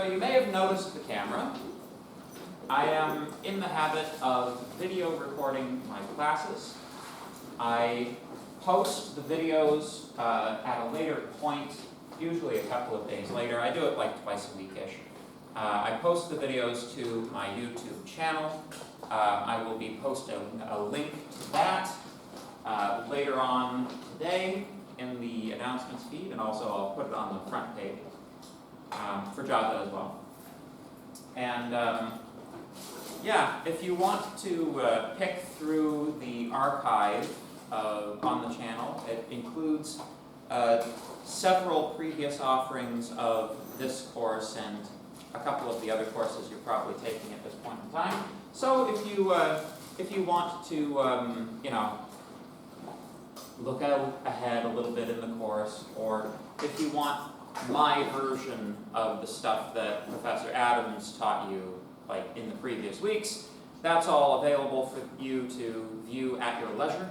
you may have noticed the camera. I am in the habit of video recording my classes. I post the videos at a later point, usually a couple of days later. I do it like twice a week-ish. I post the videos to my YouTube channel. I will be posting a link to that later on today in the announcements feed, and also I'll put it on the front page for Java as well. And yeah, if you want to pick through the archive on the channel, it includes several previous offerings of this course and a couple of the other courses you're probably taking at this point in time. So if you want to you know, look out ahead a little bit in the course, or if you want my version of the stuff that Professor Adams taught you like in the previous weeks, that's all available for you to view at your leisure.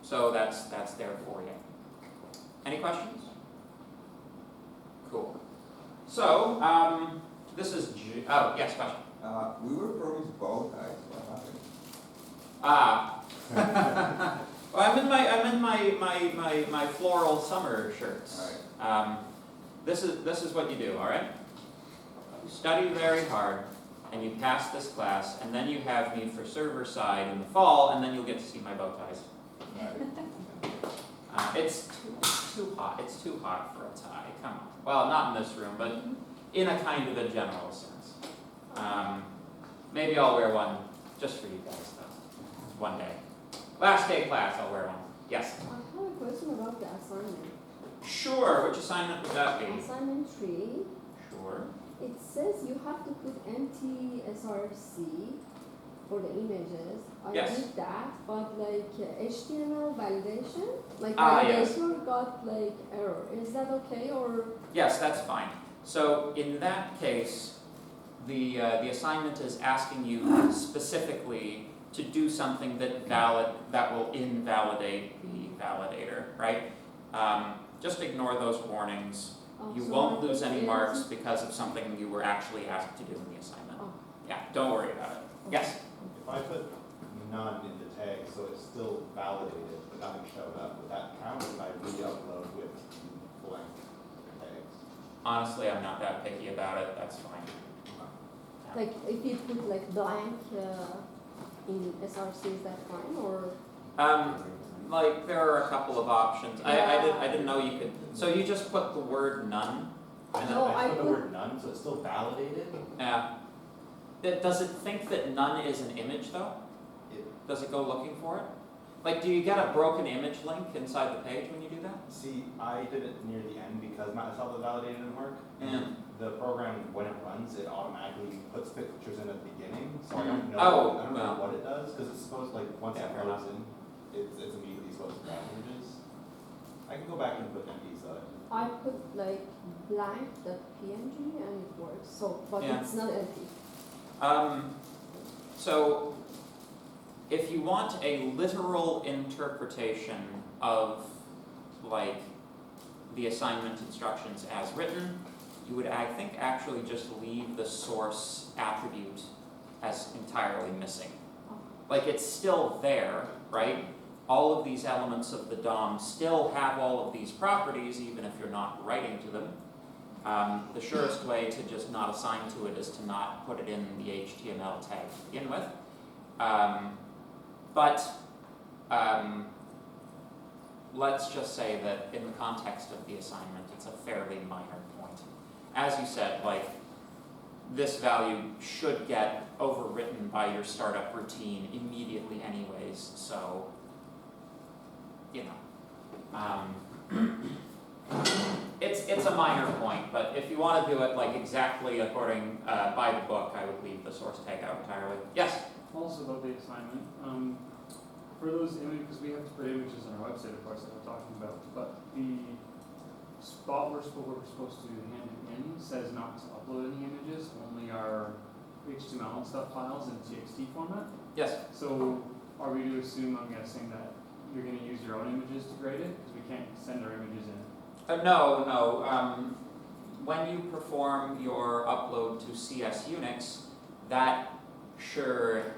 So that's there for you. Any questions? Cool. So this is oh yes, question. We were promised bow ties. What happened? Well, I'm in my floral summer shirts. All right. This is what you do. All right. You study very hard, and you pass this class, and then you have me for server side in the fall, and then you'll get to see my bow ties. Right. It's too hot. It's too hot for a tie. Come on. Well, not in this room, but in a kind of a general sense. Maybe I'll wear one just for you guys, though. One day. Last day class, I'll wear one. Yes? I have a question about the assignment. Sure. Which assignment would that be? Assignment 3, Sure. it says you have to put empty SRC for the images. I Yes. did that, but like HTML validation, like Yes. validation got like error. Is that okay or? Yes, that's fine. So in that case, the assignment is asking you specifically to do something that will invalidate the validator, right? Just ignore those warnings. You so won't I lose put any the marks empty- because of something you were actually asked to do in the assignment. Oh. Yeah, don't worry about it. Yes? If I put none in the tag, so it's still validated, but nothing showed up, would that count if I re-upload with blank tags? Honestly, I'm not that picky about it. That's fine. Yeah. Like if you put like blank in SRC, is that fine or? Like there are a couple of options. I Yeah. didn't know you could. So you just put the word none. And No, then, I put the put- word none, so it's still validated? yeah. Does it think that none is an image though? It, Does it go looking for it? Like, do you get a broken image link inside the page when you do that? see, I did it near the end because I thought the validated didn't work. Yeah. The program, when it runs, it automatically puts pictures in at the beginning, so I don't know, Oh, I don't well. know what it does, because it's supposed, like, once Yeah, it fair loads in, it's immediately supposed to grab images. I can go back and put empties though. I put like blank the PNG and it works. So, but Yeah. it's not empty. So, if you want a literal interpretation of, like, the assignment instructions as written, you would, I think, actually just leave the source attribute as entirely missing. Like, it's still there, right? All of these elements of the DOM still have all of these properties, even if you're not writing to them. The surest way to just not assign to it is to not put it in the HTML tag to begin with. Let's just say that in the context of the assignment, it's a fairly minor point. As you said, like, this value should get overwritten by your startup routine immediately anyways, so, you know. It's a minor point, but if you want to do it like exactly according by the book, I would leave the source tag out entirely. Yes? Also about the assignment, for those images, because we have to put images on our website, of course, that we're talking about, but the spot where we're supposed to hand it in says not to upload any images, only our HTML and stuff files in TXT format. Yes. So are we to assume, I'm guessing, that you're going to use your own images to grade it? Because we can't send our images in. No. when you perform your upload to CS Unix, that sure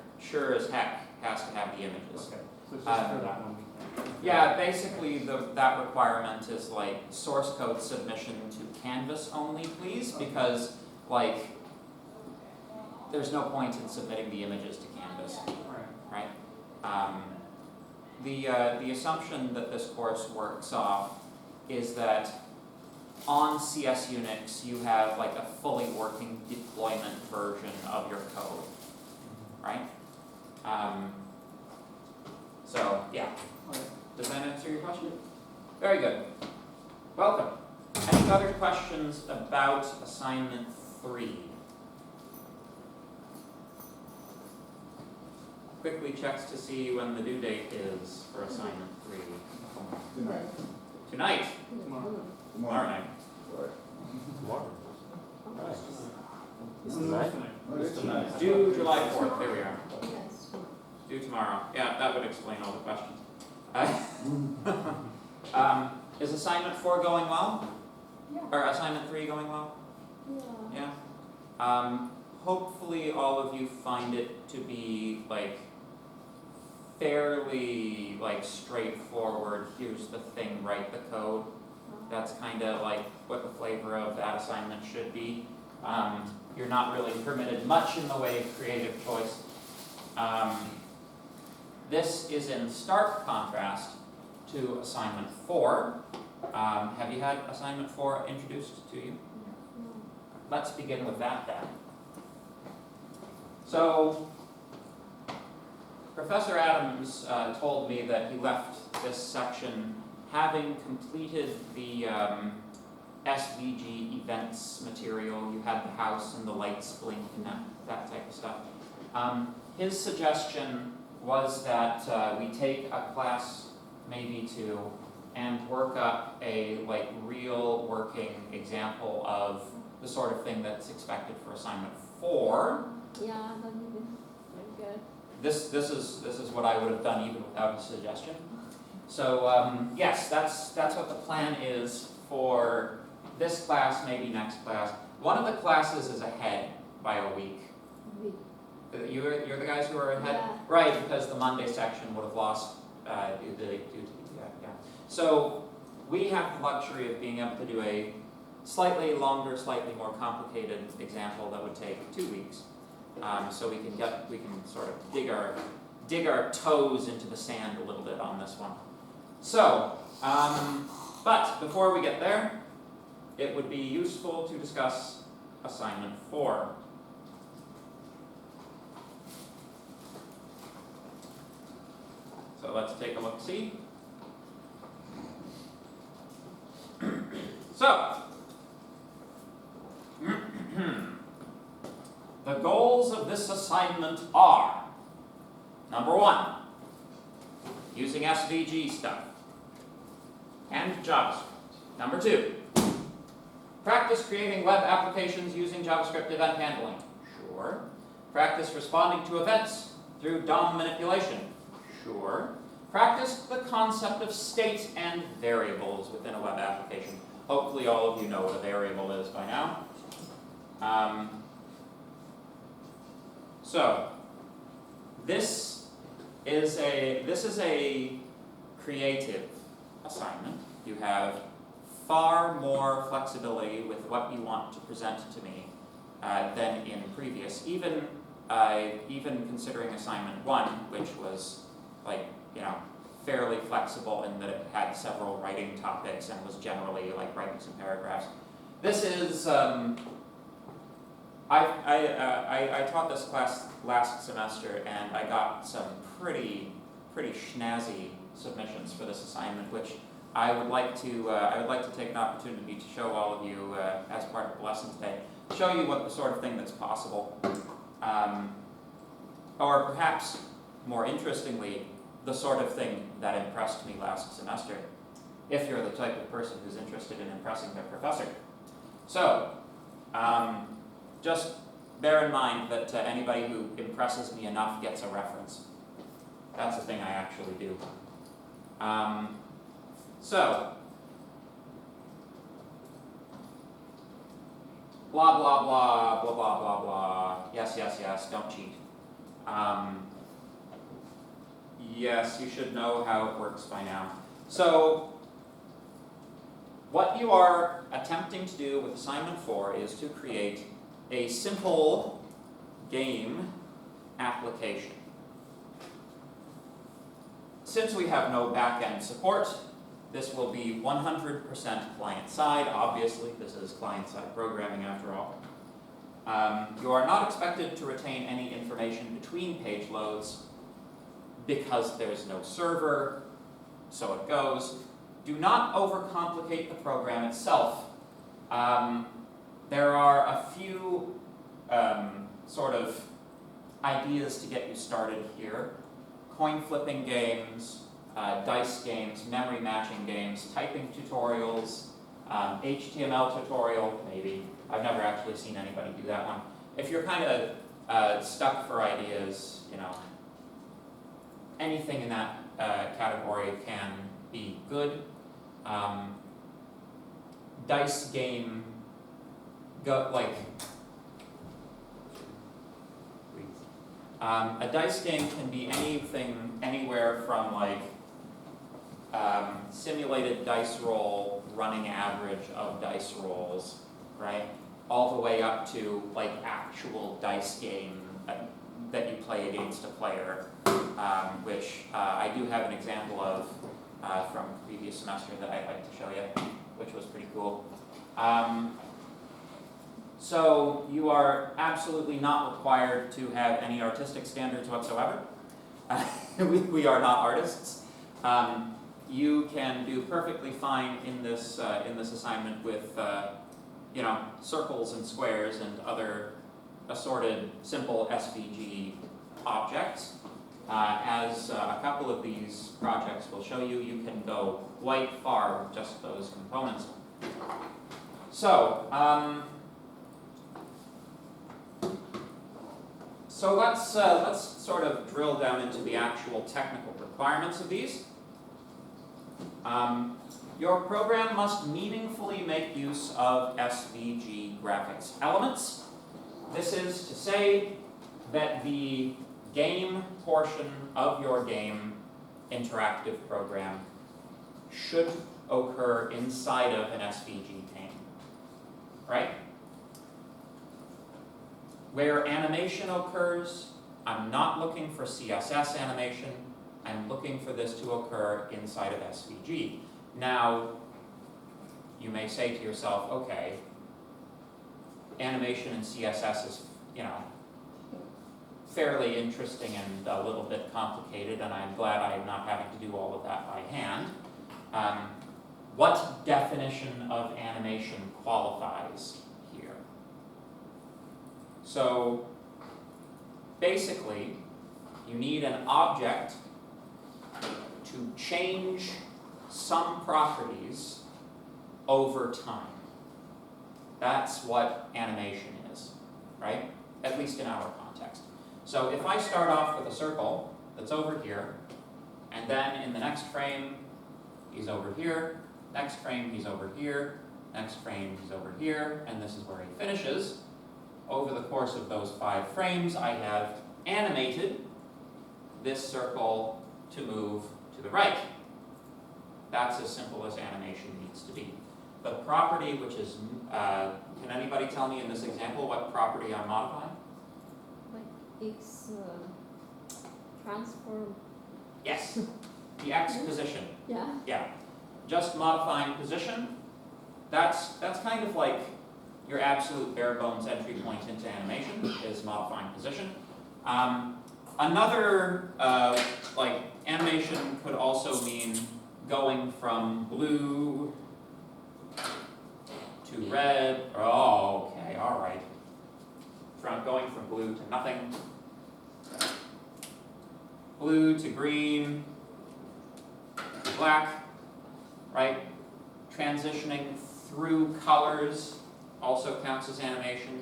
as heck has to have the images. Okay, so it's just for that one weekend. Yeah, basically that requirement is like source code submission to Canvas only, please, because like there's no point in submitting the images to Canvas, Right. right? The assumption that this course works off is that on CS Unix you have like a fully working deployment version of your code, right? So yeah. Okay. Does that answer your question? Very good. Welcome. Any other questions about assignment 3? Quickly checks to see when the due date is for assignment 3. Tonight. Tonight, Tomorrow. tomorrow night. Tomorrow. Right. Is it No, tonight? tonight. Oh, it's tonight. Due July 4th, there we are. Yes. Due tomorrow. Yeah, that would explain all the questions. Is assignment 4 going well? Yeah. Or assignment 3 going well? Yeah. Yeah. Hopefully all of you find it to be like fairly like straightforward. Here's the thing, write the code. That's kind of like what the flavor of that assignment should be. You're not really permitted much in the way of creative choice. This is in stark contrast to assignment 4. Have you had assignment 4 introduced to you? Let's begin with that then. So, Professor Adams told me that he left this section having completed the SVG events material. You had the house and the lights blink and that type of stuff. His suggestion was that we take a class, maybe 2, and work up a like real working example of the sort of thing that's expected for assignment 4. Yeah, that'd be very good. This is what I would have done even without a suggestion. So yes, that's what the plan is for this class, maybe next class. One of the classes is ahead by a week. You're the guys who are ahead? Yeah. Right, because the Monday section would have lost due to yeah. So we have the luxury of being able to do a slightly longer, slightly more complicated example that would take 2 weeks. So we can sort of dig our toes into the sand a little bit on this one. So, but before we get there, it would be useful to discuss assignment 4. So let's take a look-see. So, the goals of this assignment are, number 1, using SVG stuff and JavaScript. Number 2, practice creating web applications using JavaScript event handling. Sure. Practice responding to events through DOM manipulation. Sure. Practice the concept of state and variables within a web application. Hopefully all of you know what a variable is by now. So, this is a creative assignment. You have far more flexibility with what you want to present to me than in previous. Even considering assignment 1, which was like, fairly flexible in that it had several writing topics and was generally like writing some paragraphs. This is I taught this class last semester and I got some pretty schnazzy submissions for this assignment, which I would like to take an opportunity to show all of you as part of the lesson today, show you what the sort of thing that's possible, or perhaps more interestingly, the sort of thing that impressed me last semester, if you're the type of person who's interested in impressing their professor. So, just bear in mind that anybody who impresses me enough gets a reference. That's the thing I actually do. So, blah, blah, blah, blah, blah, blah, blah, yes, yes, yes, don't cheat. Yes, you should know how it works by now. So, what you are attempting to do with assignment 4 is to create a simple game application. Since we have no back-end support, this will be 100% client-side. Obviously, this is client-side programming after all. You are not expected to retain any information between page loads because there's no server, so it goes. Do not overcomplicate the program itself. There are a few sort of ideas to get you started here. Coin flipping games, dice games, memory matching games, typing tutorials, HTML tutorial, maybe. I've never actually seen anybody do that one. If you're kind of stuck for ideas, you know, anything in that category can be good. Dice game, a dice game can be anything, anywhere from like simulated dice roll, running average of dice rolls, right? All the way up to like actual dice game that you play against a player, which I do have an example of from previous semester that I'd like to show you, which was pretty cool. So you are absolutely not required to have any artistic standards whatsoever. We are not artists. You can do perfectly fine in this assignment with you know, circles and squares and other assorted simple SVG objects. As a couple of these projects will show you, you can go quite far with just those components. So, let's sort of drill down into the actual technical requirements of these. Your program must meaningfully make use of SVG graphics elements. This is to say that the game portion of your game interactive program should occur inside of an SVG pane, right? Where animation occurs, I'm not looking for CSS animation, I'm looking for this to occur inside of SVG. Now, you may say to yourself, okay, animation in CSS is, you know, fairly interesting and a little bit complicated, and I'm glad I'm not having to do all of that by hand. What definition of animation qualifies here? So, basically, you need an object to change some properties over time. That's what animation is, right? At least in our context. So if I start off with a circle that's over here, and then in the next frame, he's over here, next frame he's over here, next frame he's over here, and this is where he finishes. Over the course of those 5 frames, I have animated this circle to move to the right. That's as simple as animation needs to be. The property which is, can anybody tell me in this example what property I'm modifying? Like it's transform. Yes, the X position. Yeah. Yeah, just modifying position. That's kind of like your absolute bare bones entry point into animation is modifying position. Another like animation could also mean going from blue to red. Oh, okay, all right. From going from blue to nothing. Blue to green, black, right? Transitioning through colors also counts as animation.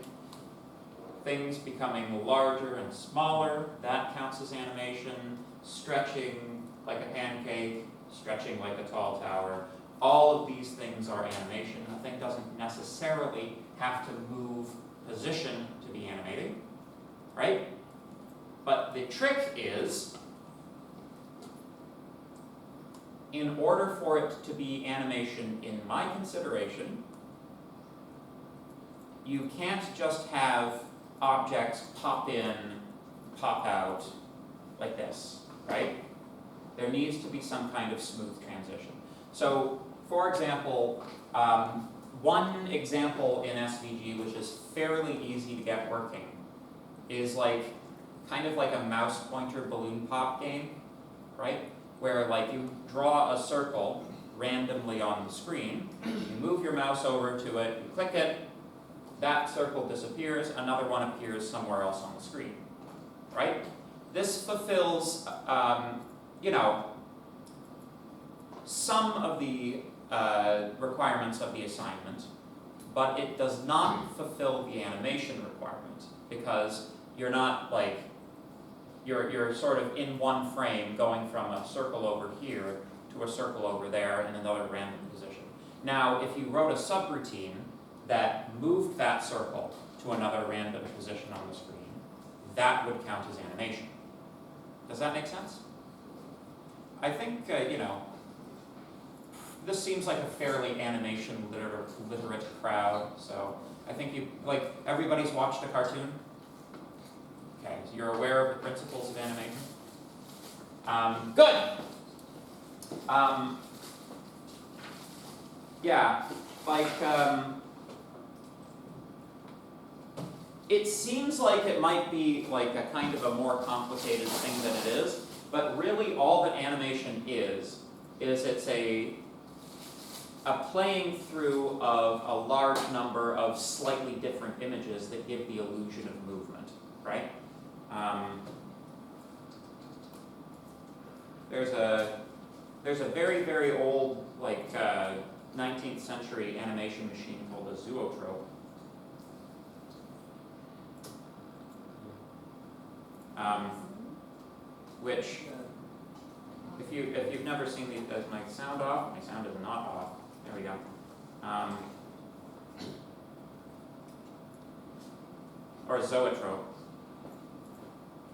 Things becoming larger and smaller, that counts as animation. Stretching like a pancake, stretching like a tall tower. all of these things are animation. The thing doesn't necessarily have to move position to be animating, right? But the trick is, in order for it to be animation in my consideration, you can't just have objects pop in, pop out like this, right? There needs to be some kind of smooth transition. So, for example, one example in SVG which is fairly easy to get working is like, kind of like a mouse pointer balloon pop game, right? Where like you draw a circle randomly on the screen, you move your mouse over to it, you click it, that circle disappears, another one appears somewhere else on the screen, right? This fulfills, you know, some of the requirements of the assignment, but it does not fulfill the animation requirement because you're not like, you're sort of in one frame going from a circle over here to a circle over there in another random position. Now, if you wrote a subroutine that moved that circle to another random position on the screen, that would count as animation. Does that make sense? I think, you know, this seems like a fairly animation literate crowd, so I think you, like, everybody's watched a cartoon? Okay, so you're aware of the principles of animation? Good! Yeah, like, it seems like it might be like a kind of a more complicated thing than it is, but really all that animation is it's a playing through of a large number of slightly different images that give the illusion of movement, right? There's a very, very old, like, 19th century animation machine called a zoetrope. Which, if you've never seen these, is my sound off? My sound is not off. There we go. Or a zoetrope.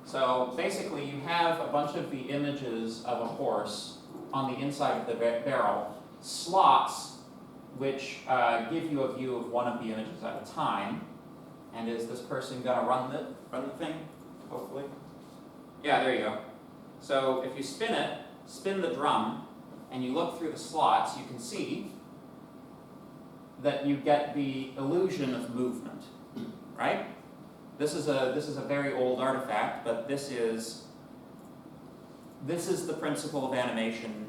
So basically, you have a bunch of the images of a horse on the inside of the barrel, slots which give you a view of one of the images at a time. And is this person gonna run the thing? Hopefully. Yeah, there you go. So if you spin the drum, and you look through the slots, you can see that you get the illusion of movement, right? This is a very old artifact, but this is the principle of animation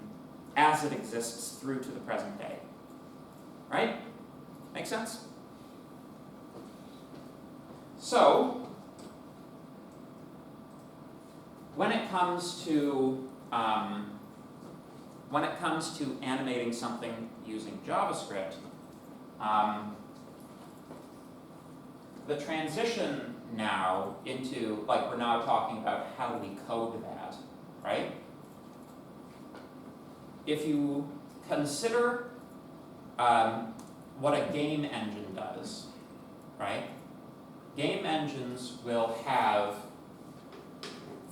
as it exists through to the present day, right? Make sense? So, when it comes to animating something using JavaScript, the transition now into, like, we're now talking about how do we code that, right? If you consider what a game engine does, right? Game engines will have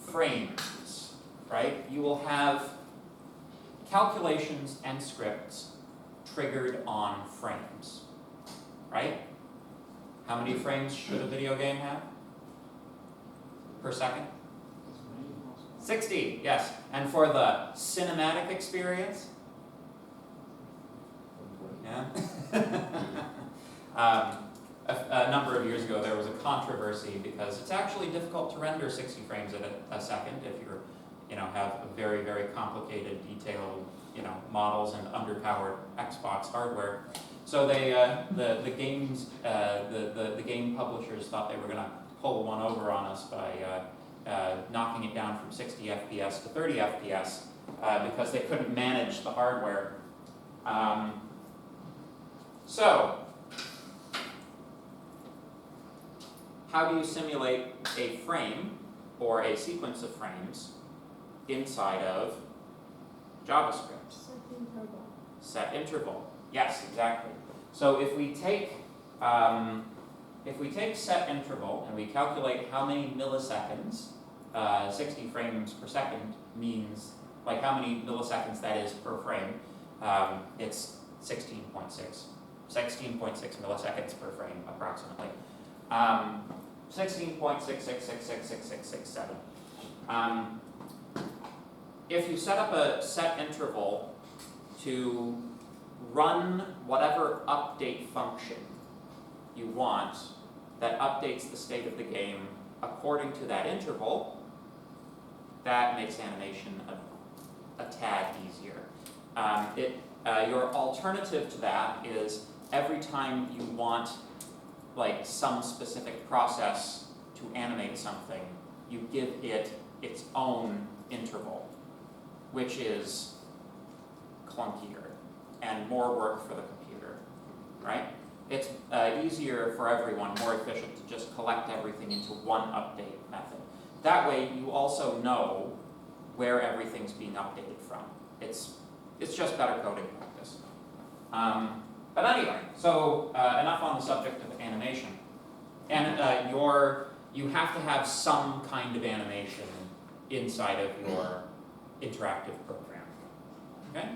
frames, right? You will have calculations and scripts triggered on frames, right? How many frames should a video game have per second? 60, yes. And for the cinematic experience? Yeah. A number of years ago, there was a controversy because it's actually difficult to render 60 frames a second if you're, have very, very complicated, detailed, models and underpowered Xbox hardware. So they, the game publishers thought they were going to pull one over on us by knocking it down from 60 FPS to 30 FPS because they couldn't manage the hardware. So, how do you simulate a frame or a sequence of frames inside of JavaScript? Setting turbo. set interval. Yes, exactly. So if we take set interval and we calculate how many milliseconds 60 frames per second means, like how many milliseconds that is per frame, it's 16.6 milliseconds per frame approximately. 16.666666667. If you set up a set interval to run whatever update function you want that updates the state of the game according to that interval, that makes animation a tad easier. Your alternative to that is every time you want like some specific process to animate something, you give it its own interval, which is clunkier and more work for the computer, right? It's easier for everyone, more efficient to just collect everything into one update method. That way you also know where everything's being updated from. It's just better coding practice. But anyway, so enough on the subject of animation. And you have to have some kind of animation inside of your interactive program. Okay?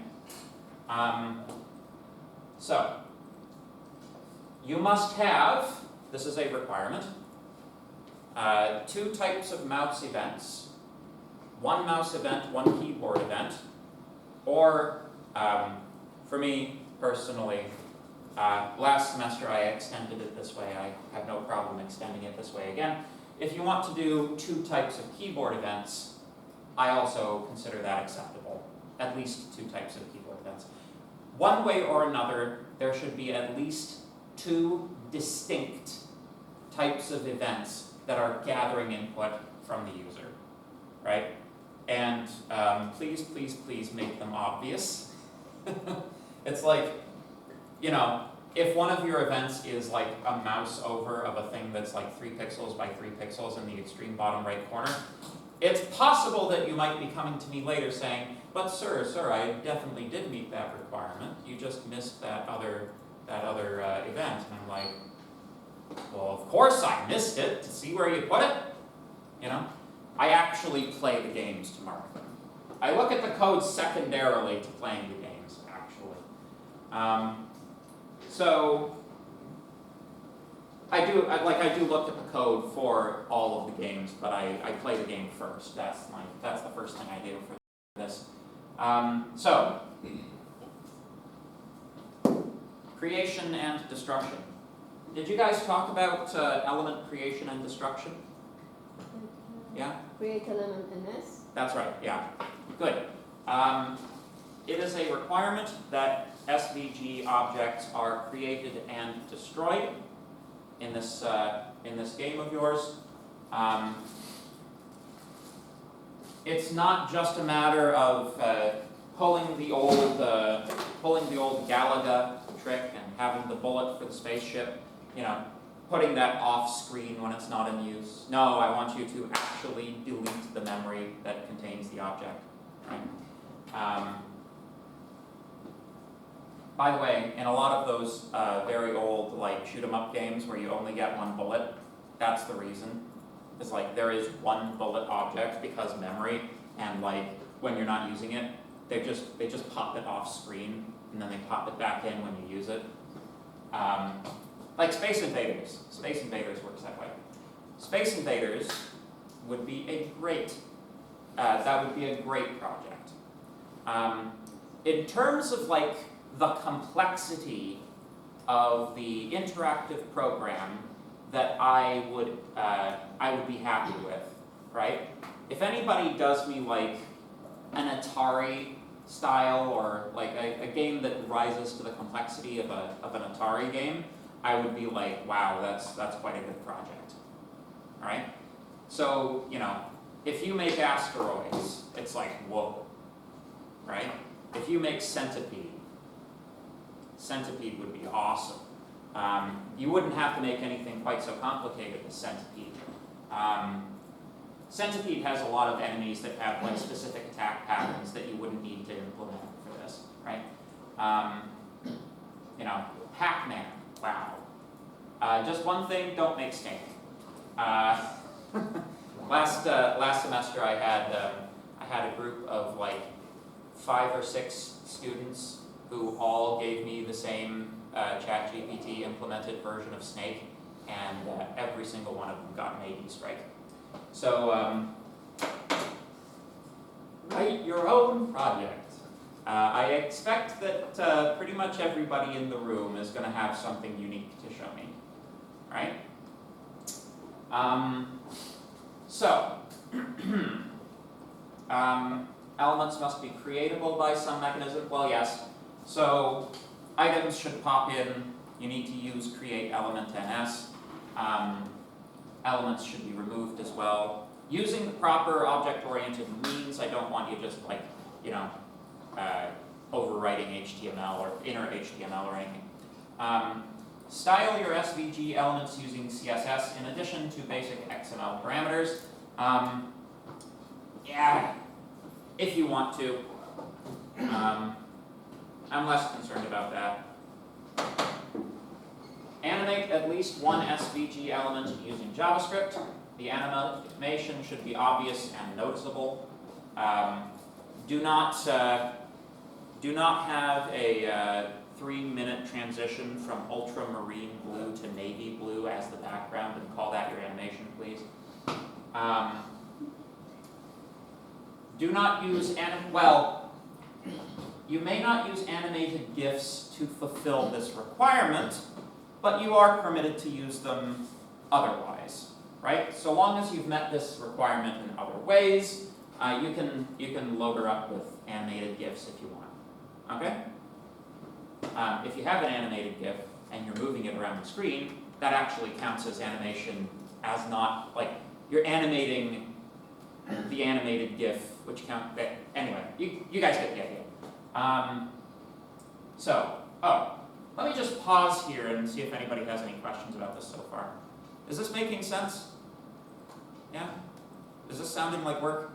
So, you must have, this is a requirement, 2 types of mouse events. 1 mouse event, 1 keyboard event, or for me personally, last semester I extended it this way. I have no problem extending it this way again. If you want to do 2 types of keyboard events, I also consider that acceptable. At least 2 types of keyboard events. One way or another, there should be at least 2 distinct types of events that are gathering input from the user, right? And please, please, please make them obvious. It's like, you know, if one of your events is like a mouse over of a thing that's like 3 pixels by 3 pixels in the extreme bottom right corner, it's possible that you might be coming to me later saying, but sir, I definitely did meet that requirement. You just missed that other event. And I'm like, well, of course I missed it. To see where you put it, you know? I actually play the games to mark them. I look at the code secondarily to playing the games, actually. So I do look at the code for all of the games, but I play the game first. That's the first thing I do for this. So creation and destruction. Did you guys talk about element creation and destruction? Yeah? Create element NS. That's right, yeah. Good. It is a requirement that SVG objects are created and destroyed in this game of yours. It's not just a matter of pulling the old Galaga trick and having the bullet for the spaceship, you know, putting that off screen when it's not in use. No, I want you to actually delete the memory that contains the object. Right? By the way, in a lot of those very old like shoot 'em up games where you only get 1 bullet, that's the reason. It's like there is 1 bullet object because memory, and like when you're not using it, they just pop it off screen and then they pop it back in when you use it. Like Space Invaders. Space Invaders works that way. Space Invaders would be a great, that would be a great project. In terms of like the complexity of the interactive program that I would be happy with, right? If anybody does me like an Atari style or like a game that rises to the complexity of an Atari game, I would be like, wow, that's quite a good project, all right? So, you know, if you make Asteroids, it's like, whoa, right? If you make Centipede would be awesome. You wouldn't have to make anything quite so complicated as Centipede. Centipede has a lot of enemies that have like specific attack patterns that you wouldn't need to implement for this, right? You know, Pac-Man, wow. Just one thing, don't make snake. Last semester I had a group of like 5 or 6 students who all gave me the same ChatGPT implemented version of Snake, and every single one of them got an 80 strike. So write your own project. I expect that pretty much everybody in the room is going to have something unique to show me, right? So, elements must be creatable by some mechanism. Well, yes. So, items should pop in. You need to use create element ns. Elements should be removed as well. Using the proper object-oriented means, I don't want you just like, you know, overwriting HTML or inner HTML or anything. Style your SVG elements using CSS in addition to basic XML parameters. Yeah, if you want to. I'm less concerned about that. Animate at least one SVG element using JavaScript. The animation should be obvious and noticeable. Do not have a 3-minute transition from ultramarine blue to navy blue as the background and call that your animation, please. Do not use well, you may not use animated GIFs to fulfill this requirement, but you are permitted to use them otherwise, right? So long as you've met this requirement in other ways, you can load her up with animated GIFs if you want, okay? If you have an animated GIF and you're moving it around the screen, that actually counts as animation, as not, like, you're animating the animated GIF, which count, anyway, you guys get the idea. Let me just pause here and see if anybody has any questions about this so far. Is this making sense? Yeah? Is this sounding like work?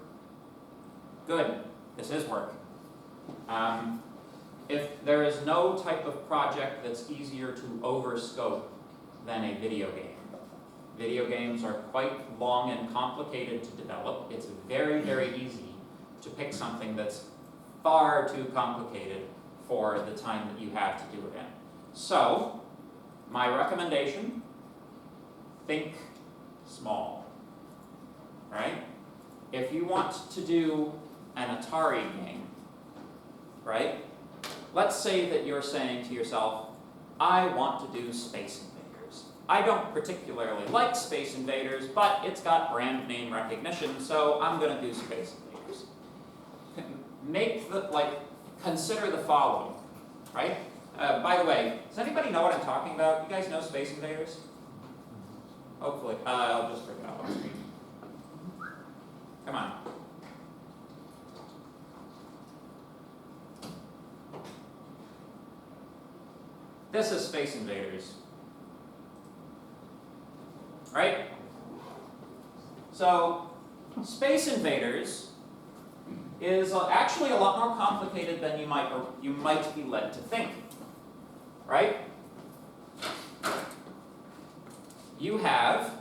Good. This is work. If there is no type of project that's easier to overscope than a video game. Video games are quite long and complicated to develop. It's very, very easy to pick something that's far too complicated for the time that you have to do it in. So, my recommendation, think small, right? If you want to do an Atari game, right? Let's say that you're saying to yourself, I want to do Space Invaders. I don't particularly like Space Invaders, but it's got brand name recognition, so I'm going to do Space Invaders. Consider the following, right? By the way, does anybody know what I'm talking about? You guys know Space Invaders? Hopefully. I'll just bring it up on screen. Come on. This is Space Invaders. Right? So, Space Invaders is actually a lot more complicated than you might be led to think. Right? You have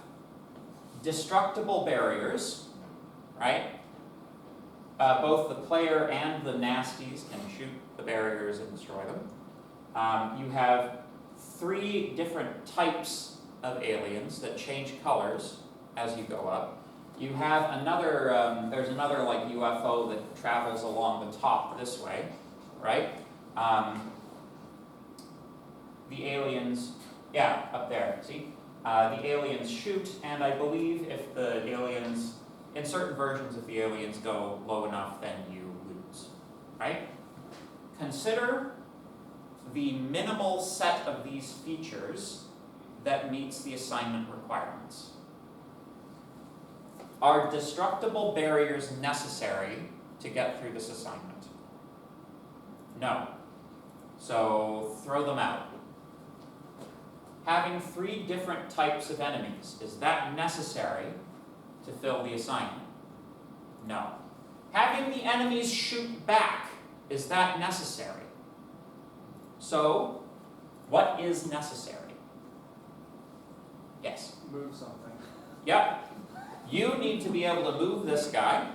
destructible barriers, right? Both the player and the nasties can shoot the barriers and destroy them. You have 3 different types of aliens that change colors as you go up. You have another, there's another like UFO that travels along the top this way, right? The aliens, yeah, up there, see? The aliens shoot, and I believe if the aliens, in certain versions, if the aliens go low enough, then you lose, right? Consider the minimal set of these features that meets the assignment requirements. Are destructible barriers necessary to get through this assignment? No. So throw them out. Having 3 different types of enemies, is that necessary to fill the assignment? No. Having the enemies shoot back, is that necessary? So, what is necessary? Yes? Move something. Yep. You need to be able to move this guy.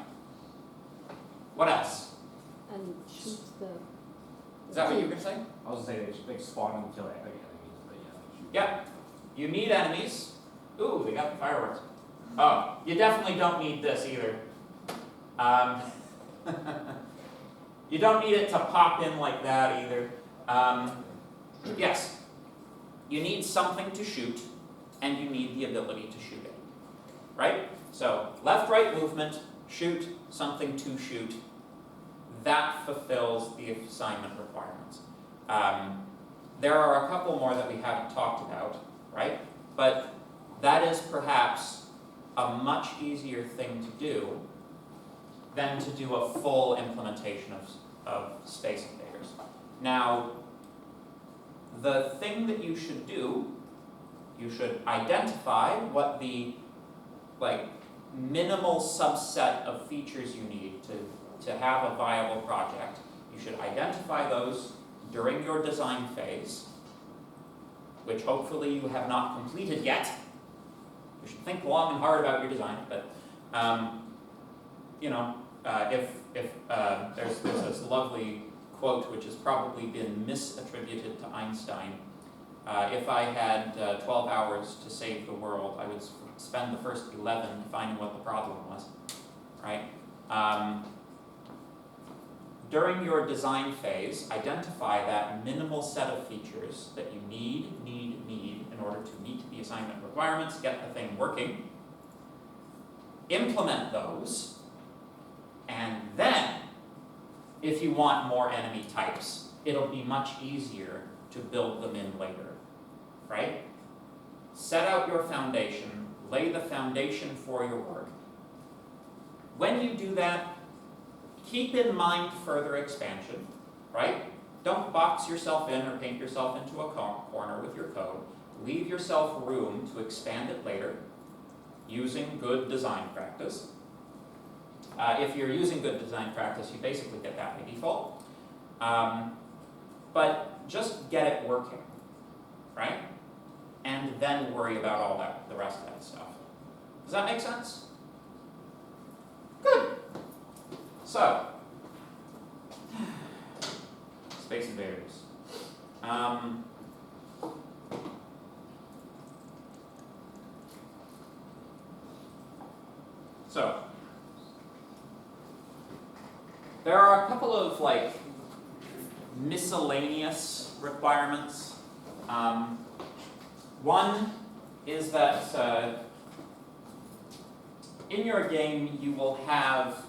What else? And shoot the. Is that what you were going to say? I was gonna say they spawn and kill enemies, but yeah, they shoot. Yep. You need enemies. Ooh, they got the fireworks. Oh, you definitely don't need this either. You don't need it to pop in like that either. Yes, you need something to shoot, and you need the ability to shoot it. Right? So, left-right movement, shoot, something to shoot. That fulfills the assignment requirements. There are a couple more that we haven't talked about, right? But that is perhaps a much easier thing to do than to do a full implementation of Space Invaders. Now, the thing that you should do, you should identify what the minimal subset of features you need to have a viable project. You should identify those during your design phase, which hopefully you have not completed yet. You should think long and hard about your design, but if there's this lovely quote which has probably been misattributed to Einstein. If I had 12 hours to save the world, I would spend the first 11 finding what the problem was, right? During your design phase, identify that minimal set of features that you need in order to meet the assignment requirements, get the thing working, implement those, and then, if you want more enemy types, it'll be much easier to build them in later, right? Set out your foundation, lay the foundation for your work. When you do that, keep in mind further expansion, right? Don't box yourself in or paint yourself into a corner with your code. Leave yourself room to expand it later using good design practice. If you're using good design practice, you basically get that by default. But just get it working, right? And then worry about all the rest of that stuff. Does that make sense? Good. So, Space Invaders. So, there are a couple of miscellaneous requirements. One is that in your game you will have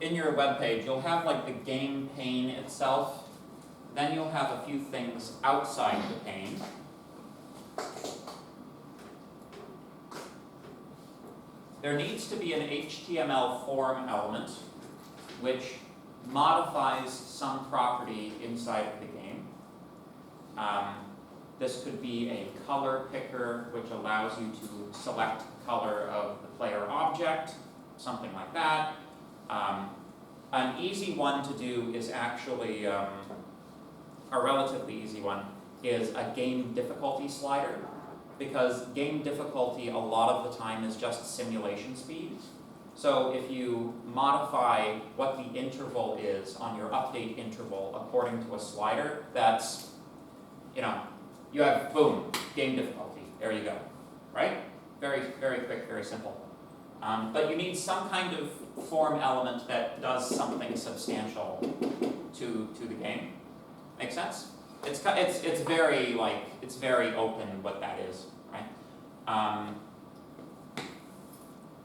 in your web page you'll have the game pane itself. Then you'll have a few things outside the pane. There needs to be an HTML form element which modifies some property inside of the game. This could be a color picker which allows you to select the color of the player object, something like that. An easy one to do is actually, a relatively easy one, is a game difficulty slider. Because game difficulty a lot of the time is just simulation speed. So if you modify what the interval is on your update interval according to a slider, that's, you have, boom, game difficulty. There you go, right? Very, very quick, very simple. But you need some kind of form element that does something substantial to the game. Make sense? It's very it's very open what that is, right?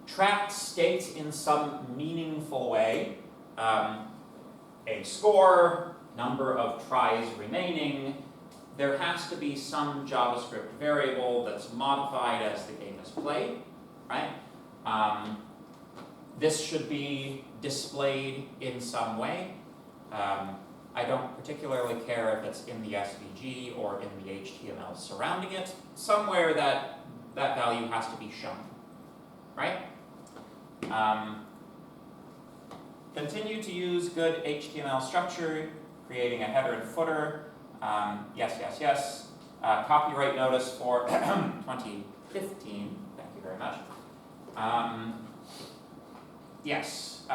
Track state in some meaningful way. A score, number of tries remaining. There has to be some JavaScript variable that's modified as the game is played, right? This should be displayed in some way. I don't particularly care if it's in the SVG or in the HTML surrounding it. Somewhere that value has to be shown, right? Continue to use good HTML structure. creating a header and footer. Yes, yes, yes. Copyright notice for 2015. Thank you very much. Yes.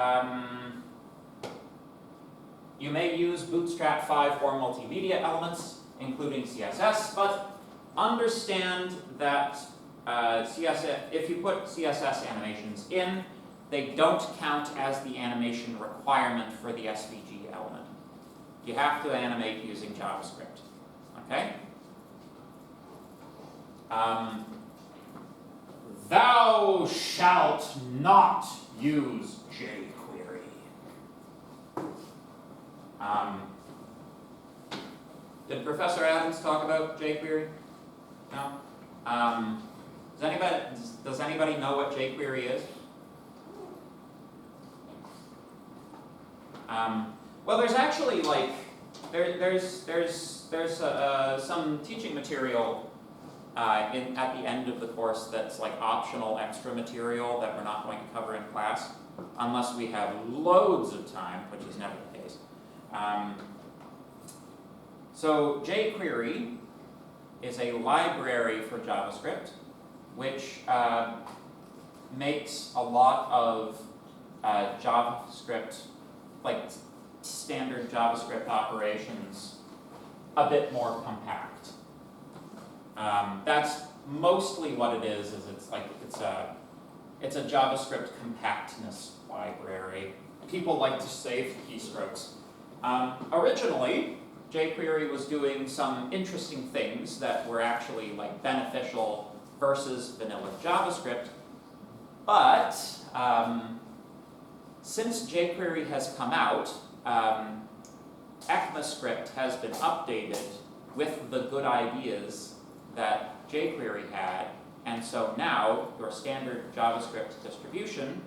You may use Bootstrap 5 or multimedia elements, including CSS, but understand that if you put CSS animations in, they don't count as the animation requirement for the SVG element. You have to animate using JavaScript, okay? Thou shalt not use jQuery. Did Professor Adams talk about jQuery? No? Does anybody know what jQuery is? Well, there's actually like there's some teaching material at the end of the course that's like optional extra material that we're not going to cover in class unless we have loads of time, which is never the case. So jQuery is a library for JavaScript which makes a lot of JavaScript, like standard JavaScript operations, a bit more compact. That's mostly what it is it's a JavaScript compactness library. People like to save keystrokes. Originally, jQuery was doing some interesting things that were actually like beneficial versus vanilla JavaScript, but since jQuery has come out, ECMAScript has been updated with the good ideas that jQuery had, and so now your standard JavaScript distribution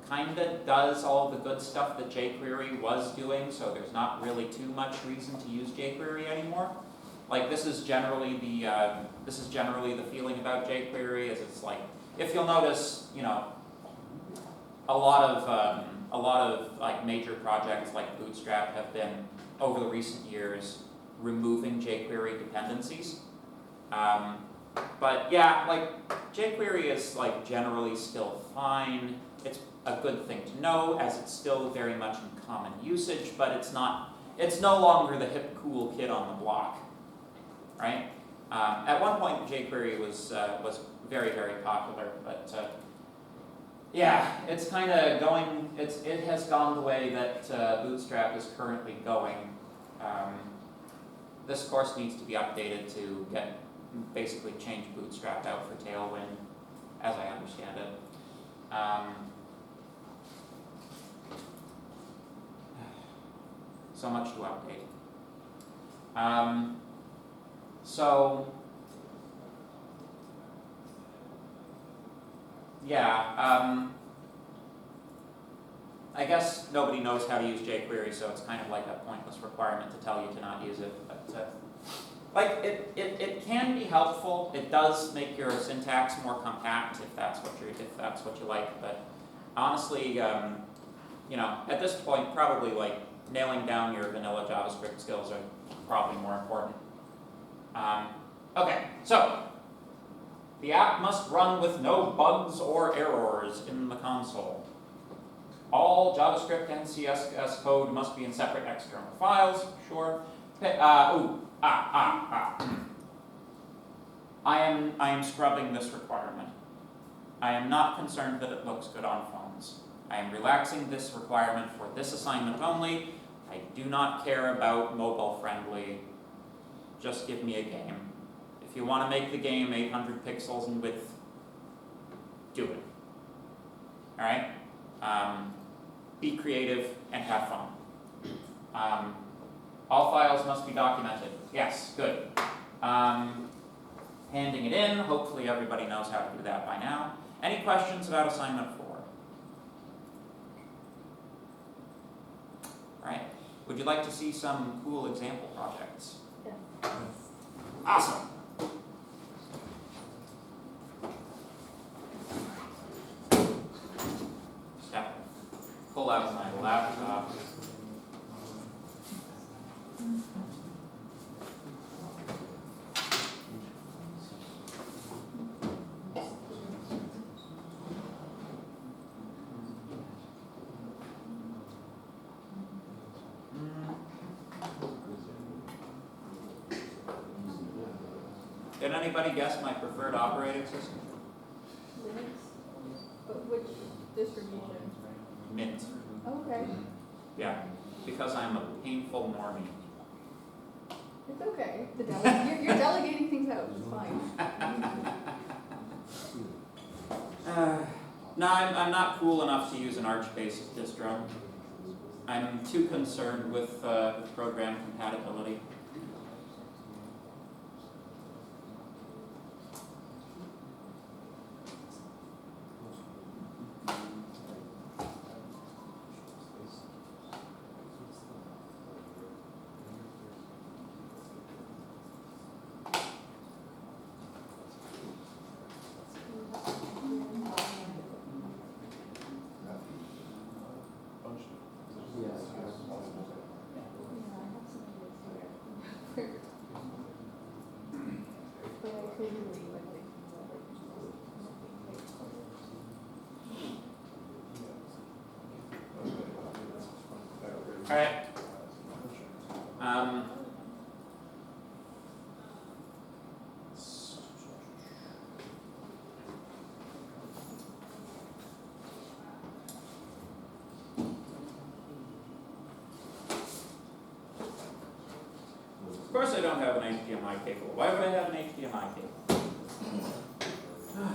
kind of does all the good stuff that jQuery was doing, so there's not really too much reason to use jQuery anymore. Like this is generally the feeling about jQuery, is it's like, if you'll notice, you know, a lot of like major projects like Bootstrap have been over the recent years removing jQuery dependencies. But yeah, like jQuery is like generally still fine. It's a good thing to know as it's still very much in common usage, but it's no longer the hip cool kid on the block, right? At one point jQuery was very, very popular, but yeah, it's kind of going, it has gone the way that Bootstrap is currently going. This course needs to be updated to basically change Bootstrap out for Tailwind, as I understand it. So much to update. I guess nobody knows how to use jQuery, so it's kind of like a pointless requirement to tell you to not use it. But like it can be helpful. It does make your syntax more compact if that's what you like. But honestly, you know, at this point, probably like nailing down your vanilla JavaScript skills are probably more important. Okay, so the app must run with no bugs or errors in the console. All JavaScript and CSS code must be in separate external files. Sure. I am scrubbing this requirement. I am not concerned that it looks good on phones. I am relaxing this requirement for this assignment only. I do not care about mobile friendly. Just give me a game. If you want to make the game 800 pixels in width, do it. All right? Be creative and have fun. All files must be documented. Yes, good. Handing it in. Hopefully everybody knows how to do that by now. Any questions about assignment 4? All right. Would you like to see some cool example projects? Yes. Awesome. Pull out my laptop. Can anybody guess my preferred operating system? Linux? But which distribution? Mint. Okay, Yeah, because I'm a painful normie. it's okay. You're delegating things out, it's fine. No, I'm not cool enough to use an Arch-based distro. I'm too concerned with program compatibility. But I couldn't read like All right. Of course I don't have an HDMI cable. Why would I have an HDMI cable? I'm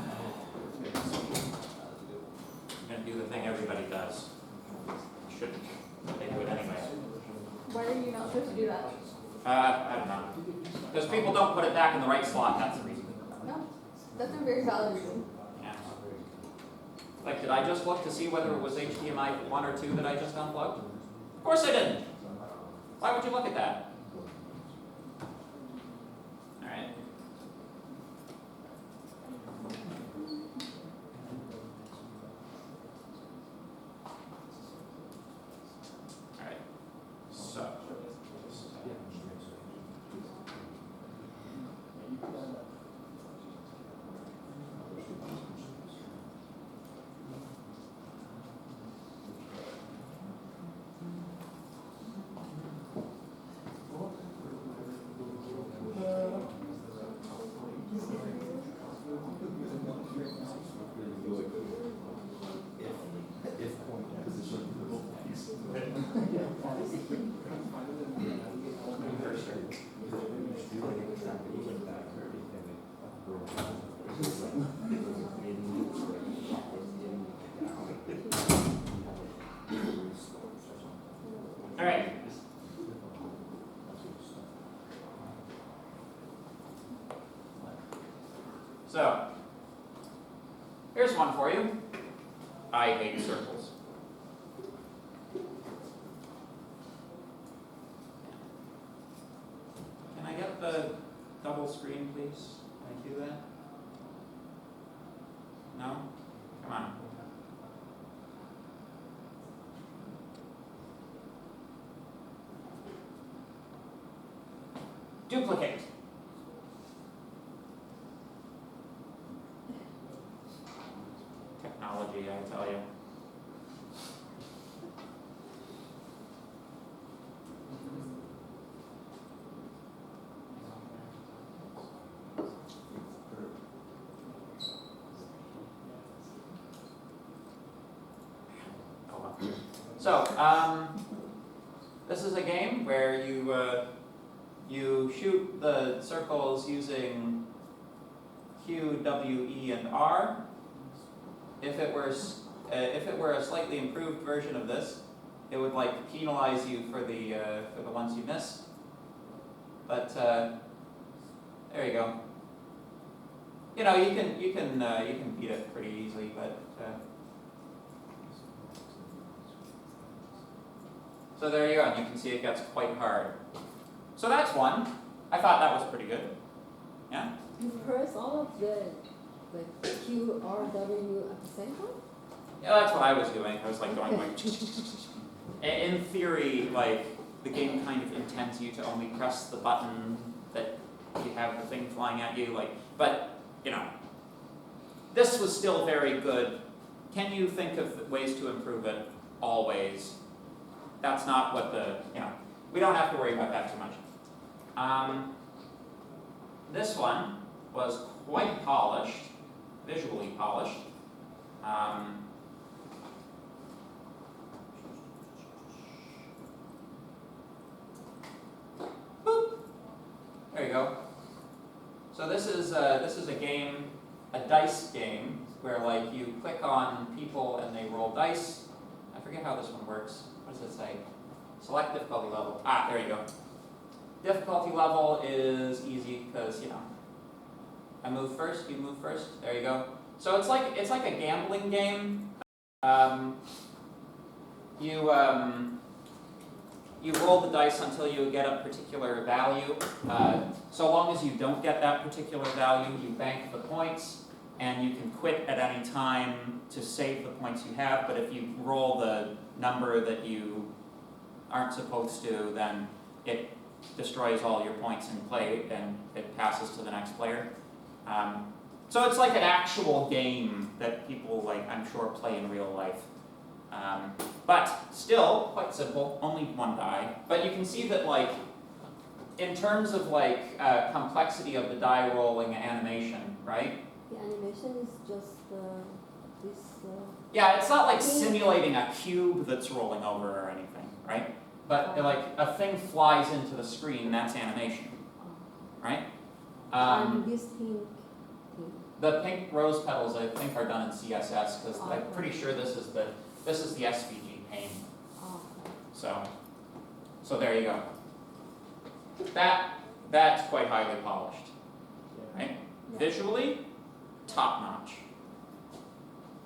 gonna do the thing everybody does. Shouldn't. They do it anyway. Why are you not supposed to do that? I don't know. Because people don't put it back in the right slot, that's the reason. No, that's a very valid reason. Yeah. Like, did I just look to see whether it was HDMI 1 or 2 that I just unplugged? Of course I didn't. Why would you look at that? Alright. Alright. So. All right. So, here's one for you. I hate circles. Can I get the double screen, please? Can I do that? No? Come on. Duplicate. Technology, I tell you. Oh, well. So, this is a game where you shoot the circles using Q, W, E, and R. If it were a slightly improved version of this, it would like penalize you for the ones you miss. But there you go. You know, you can beat it pretty easily, but. So there you go, and you can see it gets quite hard. So that's one. I thought that was pretty good. Yeah? You press all of the Q, R, W at the same time? Yeah, that's what I was doing. I was like going like. In theory, like the game kind of intends you to only press the button that you have the thing flying at you. Like, but you know, this was still very good. Can you think of ways to improve it? Always. That's not what we don't have to worry about that too much. This one was quite polished, visually polished. Boop. There you go. So this is a game, a dice game, where like you click on people and they roll dice. I forget how this one works. What does it say? Select difficulty level. Ah, there you go. Difficulty level is easy because, you know, I move first, you move first. There you go. So it's like a gambling game. You roll the dice until you get a particular value. So long as you don't get that particular value, you bank the points, and you can quit at any time to save the points you have. But if you roll the number that you aren't supposed to, then it destroys all your points in play and it passes to the next player. So it's like an actual game that people, like, I'm sure play in real life. But still quite simple, only one die. But you can see that, like, in terms of like complexity of the die rolling animation, right? The animation is just this. Yeah, it's not like simulating a cube that's rolling over or anything, right? But like a thing flies into the screen, that's animation, right? And this pink thing. The pink rose petals, I think, are done in CSS because I'm pretty sure this is the SVG pane. Oh, So there you go. That's quite highly polished, right? Yeah. Visually, top notch.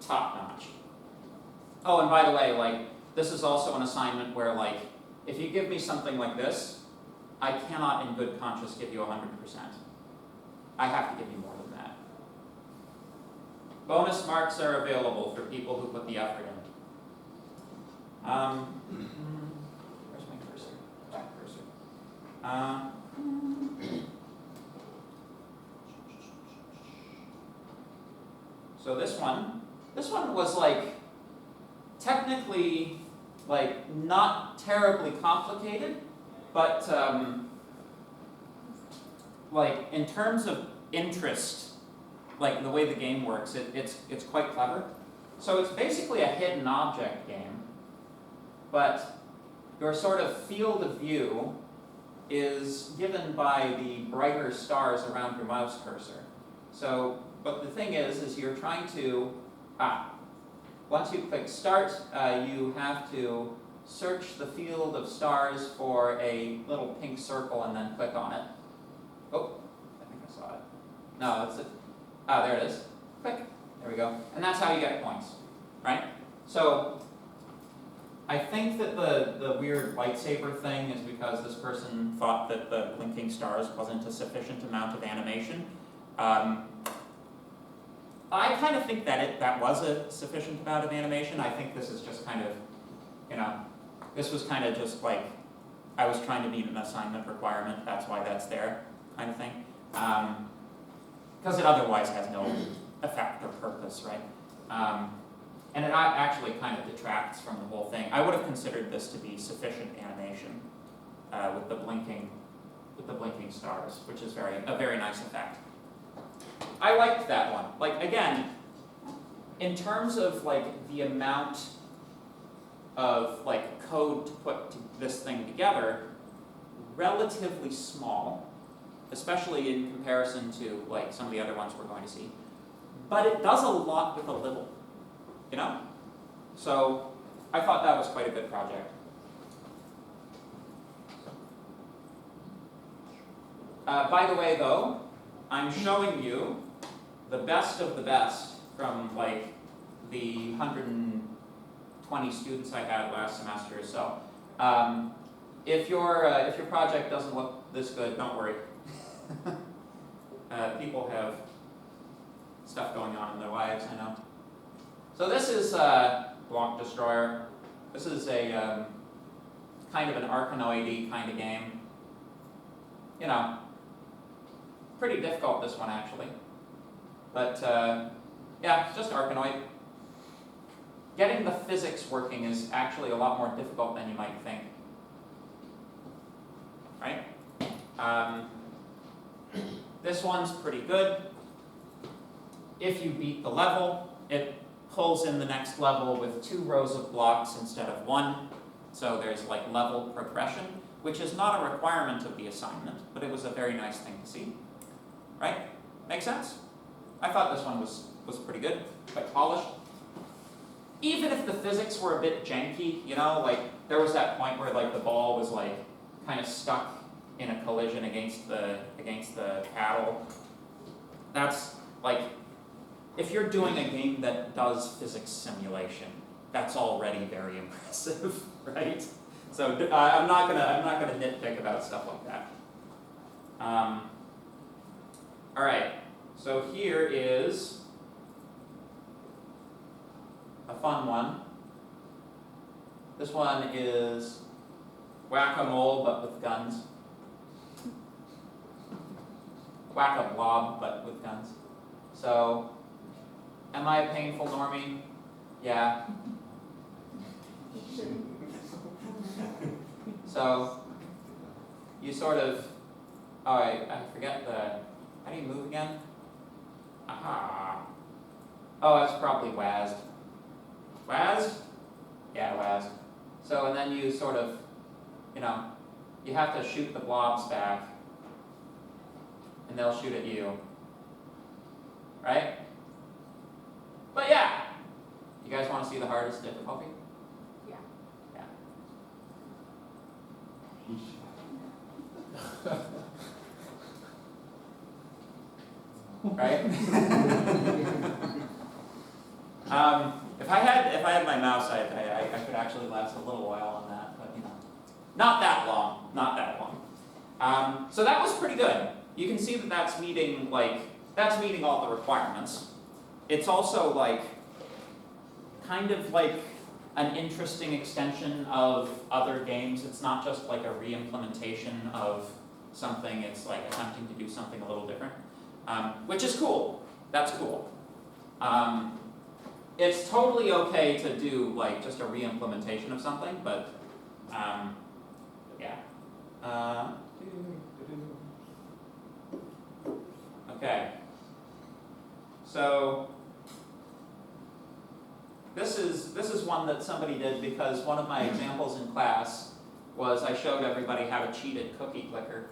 Top notch. Oh, and by the way, like, this is also an assignment where, like, if you give me something like this, I cannot in good conscience give you 100%. I have to give you more than that. Bonus marks are available for people who put the effort in. Where's my cursor? That cursor. So this one was like technically like not terribly complicated, but like in terms of interest, like the way the game works, it's quite clever. So it's basically a hidden object game, but your sort of field of view is given by the brighter stars around your mouse cursor. So, but the thing is you're trying to, once you click start, you have to search the field of stars for a little pink circle and then click on it. Oh, I think I saw it. No, that's it. There it is. Click. There we go. And that's how you get points, right? So I think that the weird lightsaber thing is because this person thought that the blinking stars wasn't a sufficient amount of animation. I kind of think that that was a sufficient amount of animation. I think this is just kind of, you know, this was kind of just like, I was trying to meet an assignment requirement, that's why that's there, kind of thing. Because it otherwise has no effect or purpose, right? And it actually kind of detracts from the whole thing. I would have considered this to be sufficient animation with the blinking stars, which is a very nice effect. I liked that one. Like, again, in terms of like the amount of like code to put this thing together, relatively small, especially in comparison to like some of the other ones we're going to see. But it does a lot with a little, you know? So I thought that was quite a good project. By the way, though, I'm showing you the best of the best from like the 120 students I had last semester. So if your project doesn't look this good, don't worry. People have stuff going on in their lives, I know. So this is Block Destroyer. This is a kind of an Arkanoid-y kind of game. You know, pretty difficult, this one actually. But yeah, it's just Arkanoid. Getting the physics working is actually a lot more difficult than you might think. Right? This one's pretty good. If you beat the level, it pulls in the next level with 2 rows of blocks instead of 1. So there's like level progression, which is not a requirement of the assignment, but it was a very nice thing to see. Right? Make sense? I thought this one was pretty good, quite polished. Even if the physics were a bit janky, you know, like there was that point where like the ball was like kind of stuck in a collision against the paddle. That's like, if you're doing a game that does physics simulation, that's already very impressive, right? So I'm not gonna nitpick about stuff like that. All right, so here is a fun one. This one is whack-a-mole but with guns. Whack-a-blob but with guns. So, am I a painful normie? Yeah. So, you sort of, oh, I forget how do you move again? Aha. Oh, that's probably WASD. WASD? Yeah, WASD. So, and then you sort of, you know, you have to shoot the blobs back, and they'll shoot at you. Right? But yeah! You guys want to see the hardest difficulty? Yeah. Yeah. Right? If I had my mouse, I could actually last a little while on that, but you know, not that long, not that long. So that was pretty good. You can see that that's meeting all the requirements. It's also like kind of like an interesting extension of other games. It's not just like a re-implementation of something. It's like attempting to do something a little different, which is cool. That's cool. It's totally okay to do like just a re-implementation of something, but yeah. Okay. So this is one that somebody did because one of my examples in class was I showed everybody how to cheat at cookie clicker.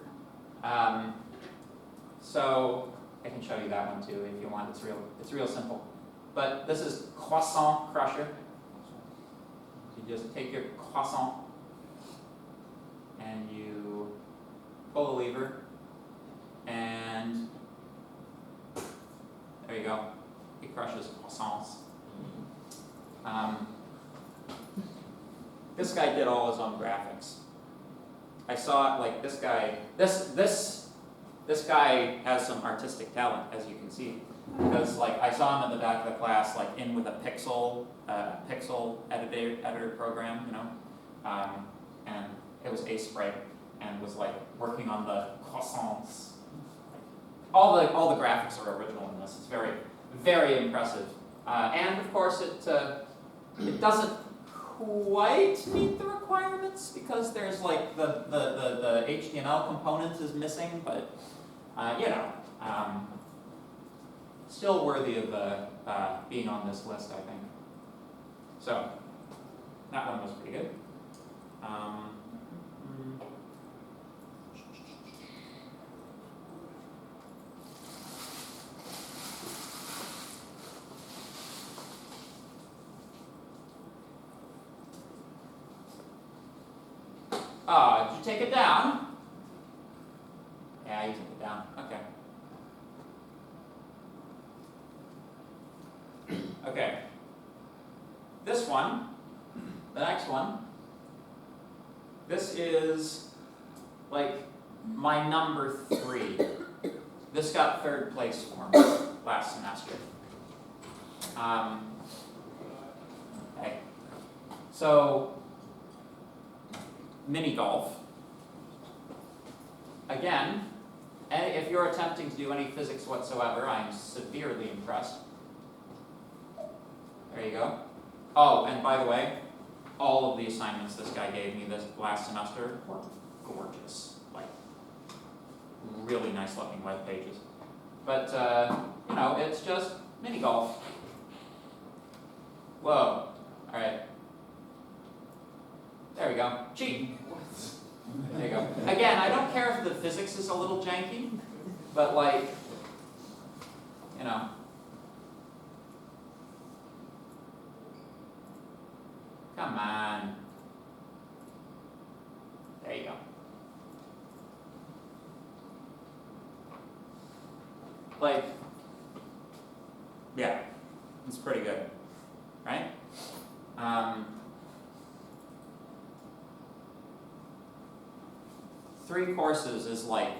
So I can show you that one too if you want. It's real simple. But this is croissant crusher. You just take your croissant and you pull the lever and there you go. He crushes croissants. This guy did all his own graphics. I saw it like this guy. This guy has some artistic talent, as you can see, because like I saw him in the back of the class, like in with a pixel editor program, you know, and it was a spray and was like working on the croissants. All the graphics are original in this. It's very, very impressive. And of course, it doesn't quite meet the requirements because there's like the HTML component is missing, but you know, still worthy of being on this list, I think. So that one was pretty good. Did you take it down? Yeah, you took it down. Okay. Okay. This one, the next one, this is like my number 3. This got 3rd place for me last semester. Okay. So, mini golf. Again, if you're attempting to do any physics whatsoever, I am severely impressed. There you go. Oh, and by the way, all of the assignments this guy gave me this last semester were gorgeous. Like, really nice looking web pages. But, you know, it's just mini golf. Whoa, alright. There we go, cheat. There you go. Again, I don't care if the physics is a little janky, but like, you know. Come on. There you go. Like, yeah, it's pretty good, right? 3 courses is like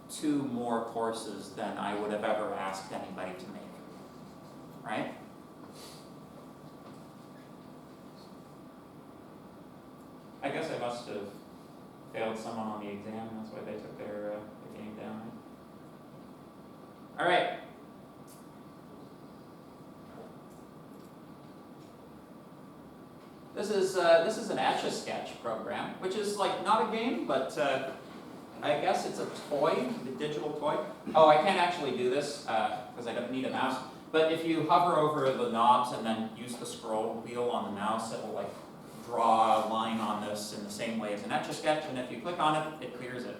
2 more courses than I would have ever asked anybody to make, right? I guess I must have failed someone on the exam, that's why they took their game down. All right. This is an Etch-a-Sketch program, which is like not a game, but I guess it's a toy, a digital toy. Oh, I can't actually do this because I don't need a mouse. But if you hover over the knobs and then use the scroll wheel on the mouse, it will like draw a line on this in the same way as an Etch-a-Sketch, and if you click on it, it clears it,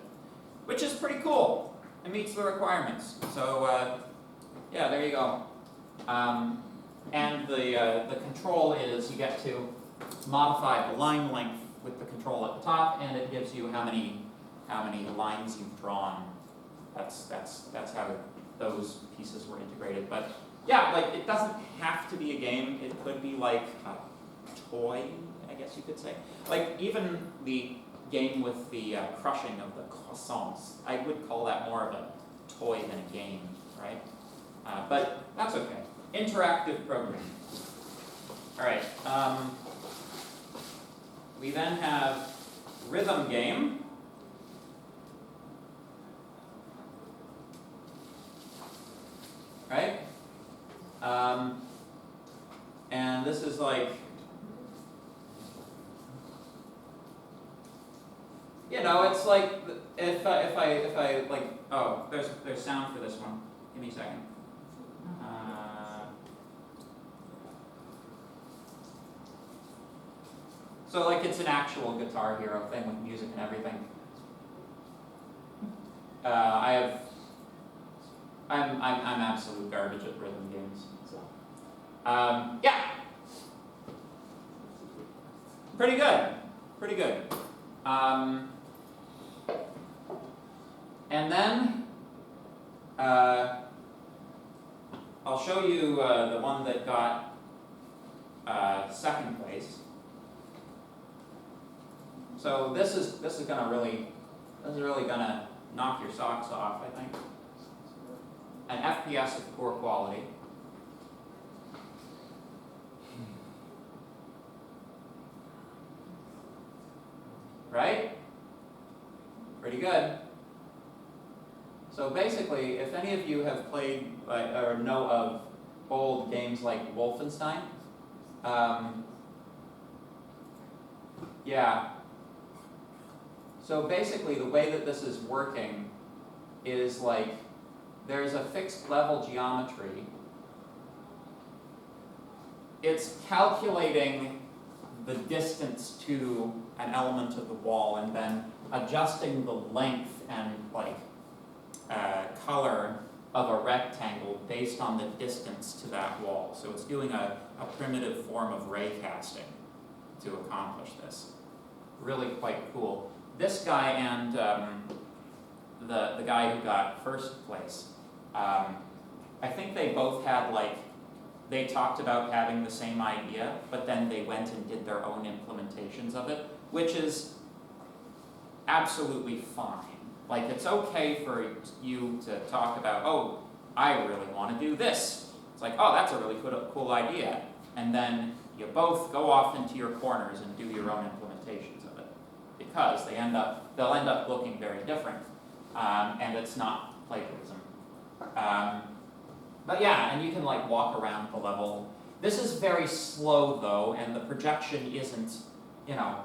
which is pretty cool. It meets the requirements. So yeah, there you go. And the control is you get to modify the line length with the control at the top, and it gives you how many lines you've drawn. That's how those pieces were integrated. But yeah, like it doesn't have to be a game. It could be like a toy, I guess you could say. Like even the game with the crushing of the croissants, I would call that more of a toy than a game, right? But that's okay. Interactive programming. All right. We then have rhythm game. Right? And this is like, you know, it's like if I like, oh, there's sound for this one. Give me a second. So like it's an actual Guitar Hero thing with music and everything. I'm absolute garbage at rhythm games. So yeah, pretty good, pretty good. And then I'll show you the one that got second place. So this is really gonna knock your socks off, I think. An FPS of poor quality. Right? Pretty good. So basically, if any of you have played or know of old games like Wolfenstein, yeah. So basically, the way that this is working is like there's a fixed level geometry. It's calculating the distance to an element of the wall and then adjusting the length and like color of a rectangle based on the distance to that wall. So it's doing a primitive form of ray casting to accomplish this. Really quite cool. This guy and the guy who got first place, I think they both had like, they talked about having the same idea, but then they went and did their own implementations of it, which is absolutely fine. Like it's okay for you to talk about, oh, I really want to do this. It's like, oh, that's a really cool idea. And then you both go off into your corners and do your own implementations of it. Because they'll end up looking very different. And it's not plagiarism. But yeah, and you can like walk around the level. This is very slow though, and the projection isn't, you know,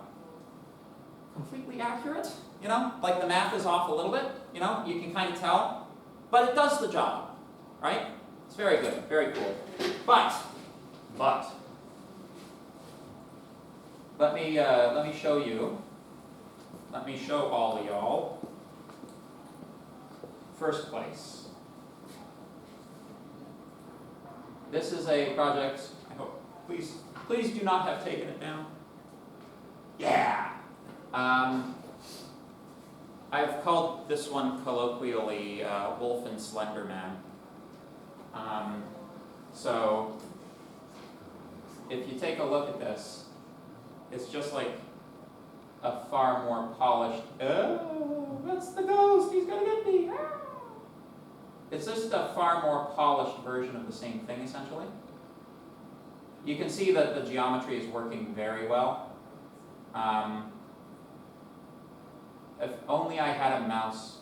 completely accurate, you know, like the math is off a little bit, you know, you can kind of tell, but it does the job, right? It's very good, very cool. But, let me show you, let me show all of y'all. First place. This is a project, I hope, please do not have taken it down. Yeah! I've called this one colloquially Wolf and Slender Man. So, if you take a look at this, it's just like a far more polished, oh, that's the ghost, he's gonna get me! Ah. It's just a far more polished version of the same thing, essentially. You can see that the geometry is working very well. If only I had a mouse.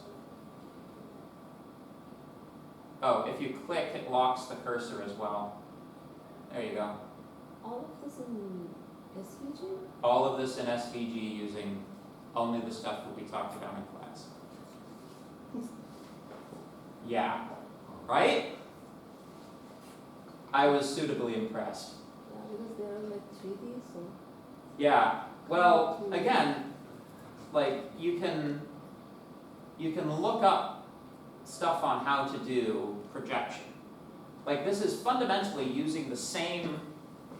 Oh, if you click, it locks the cursor as well. There you go. All of this in SVG? All of this in SVG using only the stuff that we talked about in class. Yeah, right? I was suitably impressed. Yeah, because they're like 3D, so. Yeah, well, again, like you can look up stuff on how to do projection. Like this is fundamentally using the same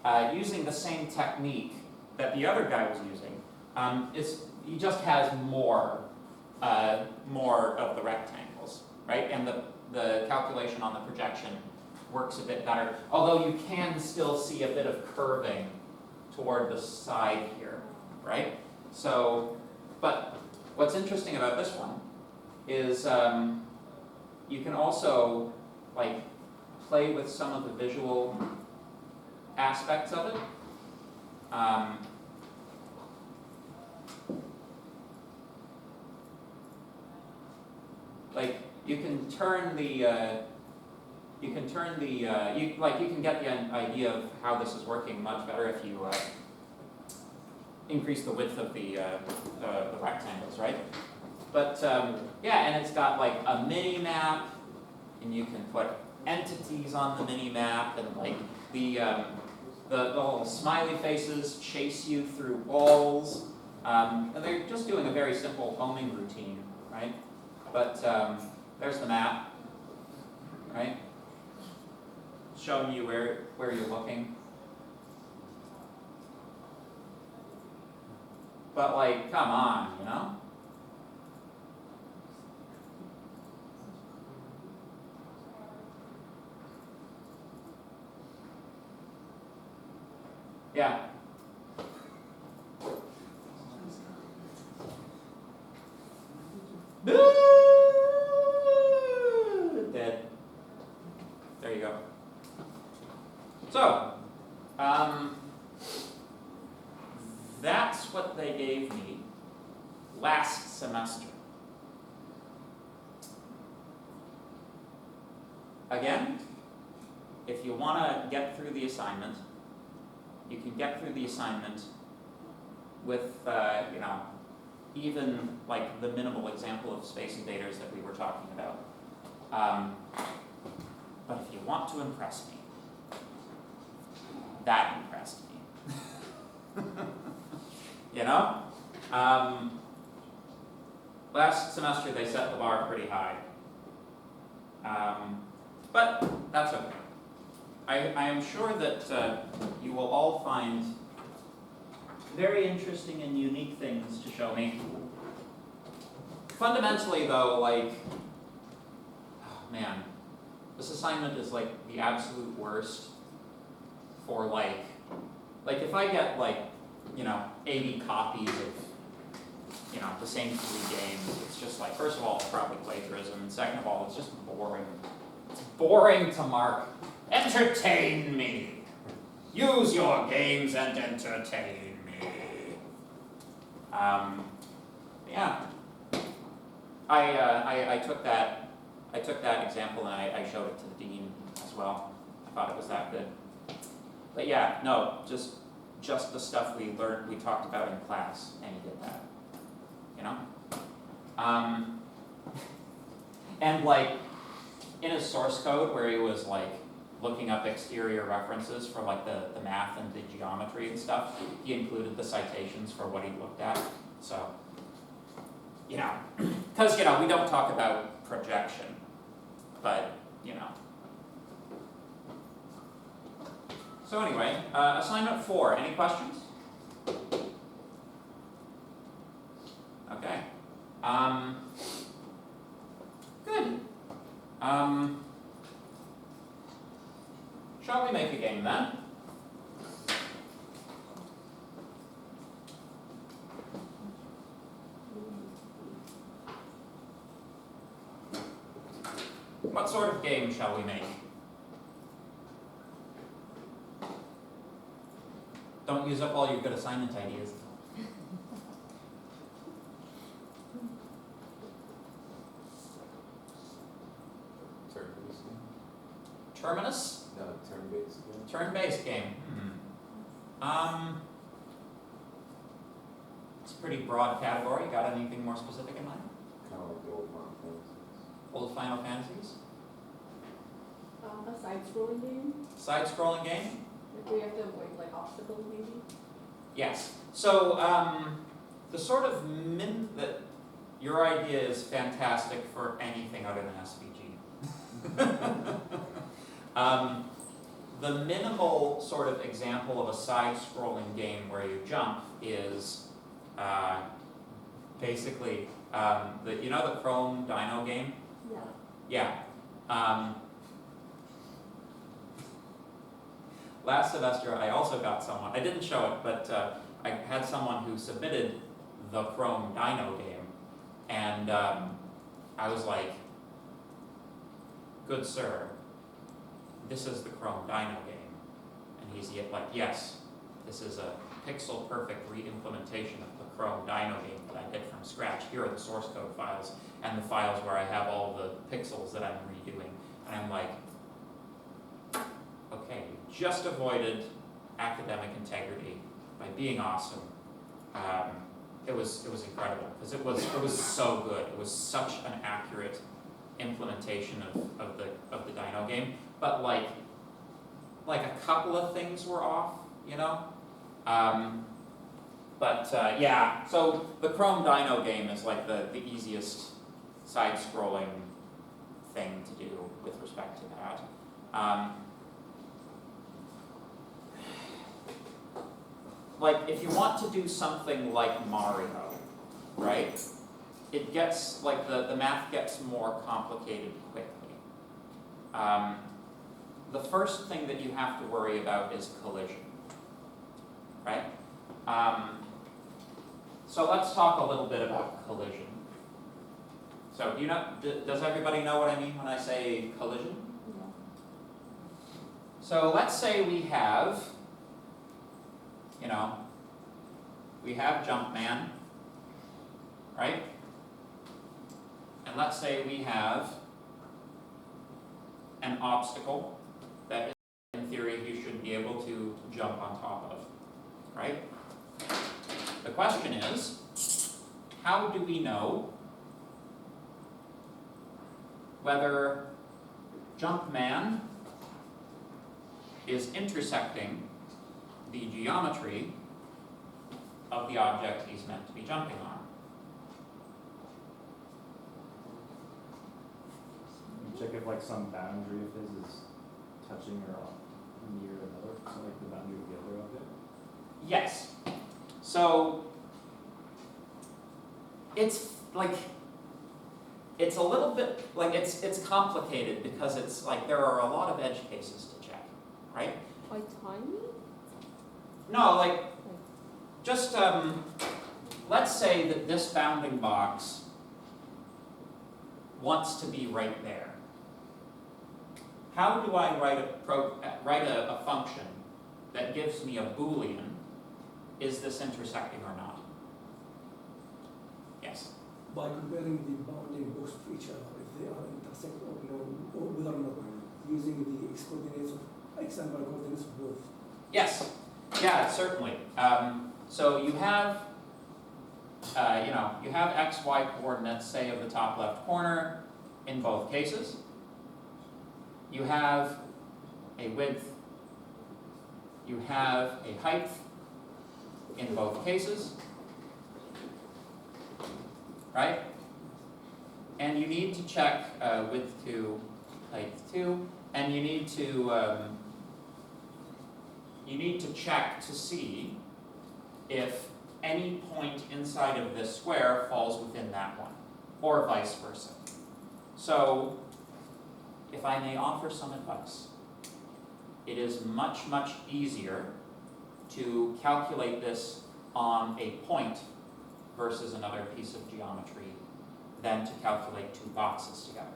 technique that the other guy was using. He just has more of the rectangles, right? And the calculation on the projection works a bit better. Although you can still see a bit of curving toward the side here, right? So, but what's interesting about this one is you can also like play with some of the visual aspects of it. Like you can turn the you can get the idea of how this is working much better if you increase the width of the rectangles, right? But yeah, and it's got like a mini map, and you can put entities on the mini map, and like the little smiley faces chase you through walls, and they're just doing a very simple homing routine, right? But there's the map, right? Showing you where you're looking. But like, come on, you know? Yeah. Dead. There you go. So, that's what they gave me last semester. Again, if you want to get through the assignment, you can get through the assignment with, you know, even like the minimal example of space invaders that we were talking about. But if you want to impress me, that impressed me. You know? Last semester they set the bar pretty high. But that's okay. I am sure that you will all find very interesting and unique things to show me. Fundamentally though, like, oh man, this assignment is like the absolute worst for like if I get like, you know, 80 copies of, you know, the same 3 games, it's just like, first of all, it's probably plagiarism, and second of all, it's just boring. It's boring to mark. Entertain me. Use your games and entertain me. Yeah. I took that example and I showed it to the dean as well. I thought it was that good. But yeah, no, just the stuff we talked about in class, and he did that. you know? And like, in his source code where he was like looking up exterior references for like the math and the geometry and stuff, he included the citations for what he looked at. So, you know, because, you know, we don't talk about projection, but, you know. So anyway, assignment 4, any questions? Okay. Good. Shall we make a game then? What sort of game shall we make? Don't use up all your good assignment ideas. Turn-based game? Terminus? No, turn-based game. Turn-based game. It's a pretty broad category. Got anything more specific in mind? Kind of like the old Final Fantasies. Old Final Fantasies? A side-scrolling game, Side-scrolling game? like we have to avoid like obstacles maybe. Yes. So the sort of that your idea is fantastic for anything other than SVG. The minimal sort of example of a side-scrolling game where you jump is basically you know the Chrome Dino game? Yeah. Yeah. Last semester, I also got someone, I didn't show it, but I had someone who submitted the Chrome Dino game, and I was like, good sir, this is the Chrome Dino game. And he's like, yes, this is a pixel-perfect re-implementation of the Chrome Dino game that I did from scratch. Here are the source code files, and the files where I have all the pixels that I'm redoing. And I'm like, okay, you just avoided academic integrity by being awesome. It was incredible because it was so good. It was such an accurate implementation of the Dino game. But like a couple of things were off, you know. Yeah. So the Chrome Dino game is like the easiest side-scrolling thing to do with respect to that. Like, if you want to do something like Mario, right? It gets, like, the math gets more complicated quickly. The first thing that you have to worry about is collision, right? So let's talk a little bit about collision. So do you know, does everybody know what I mean when I say collision? Yeah. So let's say we have, you know, we have Jumpman, right? And let's say we have an obstacle that in theory you should be able to jump on top of, right? The question is, how do we know whether Jumpman is intersecting the geometry of the object he's meant to be jumping on? Check if like some boundary of his is touching or near another, so like the boundary of the other object. Yes. So it's like, it's a little bit, like it's complicated because it's like there are a lot of edge cases to check, right? Like tiny? No, like, just, let's say that this bounding box wants to be right there. How do I write a function that gives me a Boolean, is this intersecting or not? Yes? By comparing the bounding box to each other, if they are intersect or no, or whether or not using the x coordinates of x and y coordinates of both. Yes. Yeah, certainly. So you have you have x, y coordinates, say, of the top left corner in both cases. You have a width, you have a height in both cases, right? And you need to check width 2, height 2, and you need to check to see if any point inside of this square falls within that one, or vice versa. So, if I may offer some advice, it is much, much easier to calculate this on a point versus another piece of geometry than to calculate two boxes together.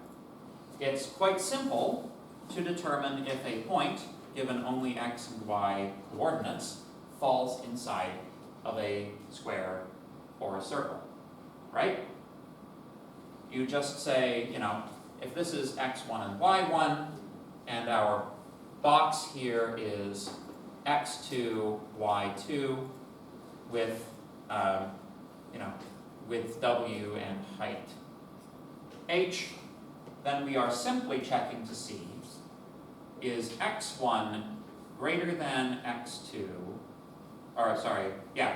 It's quite simple to determine if a point, given only x and y coordinates, falls inside of a square or a circle, right? You just say, if this is x1 and y1, and our box here is x2, y2, with, with w and height h, then we are simply checking to see, is x1 greater than x2,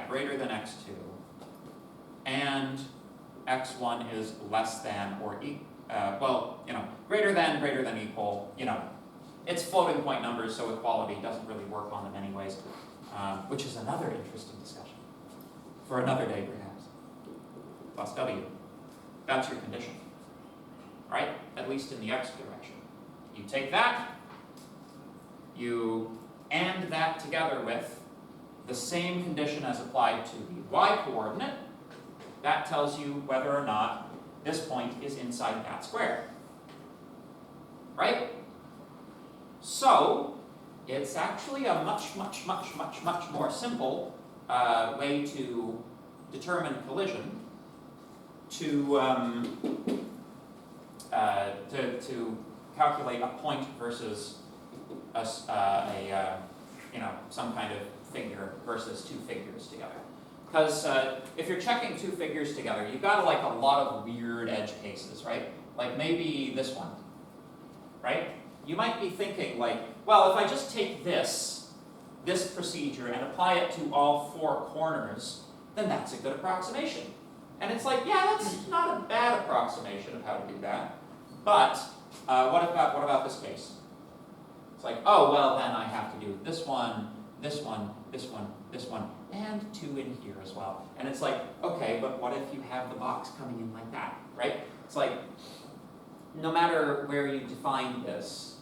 greater than x2, and x1 is less than or greater than equal, it's floating point numbers, so equality doesn't really work on them anyways, which is another interesting discussion for another day perhaps. Plus w, that's your condition, right? At least in the x direction. You take that, you AND that together with the same condition as applied to the y coordinate. That tells you whether or not this point is inside that square, right? So, it's actually a much more simple way to determine collision to calculate a point versus some kind of figure versus two figures together. Because if you're checking two figures together, you've got like a lot of weird edge cases, right? Like maybe this one, right? You might be thinking like, well, if I just take this procedure and apply it to all four corners, then that's a good approximation. And it's like, yeah, that's not a bad approximation of how to do that. But what about this case? It's like, oh, well, then I have to do this one, this one, this one, this one, and two in here as well. And it's like, okay, but what if you have the box coming in like that, right? It's like, no matter where you define this,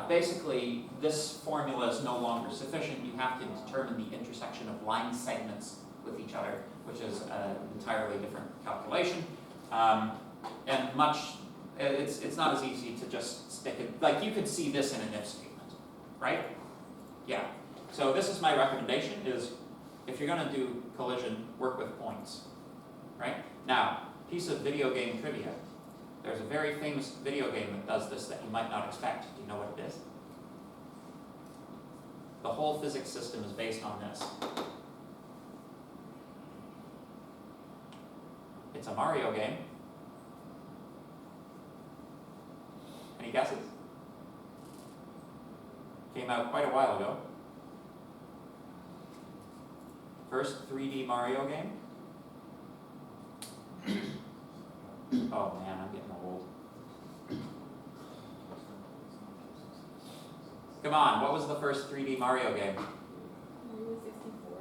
basically this formula is no longer sufficient. You have to determine the intersection of line segments with each other, which is an entirely different calculation. And it's not as easy to just stick it, like you could see this in an if statement, right? Yeah. So this is my recommendation is, if you're gonna do collision, work with points, right? Now, piece of video game trivia. There's a very famous video game that does this that you might not expect. Do you know what it is? The whole physics system is based on this. It's a Mario game. Any guesses? Came out quite a while ago. First 3D Mario game. Oh man, I'm getting old. Come on, what was the first 3D Mario game? Mario 64.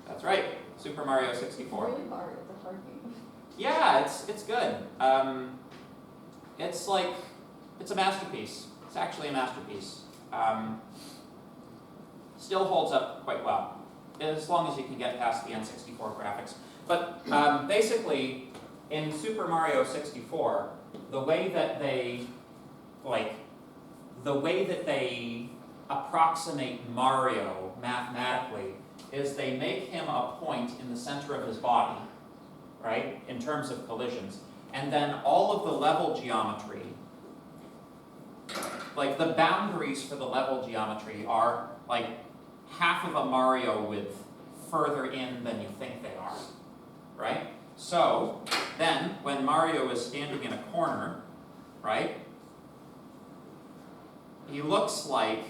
That's right, Super Mario 64. It's really hard. It's a hard game. Yeah, it's good. It's a masterpiece. It's actually a masterpiece. Still holds up quite well, as long as you can get past the N64 graphics. But basically, in Super Mario 64, the way that they approximate Mario mathematically is they make him a point in the center of his body, right, in terms of collisions, and then all of the level geometry, like the boundaries for the level geometry are like half of a Mario width further in than you think they are, right? So then, when Mario is standing in a corner, right, he looks like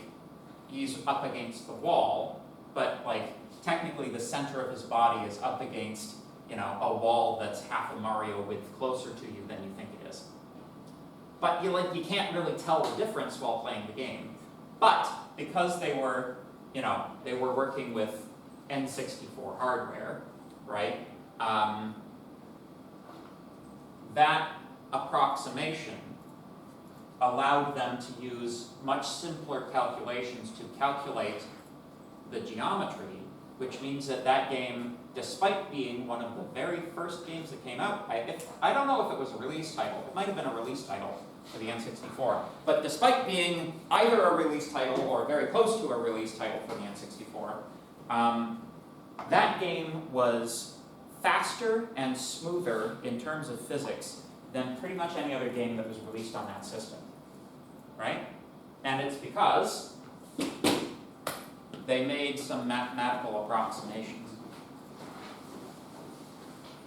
he's up against the wall, but like technically the center of his body is up against, you know, a wall that's half a Mario width closer to you than you think it is. But you can't really tell the difference while playing the game. But because they were working with N64 hardware, right? That approximation allowed them to use much simpler calculations to calculate the geometry, which means that that game, despite being one of the very first games that came out, I don't know if it was a release title, it might have been a release title for the N64, but despite being either a release title or very close to a release title for the N64, that game was faster and smoother in terms of physics than pretty much any other game that was released on that system, right? And it's because they made some mathematical approximations.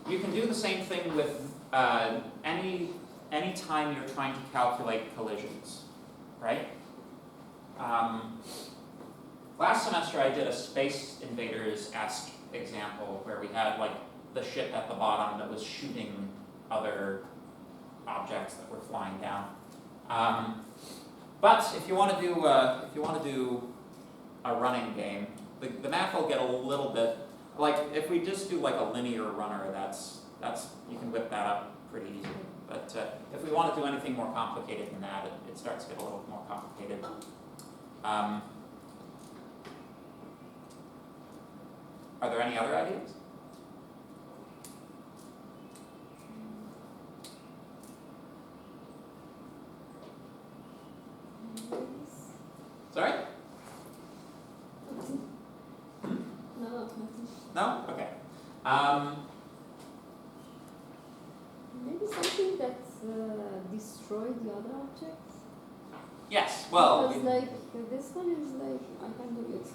You can do the same thing with any time you're trying to calculate collisions, right? Last semester I did a Space Invaders-esque example where we had like the ship at the bottom that was shooting other objects that were flying down. But if you want to do a running game, the math will get a little bit like if we just do like a linear runner, that's you can whip that up pretty easily. But if we want to do anything more complicated than that, it starts to get a little more complicated. Are there any other ideas? Sorry? No, nothing. No? Okay. Maybe something that destroyed the other objects? Yes, well, Because like, this one is like, I can do it.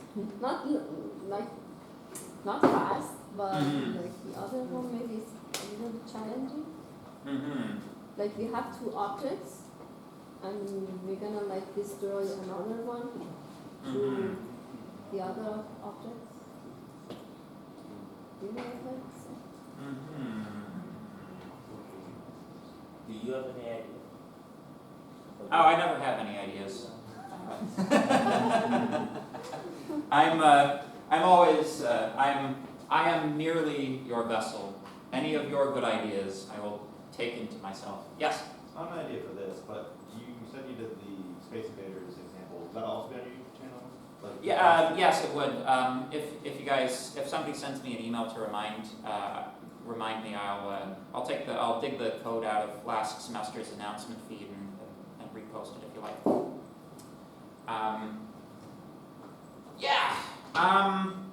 Not fast, but like the other one maybe is a little bit challenging. Like we have two objects, and we're gonna like destroy another one through the other objects. Do you know what I'm saying? Do you have any idea? Oh, I never have any ideas. I am merely your vessel. Any of your good ideas, I will take into myself. Yes? It's not an idea for this, but you said you did the Space Invaders example. Would that also be on your YouTube channel? Like, Yeah. Yes, it would. If somebody sends me an email to remind me, I'll dig the code out of last semester's announcement feed and repost it if you like.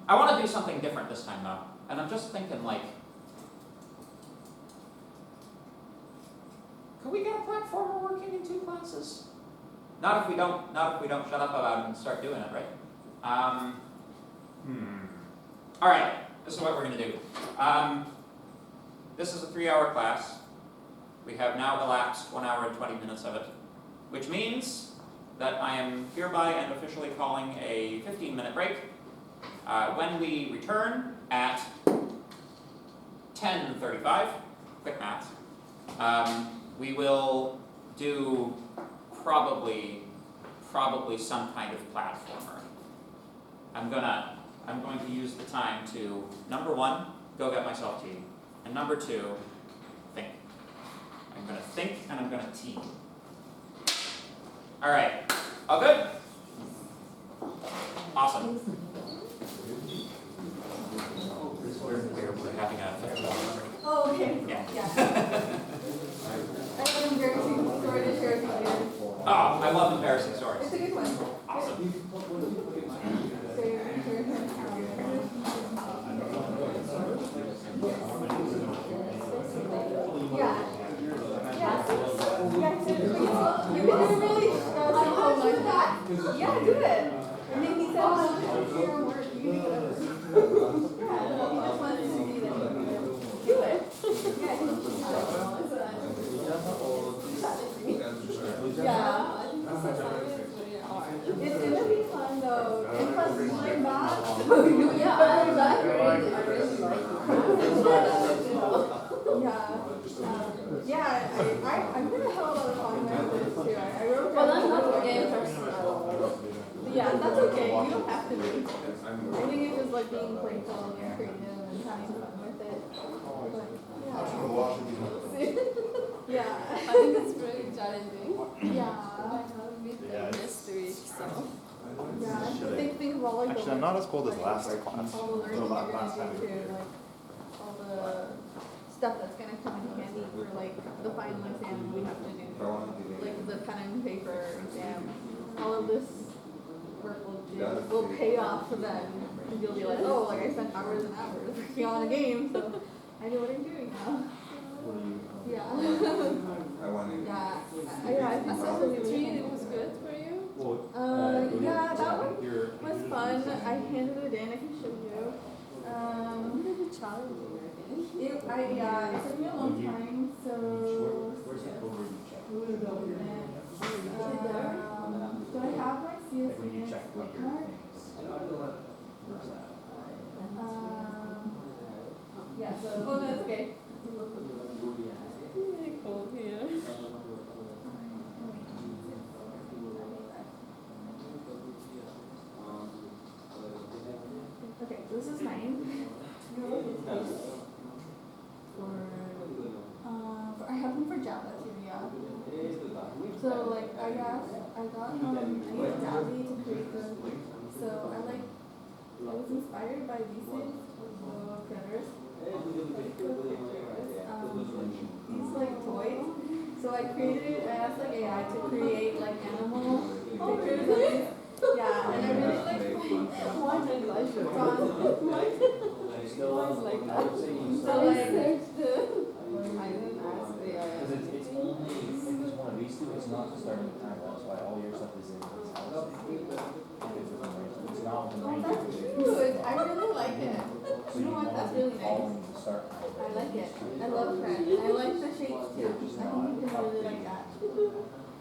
I want to do something different this time though, and I'm just thinking like, could we get a platformer working in 2 classes? Not if we don't shut up about it and start doing it, right? All right, this is what we're going to do. This is a 3-hour class. We have now elapsed 1 hour and 20 minutes of it, which means that I am hereby and officially calling a 15-minute break. When we return at 10:35, quick math, we will do probably some kind of platformer. I'm going to use the time to, number 1, go get myself tea, and number 2, think. I'm going to think and I'm going to tea. All right, all good? Awesome. We're having a 15-minute break. Oh, okay. Yeah. I have an embarrassing story to share with you. Oh, I love embarrassing stories. It's a good one. Awesome. So you're yeah. Yeah. Yeah. So you can do really simple like that. Yeah, do it. And then he said, "Oh, your work. You can do whatever." Yeah. He just wants to see that. Do it. that's okay, you don't have to be. I think it's just like being playful and creative and having fun with it. But, yeah. Yeah. I think it's very challenging. Yeah. I have been Yeah, it's- next week, so. Yeah, think of all like Actually, the, I'm not as cold as like, last class. all the learning Or you're last gonna time. do too, like all the stuff that's gonna come in handy for like the final exam we have to do. Like the pen and paper exam, all of this work will pay off then. And you'll be like, oh, like I spent hours and hours working on a game, so I know what I'm doing now. Yeah. Yeah, I think that's really Three really was good for you? yeah, that one was fun. I handed it in. I can show you. Really challenging, I think. It took me a long time. So. Where's the code where you check? Do I have my CS Like when you check what your card? things. Where's that? Yeah. So. Oh, that's okay. Really cold here. Okay, so this is mine. I have them for Java too, yeah. So like I got used Java to create them. So I was inspired by these things, critters. These like toys. So I created, I asked like AI to create like animal pictures of these. Yeah, and I really like Why did I should always like that. so I like searched I didn't ask the Because it's only, if it's one of these two, it's not to start the timer, that's why all your stuff is in this house. It's not within oh, range. that's cute. I really like it. So You know what? That's really nice. following the start timer. I like it. I love that. I like the shapes too. I think you can really like that.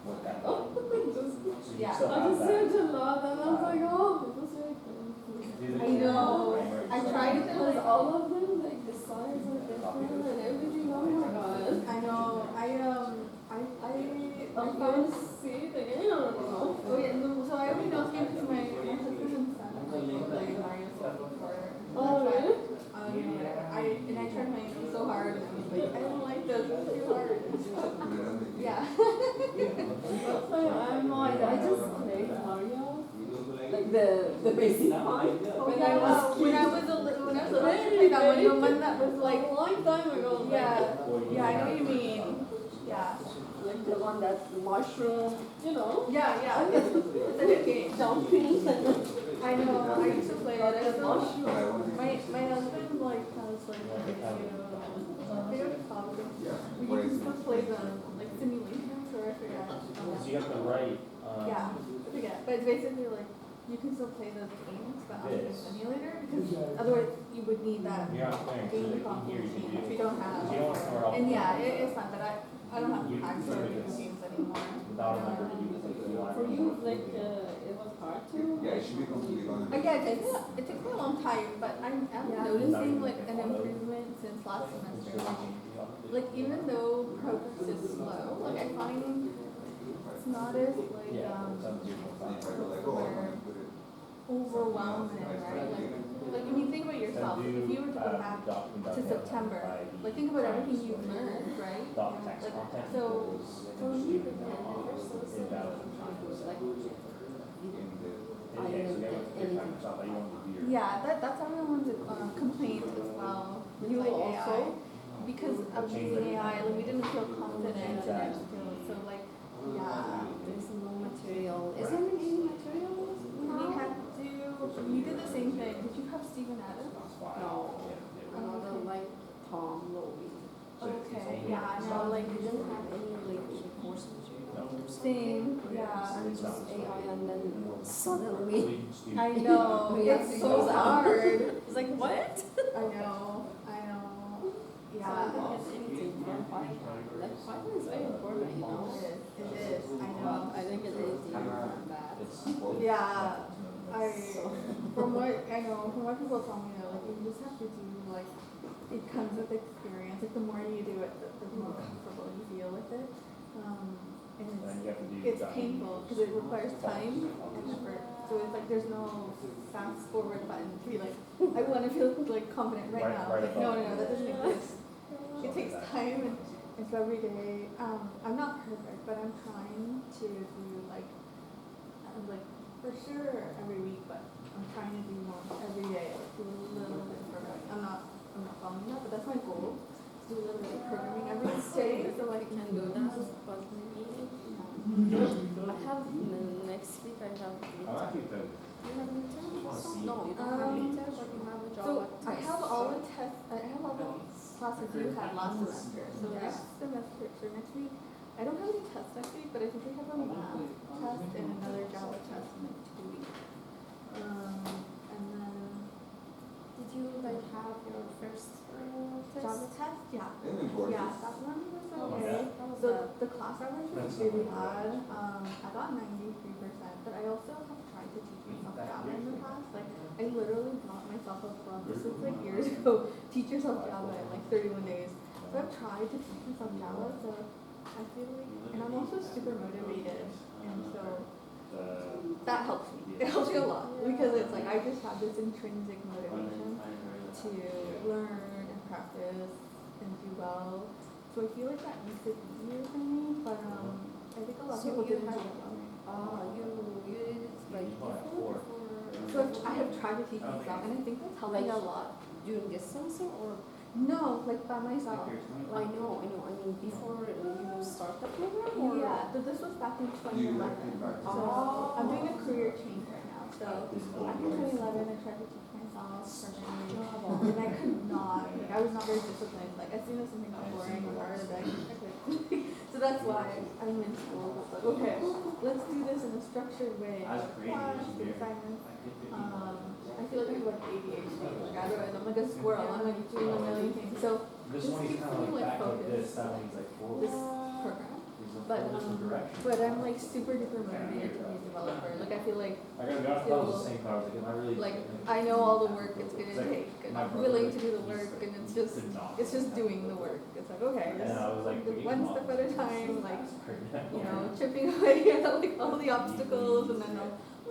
What that. So you Yeah. still I have just that. searched a lot and I was like, oh, it was very cool. Do the I know. timer I start tried timer. to Because all of them, like the size are different and everything, oh my god. I know. I I'm found. going to see it again, I don't know. Oh yeah. No, so I already know it's because my husband and son play Mario before. Oh, really? And I tried mine so hard. And I was like, I don't like this. It's too hard. Yeah. I just played Mario. Like the basic one. When I was a little, I played that one, the one that was Like like, a long time ago. yeah, I know what you mean. Yeah. Like the one that's mushroom, you know. Yeah. It's a good game. Jumping and I know. I used to play it. I the still, mushroom. my husband like has like a favorite hobby. We used to play them like simulations or I forgot. So you got the right, Yeah, I forget. But it's basically like you can still play the games, but on the This. simulator because otherwise you would need that you're not playing, so game that in console here you machine, can which we do, don't have. because you don't want to cover all. And yeah, it's fun, but I don't have You- access to you do video this. games anymore. Without a number, you can like, you want. For you, like, it was hard to. Yeah, it should be completely gone. Yeah, it took me a long time, but I'm noticing like an improvement since last semester. Like even though progress is slow, like I find it's not as like Yeah, sounds beautiful. overwhelming, right? Like when you think about yourself, if you were to go back to September, like think about everything you've learned, right? Doc text Like, content. so For me, the never so Invalid. like, And yeah, so you gotta look at your time yourself, how you want to do your. yeah, that's everyone's complaint as well. With You like also? AI. Because of using AI, like we didn't feel confident in our skills. So like, yeah. there's no material. Is there any materials? We did the same thing. Did you have Stephen Adams? No. Another like Tom Lowy. Okay, yeah, no, like We didn't have any like course material. same, yeah. And just AI and then suddenly. I know, We have it's to so go out. hard. It's like, what? I know. So I think it's anything from Python. Like Python is very important, you know. It is, I know. I think it's anything from that. Yeah, from what people tell me, like you just have to do like, it comes with experience. Like the more you do it, the more comfortable you feel with it. and then you have to do. it's painful because it requires time and effort. So it's like there's no fast forward button to be like, I want to feel like confident right now. Right Like, no, above. no, that doesn't exist. It takes Exactly. time and it's every day. I'm not perfect, but I'm trying to do like for sure every week, but I'm trying to do more every day, like do a little bit of programming. I'm not following that, but that's my goal. To do a little bit of programming every day, so I can do that, but I have next week. I have. I like you though. You have an intern? wanna see No, you don't have an intern, but you have a job. So at I test. have all the tests, I have all the classes you had last semester. So next semester, so next week, I don't have any tests next week, but I think I have a math test and another Java test in like 2 weeks. And then Did you like have your first test? Java test, yeah. Inventory. Yeah, that one was Oh, okay. yeah. How was So that? the class hours were really bad. I got 93%, but I also have tried to teach myself Java in the past. Like I literally bought myself a book. This was like years ago. Teach yourself Java in like 31 days. So I've tried to teach myself Java. So I feel like, and I'm also super motivated, and so that helps me. It helps me a lot because it's like I just have this intrinsic motivation to learn and practice and do well. So I feel like that makes it easier for me, but I think a lot of So people you didn't had- do well. you did it like before? So I have tried to teach myself, and I think that's helped me a lot. Doing this something or? No, like by myself. I know. I mean, before you start the program or? Yeah, but this was back in 2011. So I'm doing a career change right now. So back in 2011, I tried to teach myself programming, and I could not. Like I was not very disciplined. Like as soon as something got boring or hard, I quit. So that's why I'm in school. It's like, okay, let's do this in a structured way. Class, assignments. I feel like I have like ADHD. Like otherwise, I'm like a squirrel. I'm like doing a million things. So This Just one is keeps kind of me, like like, back like this, focused. that one's like forward. this program. But different direction. but I'm like super duper motivated to be a developer. Like I feel like I gotta be honest, that was the same car, I was like, am I really? like I know all the work it's gonna It's like take, and my I'm brother, willing to like, do the he's work, like- and could it's just doing the work. It's like okay, And I was like, just one step at a time, like you know, I chipping away at like all the obstacles, and then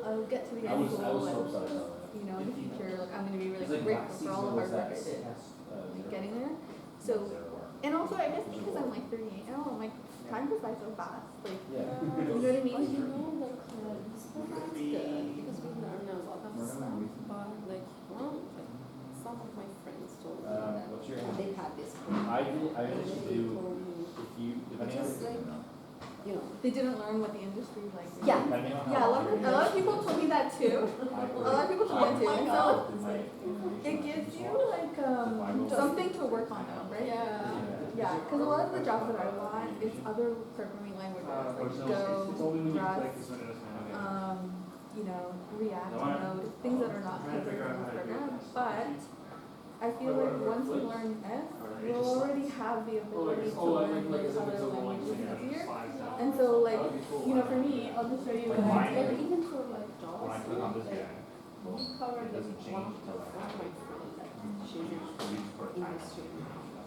I'll get to the end was so goal, and upset about that. you know, in the future, like I'm gonna be really It's like grateful last for all the season hard was work I that did getting there. So, and also I guess because I'm like 38 now, I'm like time goes by so fast. Like Yeah. you know what I mean? You know, like this program is good because we learn a lot of stuff. But like, some of my friends told me that What's your they age? had this program. I usually They do, told me, if you, depending on. Just like, you know, They didn't learn what the industry is like. Yeah. Depending on how. Yeah, a lot of people told me that too. A lot of people told me that too. And so it gives you like something to work on now, right? Yeah, because a lot of the jobs that I want is other programming languages like Go, Rust, you know, React, Node, things that are not covered in this program. But I feel like once we learn this, we'll already have the ability to learn those other languages easier. And so like, you know, for me, I'll just show you what I and did. even for like When I jobs, click on this guy, we covered it doesn't like change one until I of my friends, like she's in industry.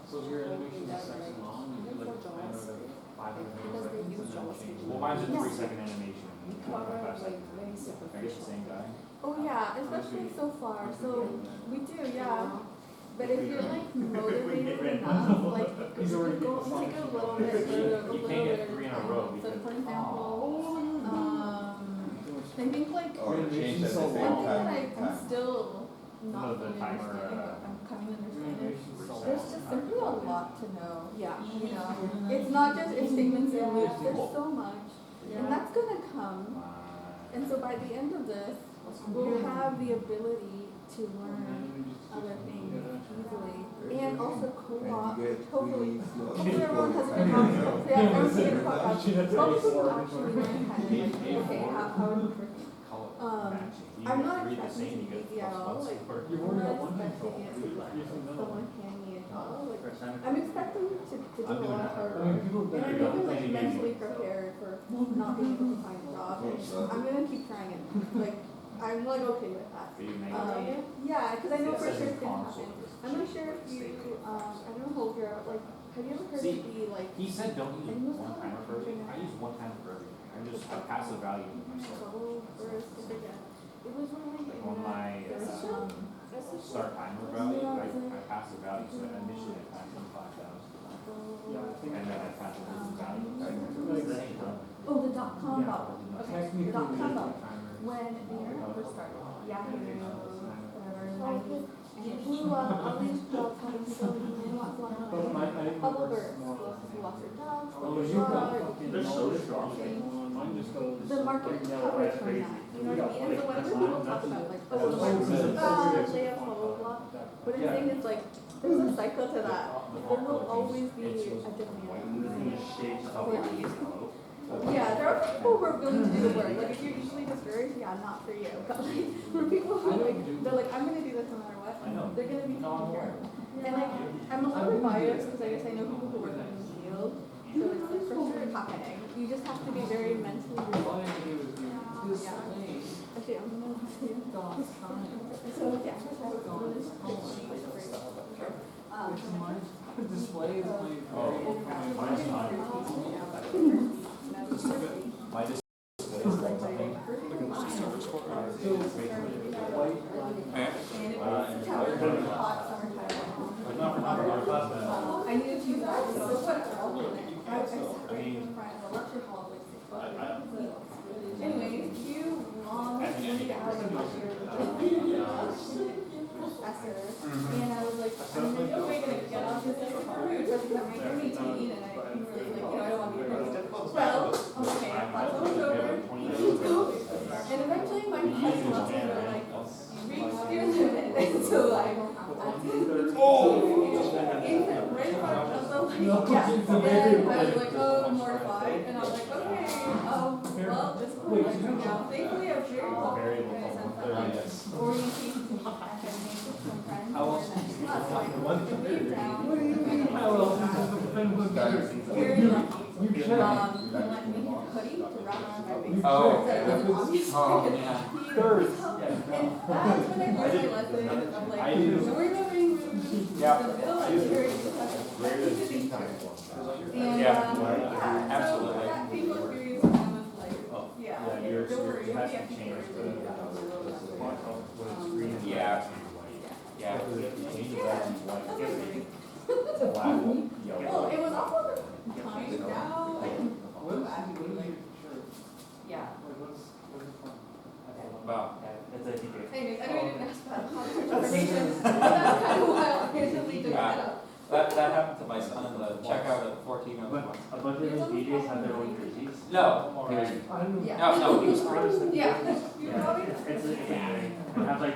So your Told me animation that, section like, long, even like, for jobs, because they use JavaScript. well, mine's a Yeah. 3-second animation. We cover like very I guess the superficial. same guy. Oh yeah, especially so far. So we do, yeah. But if you're like motivated enough, like He's already go take a little bit, a You little can't get bit 3 in a of row time. So because. for example, I think like Or change at the one same thing that time. I'm still not The fully timer, understanding, but I'm coming to understand it. Reset. There's just simply a lot to know. Yeah. You know, it's not just if statements and loops. There's so much, and that's gonna come. And so by the end of this, we'll have the ability to learn other things easily, and also co-op. Hopefully everyone has a co-op. Yeah, everyone's getting a co-op. Hopefully we'll actually learn kind of like, okay, how it works. I'm not expecting it to be easy at all. Like, I'm not expecting it to be like someone hand me a job. Like, I'm expecting to do a lot of hard work. And I'm even like mentally prepared for not being able to find a job. And I'm gonna keep trying it. Like, I'm like okay with that. Yeah, because I know for sure it's gonna happen. I'm not sure if you, I don't know if you're like have you ever heard See, of the like He said don't use one timer for everything. I use one timer for everything. I passive value myself. bubble burst? I forget. It was one of Like on my start timer value, I passive value. So initially I passed 25,000. Yeah, I think And then I passed the value. Like the same time. Oh, the .com bubble. Okay, the .com bubble. timer. When the internet first started, Yahoo, whatever, 90s, and it blew up, all these jobs had so many lots But of bubble burst. More People lost their jobs, Oh, lost you their got jobs, fucking. They're so strong. Mine just goes. the market coverage from that, you know what I mean? And so whenever people talk about like, oh, the That's market is bad, that's they have blah, blah, blah, what I'm saying is like, there's a cycle to that. There will always be a demand. Yeah, there are people who are willing to do the work, like if you're easily discouraged, yeah, not for you, but like, for people who like, they're like, I'm gonna do this no matter what, they're gonna be taken care of. And like, I'm a little bit biased, because I guess I know people who work in the field, so it's like for sure it's happening. You just have to be very mentally resilient. Yeah. Actually, I'm gonna see you. So, yeah. Display is like. Mine's not. My display is like something. And it was a hot summertime. I needed to use that, so I sat right in front of the lecture hall like anyways, you long 3 hours of lecture and I was like, I'm like, okay, gonna get off this route, but I'm like, I'm 18 and I really like, I don't want to be perfect. Well, okay, I thought it was over. And eventually my cousin were like, you reached your limit, and so I infant right in front of the yeah. And I was like, oh, mortified, and I was like, okay, well, this is what I'm doing now. Thankfully, I was very lucky in a sense that like orientation I had made with some friends. How else? So I could leave down. Very lucky. He let me a hoodie to wrap around my waist. Oh. So it wasn't obvious. Oh, yeah. And that's when I learned my lesson of like, don't worry about being rude. Yeah. In the middle, like, very and yeah, Absolutely. so that people experience kind of like, yeah, don't worry, you have to change Yeah. Yeah. well, it was awful the time now, like, yeah. Well, It's a secret. Anyways, I know you didn't ask about information, but that's kind of why I recently took that up. that happened to my son in the checkout at 1401. But a bunch of those DJs have their own jerseys. No. Yeah. No, he was crazy. Yeah, you probably. It's a thing. I have like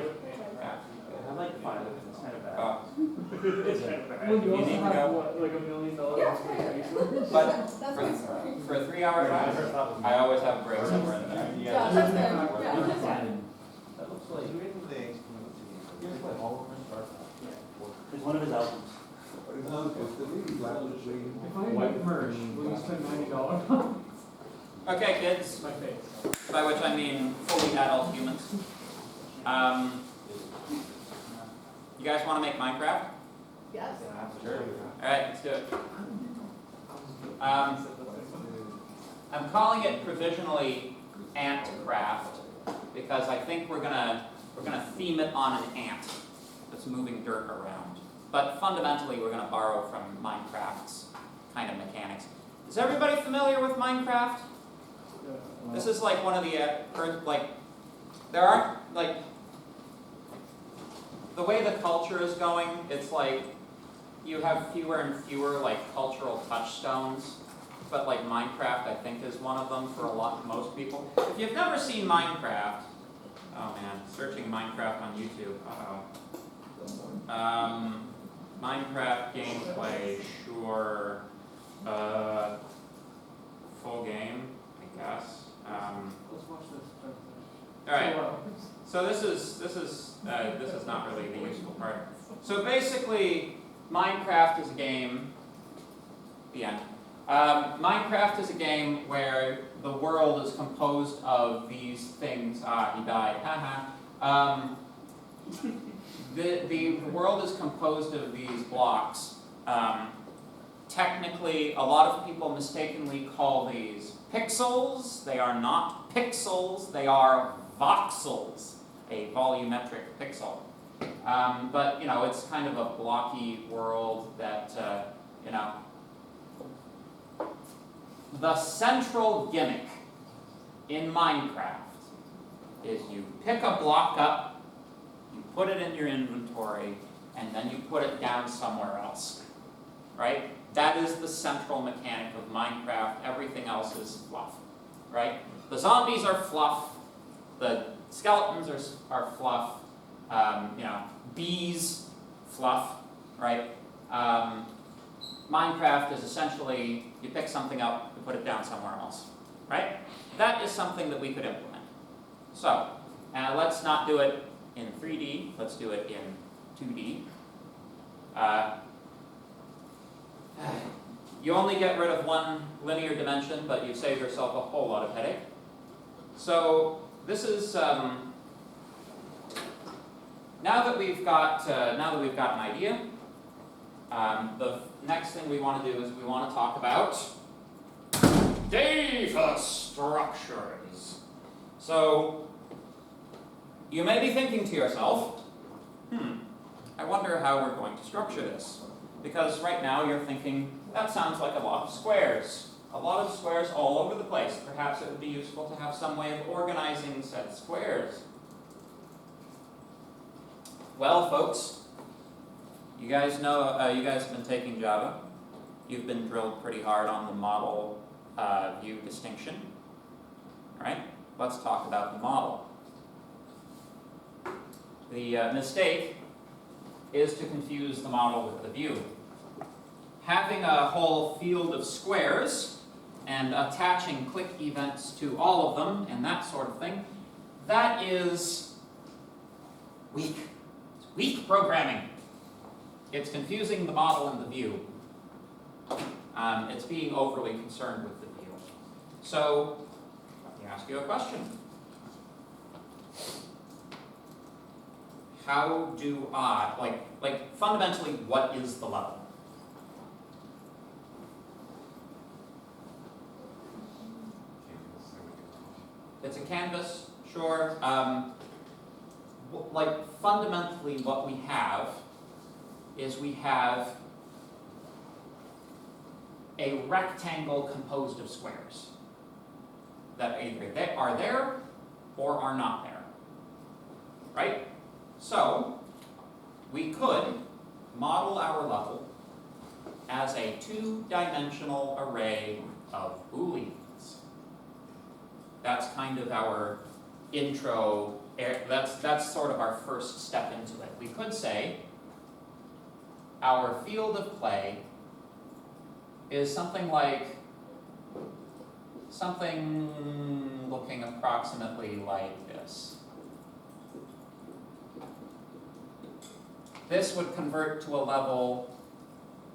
5 of them. It's kind of bad. It's kind of bad. Well, you You also need to have go. what, like $1 million? Yeah, But that's my story. for a 3-hour drive, I always have a break somewhere in there. Yeah, that's good, yeah. That looks like. Here's like all over start. It's one of his albums. If I make merch, will you spend $90? Okay, kids, My face. by which I mean fully adult humans. You guys want to make Minecraft? Yes. Sure. Alright, let's do it. I'm calling it provisionally Antcraft because I think we're gonna theme it on an ant that's moving dirt around. But fundamentally, we're gonna borrow from Minecraft's kind of mechanics. Is everybody familiar with Minecraft? This is like one of the there aren't like the way the culture is going. It's like you have fewer and fewer like cultural touchstones. But like Minecraft, I think, is one of them for most people. If you've never seen Minecraft, oh man, searching Minecraft on YouTube. Minecraft gameplay, sure. Full game, I guess. Let's watch this. All right. So this is not really the useful part. So basically, Minecraft is a game. The end. Minecraft is a game where the world is composed of these things. He died. Haha. The world is composed of these blocks. technically, a lot of people mistakenly call these pixels. They are not pixels, they are voxels, a volumetric pixel. But, you know, it's kind of a blocky world that, you know. The central gimmick in Minecraft is you pick a block up, you put it in your inventory, and then you put it down somewhere else, right? That is the central mechanic of Minecraft. Everything else is fluff, right? The zombies are fluff, the skeletons are fluff, you know, bees, fluff, right? Minecraft is essentially, you pick something up, you put it down somewhere else, right? That is something that we could implement. So, let's not do it in 3D, let's do it in 2D. You only get rid of one linear dimension, but you save yourself a whole lot of headache. So, this is, now that we've got an idea, the next thing we want to do is we want to talk about data structures. So, you may be thinking to yourself, I wonder how we're going to structure this. Because right now you're thinking, that sounds like a lot of squares. A lot of squares all over the place. Perhaps it would be useful to have some way of organizing said squares. Well, folks, you guys know, you guys have been taking Java. You've been drilled pretty hard on the model view distinction. All right, let's talk about the model. The mistake is to confuse the model with the view. Having a whole field of squares and attaching click events to all of them and that sort of thing, that is weak. It's weak programming. It's confusing the model and the view. It's being overly concerned with the view. So, let me ask you a question. How do I, like fundamentally, what is the level? It's a canvas, sure. Like fundamentally what we have is we have a rectangle composed of squares that either are there or are not there, right? So, we could model our level as a two-dimensional array of booleans. That's kind of our intro, that's sort of our first step into it. We could say our field of play is something looking approximately like this. This would convert to a level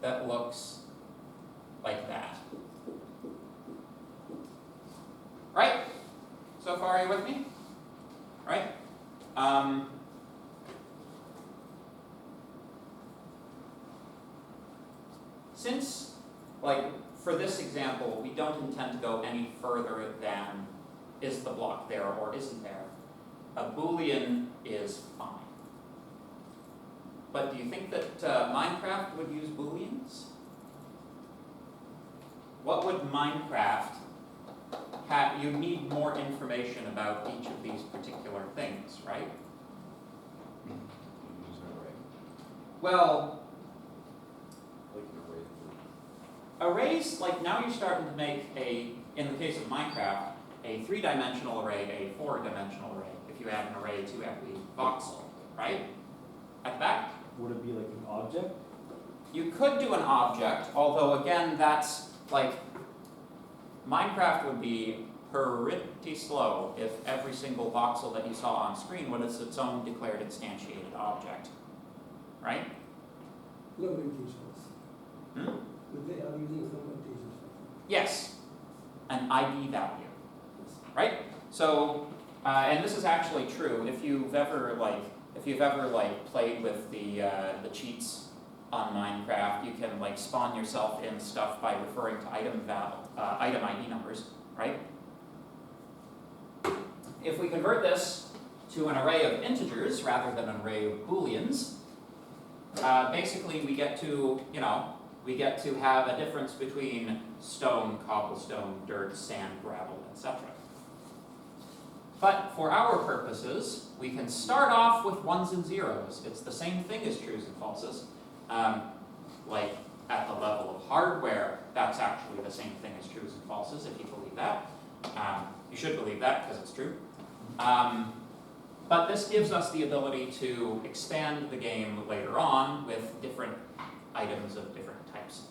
that looks like that. Right? So far, are you with me? Right? Since, for this example, we don't intend to go any further than is the block there or isn't there, a Boolean is fine. But do you think that Minecraft would use Booleans? What would Minecraft have? You need more information about each of these particular things, right? Well, arrays, now you're starting to make in the case of Minecraft, a 3-dimensional array, a 4-dimensional array, if you add an array to every voxel, right? At the back? Would it be like an object? You could do an object, although again, that's Minecraft would be pretty slow if every single voxel that you saw on screen was its own declared instantiated object, right? Limitations. Hmm? They are using some limitations. Yes, an ID value, right? So, and this is actually true if you've ever played with the cheats on Minecraft, you can like spawn yourself in stuff by referring to item ID numbers, right? If we convert this to an array of integers rather than an array of booleans, basically we get to, we get to have a difference between stone, cobblestone, dirt, sand, gravel, etc. But for our purposes, we can start off with ones and zeros. It's the same thing as trues and falses. Like at the level of hardware, that's actually the same thing as trues and falses, if you believe that. You should believe that because it's true. But this gives us the ability to expand the game later on with different items of different types,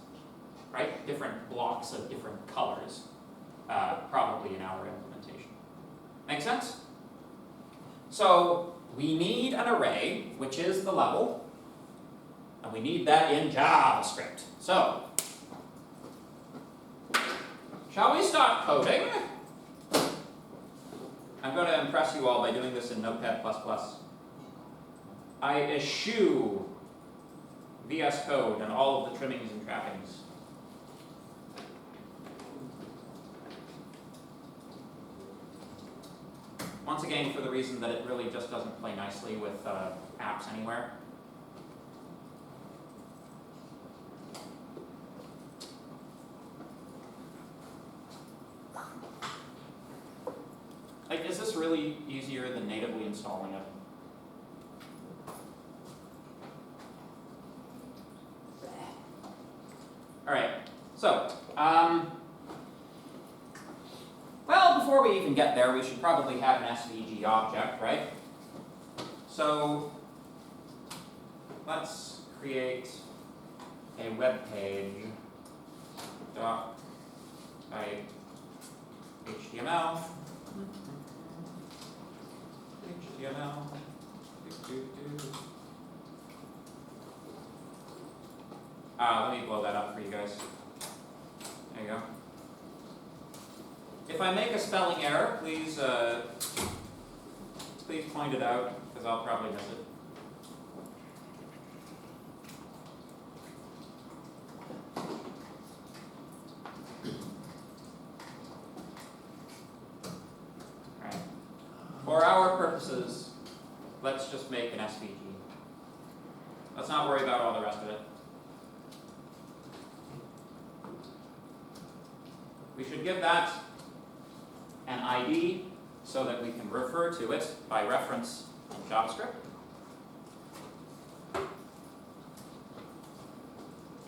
right? Different blocks of different colors, probably in our implementation. Make sense? So we need an array, which is the level, and we need that in JavaScript. So, shall we start coding? I'm going to impress you all by doing this in Notepad++. I eschew VS Code and all of the trimmings and trappings. Once again, for the reason that it really just doesn't play nicely with apps anywhere. Like, is this really easier than natively installing it? All right, so, well, before we even get there, we should probably have an SVG object, right? So, let's create a web page dot type HTML. Let me blow that up for you guys. There you go. If I make a spelling error, please point it out, because I'll probably miss it. Alright. For our purposes, let's just make an SVG. Let's not worry about all the rest of it. We should give that an ID so that we can refer to it by reference in JavaScript.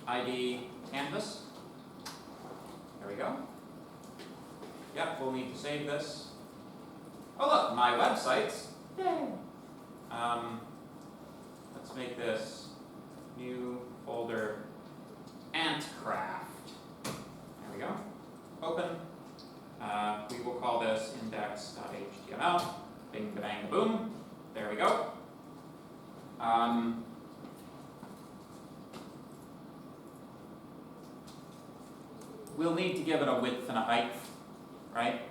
ID canvas. There we go. Yep, we'll need to save this. Oh look, my websites. Yay. Let's make this new folder Antcraft. There we go. Open. We will call this index.html. Bing, bang, boom. There we go. We'll need to give it a width and a height, right?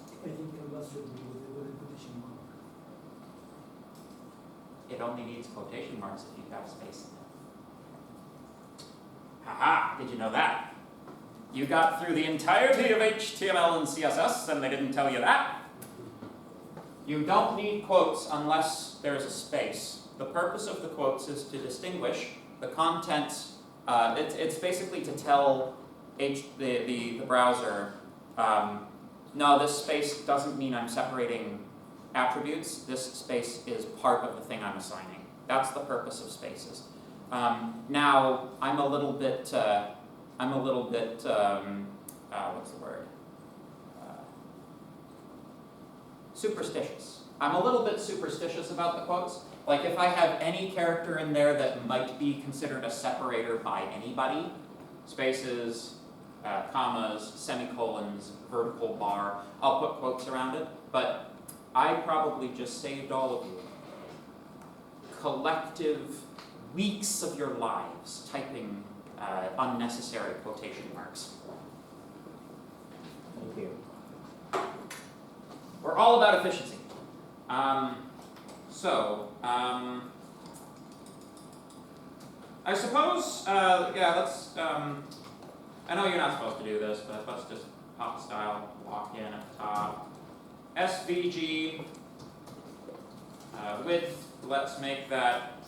I think canvas should be with a quotation mark. It only needs quotation marks if you've got space in it. Haha, did you know that? You got through the entirety of HTML and CSS and they didn't tell you that. You don't need quotes unless there's a space. The purpose of the quotes is to distinguish the content. It's basically to tell the browser, no, this space doesn't mean I'm separating attributes. This space is part of the thing I'm assigning. That's the purpose of spaces. Now, I'm a little bit, what's the word? Superstitious. I'm a little bit superstitious about the quotes. Like if I have any character in there that might be considered a separator by anybody, spaces, commas, semicolons, vertical bar, I'll put quotes around it, but I probably just saved all of you collective weeks of your lives typing unnecessary quotation marks. Thank you. We're all about efficiency. So, I suppose, yeah, let's, I know you're not supposed to do this, but let's just pop style block in at the top. SVG, width, let's make that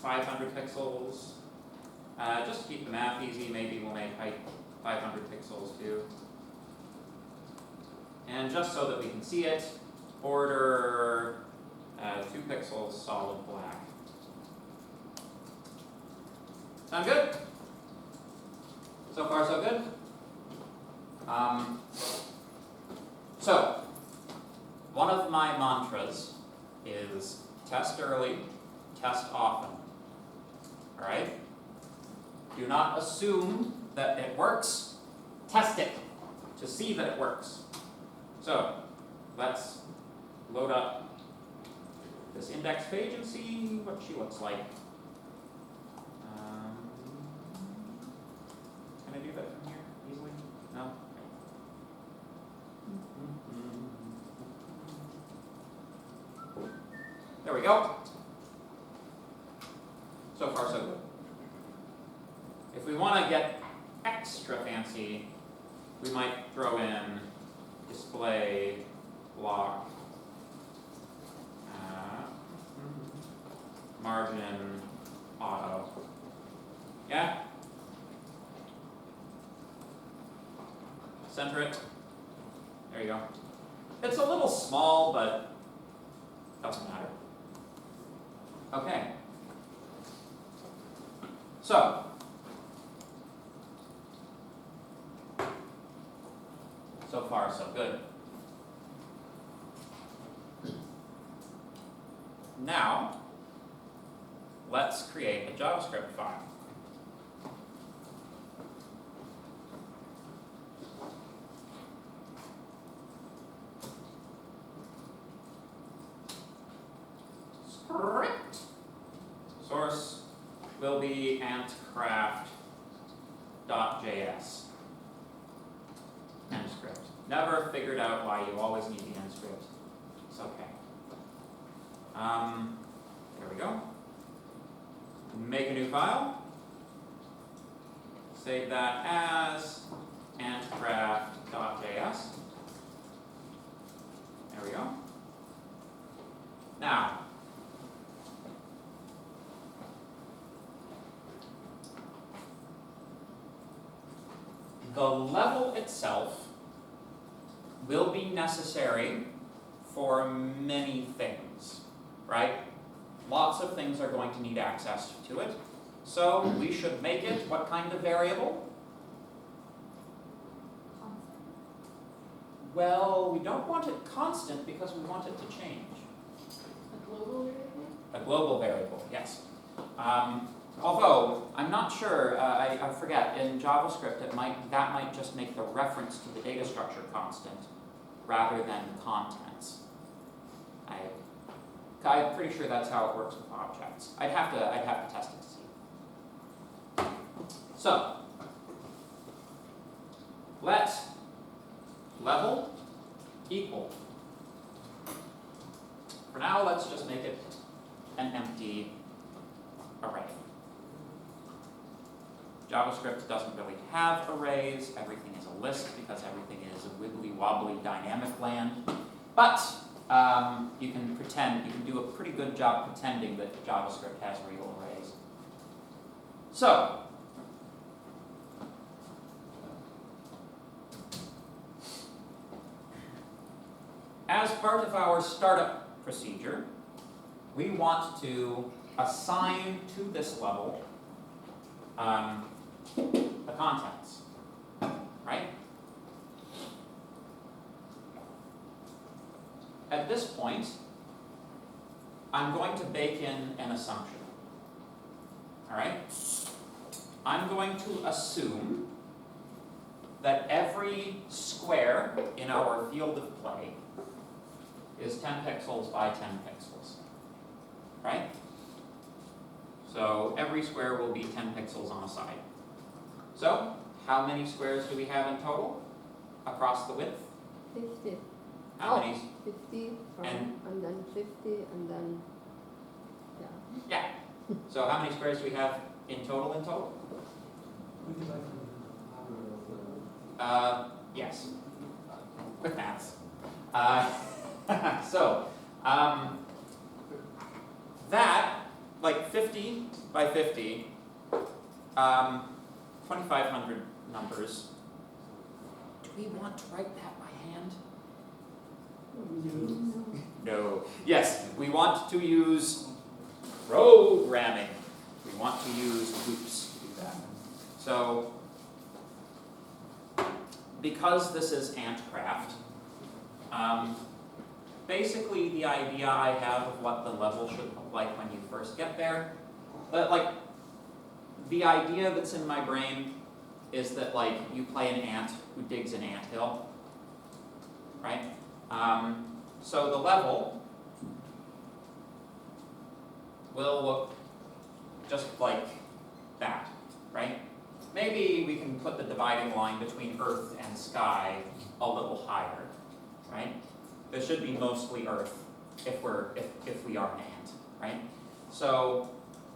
500 pixels. Just to keep the math easy, maybe we'll make height 500 pixels too. And just so that we can see it, border 2 pixels solid black. Sound good? So far so good? So, one of my mantras is test early, test often. Alright? Do not assume that it works, test it to see that it works. So, let's load up this index page and see what she looks like. Can I do that from here easily? No? There we go. So far so good. If we want to get extra fancy, we might throw in display block margin auto. Yeah? Center it. There you go. It's a little small, but doesn't matter. Okay. So, so far so good. Now, let's create a JavaScript file. Script. Source will be antcraft.js. End script. Never figured out why you always need the end script. It's okay. There we go. Make a new file. Save that as antcraft.js. There we go. Now, the level itself will be necessary for many things, right? Lots of things are going to need access to it. So we should make it what kind of variable? Well, we don't want it constant because we want it to change. A global variable? A global variable, yes. Although, I'm not sure, I forget, in JavaScript that might just make the reference to the data structure constant rather than the contents. I'm pretty sure that's how it works with objects. I'd have to test it to see. So, let level equal. For now, let's just make it an empty array. JavaScript doesn't really have arrays. Everything is a list because everything is a wibbly wobbly dynamic land. But you can do a pretty good job pretending that JavaScript has real arrays. So, as part of our startup procedure, we want to assign to this level the contents, right? At this point, I'm going to bake in an assumption, all right? I'm going to assume that every square in our field of play is 10 pixels by 10 pixels, right? So every square will be 10 pixels on a side. So, how many squares do we have in total across the width? 50. How many? 50 from, And- and then 50, and then, yeah. Yeah. So how many squares do we have in total Yes. With maths. So, that, like 50 by 50, 2,500 numbers. Do we want to write that by hand? No. Yes, we want to use programming. We want to use loops to do that. So, because this is Antcraft, basically the idea I have of what the level should look like when you first get there, like, the idea that's in my brain is that, like, you play an ant who digs an anthill, right? So the level will look just like that, right? Maybe we can put the dividing line between Earth and sky a little higher, right? There should be mostly Earth if we are an ant, right? So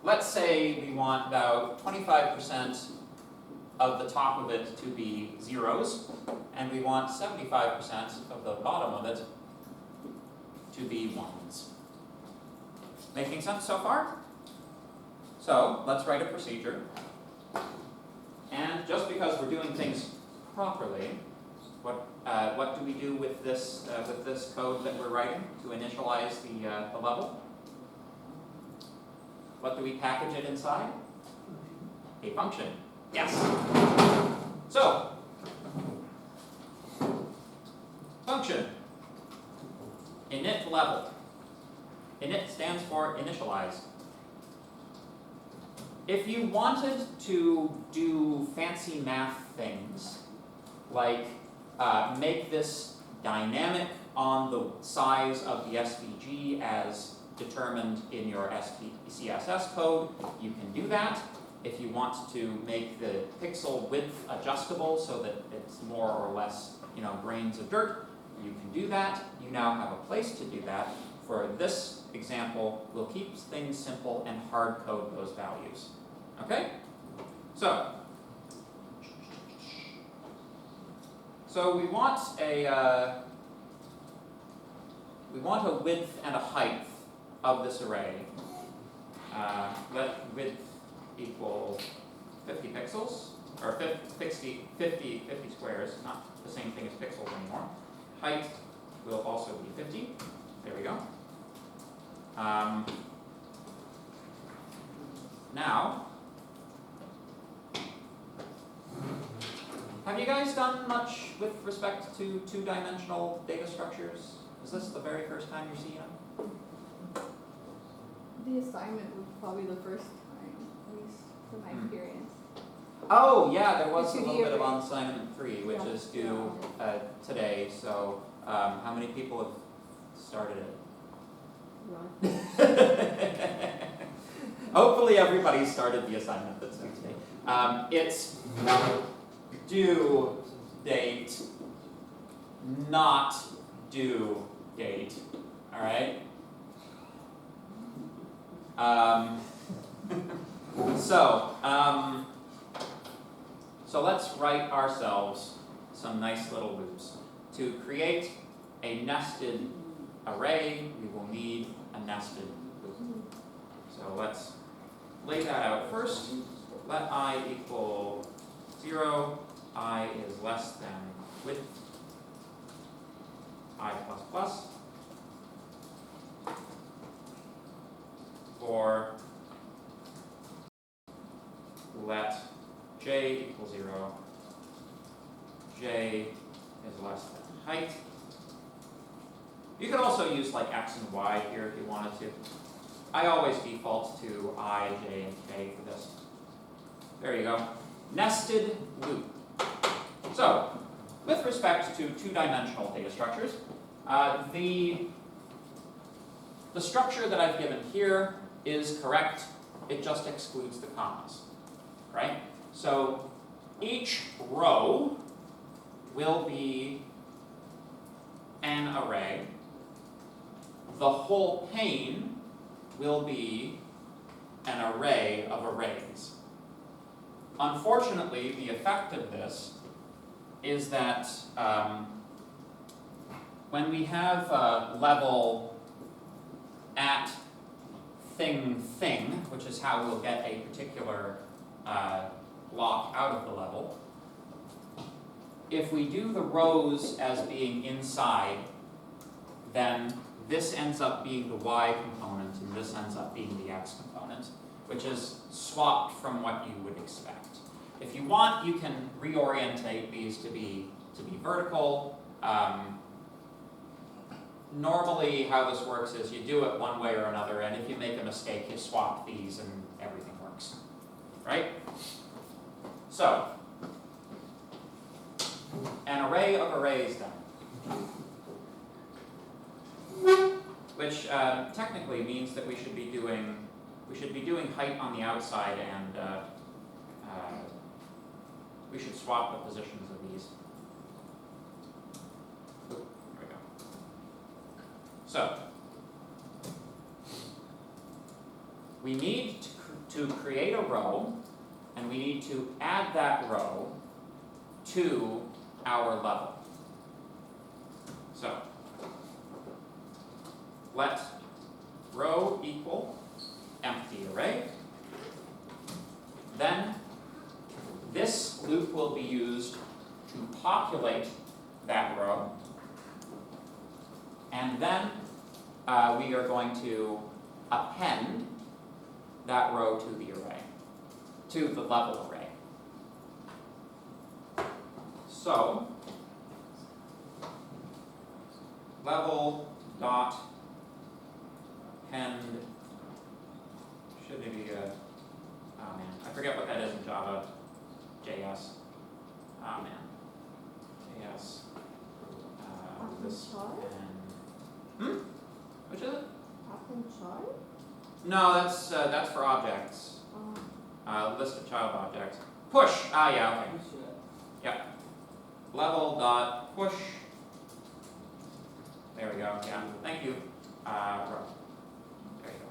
let's say we want about 25% of the top of it to be zeros, and we want 75% of the bottom of it to be ones. Making sense so far? So let's write a procedure. And just because we're doing things properly, what do we do with this code that we're writing to initialize the level? What do we package it inside? A function. Yes. So, function. Init level. Init stands for initialize. If you wanted to do fancy math things, like make this dynamic on the size of the SVG as determined in your CSS code, you can do that. If you want to make the pixel width adjustable so that it's more or less, grains of dirt, you can do that. You now have a place to do that. For this example, we'll keep things simple and hard code those values. Okay? So we want a width and a height of this array. Let width equal 50 pixels, or 50 squares, not the same thing as pixels anymore. Height will also be 50. There we go. Now, have you guys done much with respect to two-dimensional data structures? Is this the very first time you're seeing them? The assignment was probably the first time, at least from my experience. Oh, yeah, there was a It should little be bit of array. on assignment 3, which is due today, so how many people have started it? Right. Hopefully everybody started the assignment that's due today. It's due date, not due date, all right? So let's write ourselves some nice little loops. To create a nested array, we will need a nested loop. So let's lay that out first. Let I equal 0, I is less than width, I plus plus. For let j equal 0, j is less than height. You could also use like x and y here if you wanted to. I always default to I, j, and k for this. There you go. Nested loop. So, with respect to two-dimensional data structures, the structure that I've given here is correct. It just excludes the commas, right? So each row will be an array, the whole pane will be an array of arrays. Unfortunately, the effect of this is that when we have a level at thing, which is how we'll get a particular block out of the level, if we do the rows as being inside, then this ends up being the y component and this ends up being the x component, which is swapped from what you would expect. If you want, you can reorientate these to be vertical. Normally how this works is you do it one way or another, and if you make a mistake, you swap these and everything works, right? So, an array of arrays then, which technically means that we should be doing height on the outside, and we should swap the positions of these. There we go. So, we need to create a row, and we need to add that row to our level. So, let row equal empty array. Then this loop will be used to populate that row. And then we are going to append that row to the array, to the level array. So, level dot append, should maybe oh man, I forget what that is in Java. JS. Oh man. JS. This and which is it? Append child? No, that's for objects. Oh. List of child objects. Push. Ah, yeah. Okay. Yeah. Level dot push. There we go. Yeah. Thank you. Row. There you go.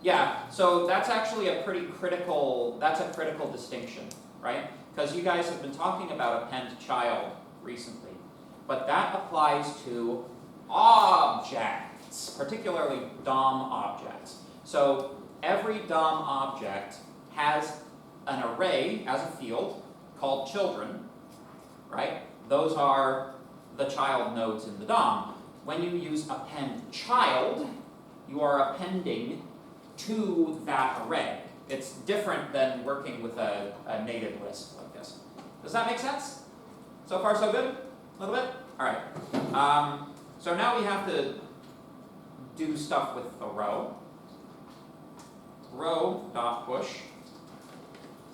Yeah. So that's actually a pretty critical. That's a critical distinction, right? Because you guys have been talking about append child recently, but that applies to objects, particularly DOM objects. So every DOM object has an array as a field called children, right? Those are the child nodes in the DOM. When you use append child, you are appending to that array. It's different than working with a native list like this. Does that make sense? So far so good? A little bit? Alright. So now we have to do stuff with the row. Row dot push.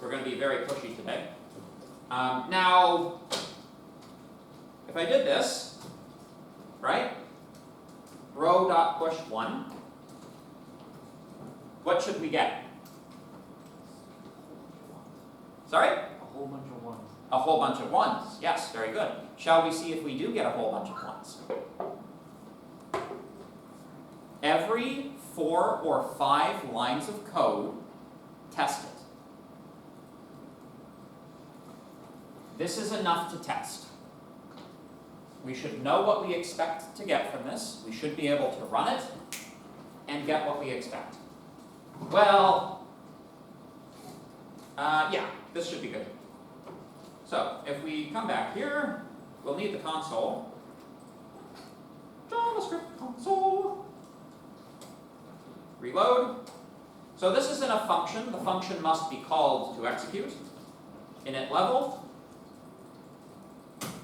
We're going to be very pushy today. Now, if I did this, right? Row dot push 1. What should we get? Sorry? A whole bunch of ones. A whole bunch of ones. Yes, very good. Shall we see if we do get a whole bunch of ones? Every 4 or 5 lines of code, test it. This is enough to test. We should know what we expect to get from this. We should be able to run it and get what we expect. Well, yeah, this should be good. So, if we come back here, we'll need the console. JavaScript console. Reload. So this isn't a function. The function must be called to execute. Init level.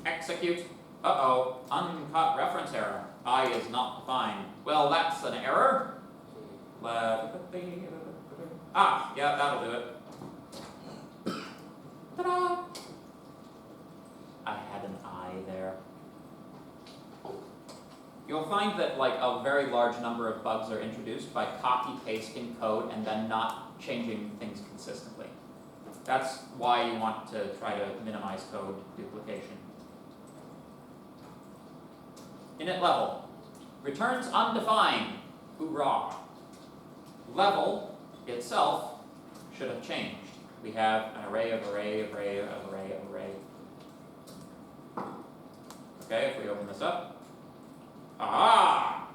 Execute. Uh-oh, uncut reference error. I is not defined. Well, that's an error. Ah, yeah, that'll do it. Ta-da! I had an I there. You'll find that like a very large number of bugs are introduced by copy-pasting code and then not changing things consistently. That's why you want to try to minimize code duplication. Init level. Returns undefined. Hoorah. Level itself should have changed. We have an array of array of array of array of array. Okay, if we open this up. Ah!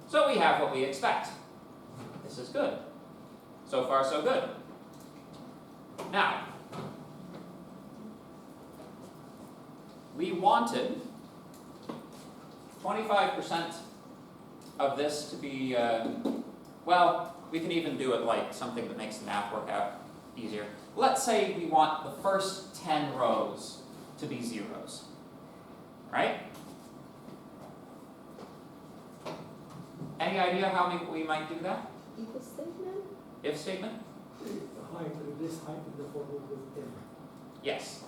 So we have what we expect. This is good. So far, so good. Now, we wanted 25% of this to be, well, we can even do it like something that makes the math work out easier. Let's say we want the first 10 rows to be zeros, right? Any idea how we might do that? If statement? If statement? Height, replace height in the forward with 10. Yes.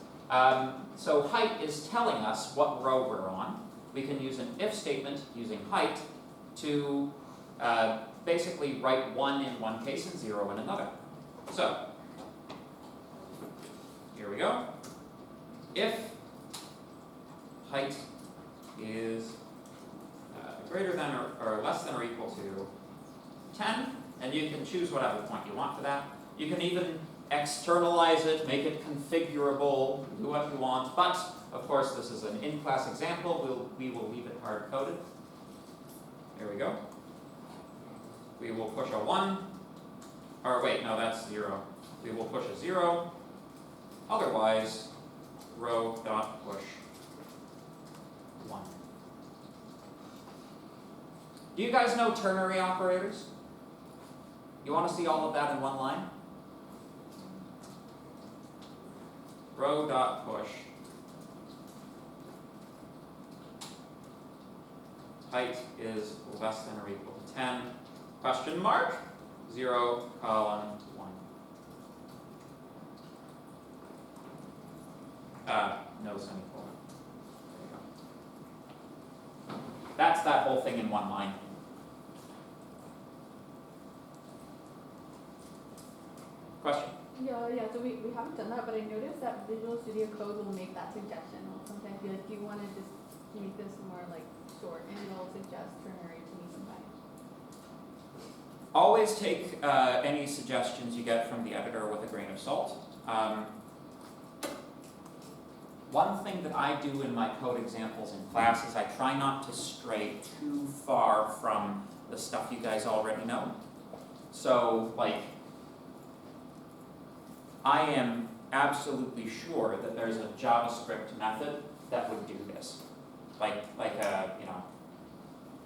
So height is telling us what row we're on. We can use an if statement using height to basically write 1 in one case and 0 in another. So, here we go. If height is greater than or less than or equal to 10, and you can choose whatever point you want for that. You can even externalize it, make it configurable, do what you want, but of course this is an in-class example, we will leave it hard-coded. Here we go. We will push a 1, or wait, no, that's 0. We will push a 0, otherwise row dot push 1. Do you guys know ternary operators? You want to see all of that in one line? Row dot push height is less than or equal to 10, question mark, 0, colon, 1. No semicolon. There you go. That's that whole thing in one line. Question? Yeah, so we haven't done that, but I noticed that Visual Studio Code will make that suggestion. It'll sometimes be like, do you want to just make this more like short? And it'll suggest ternary to me sometimes. Always take any suggestions you get from the editor with a grain of salt. One thing that I do in my code examples in class is I try not to stray too far from the stuff you guys already know. So, like, I am absolutely sure that there's a JavaScript method that would do this. You know,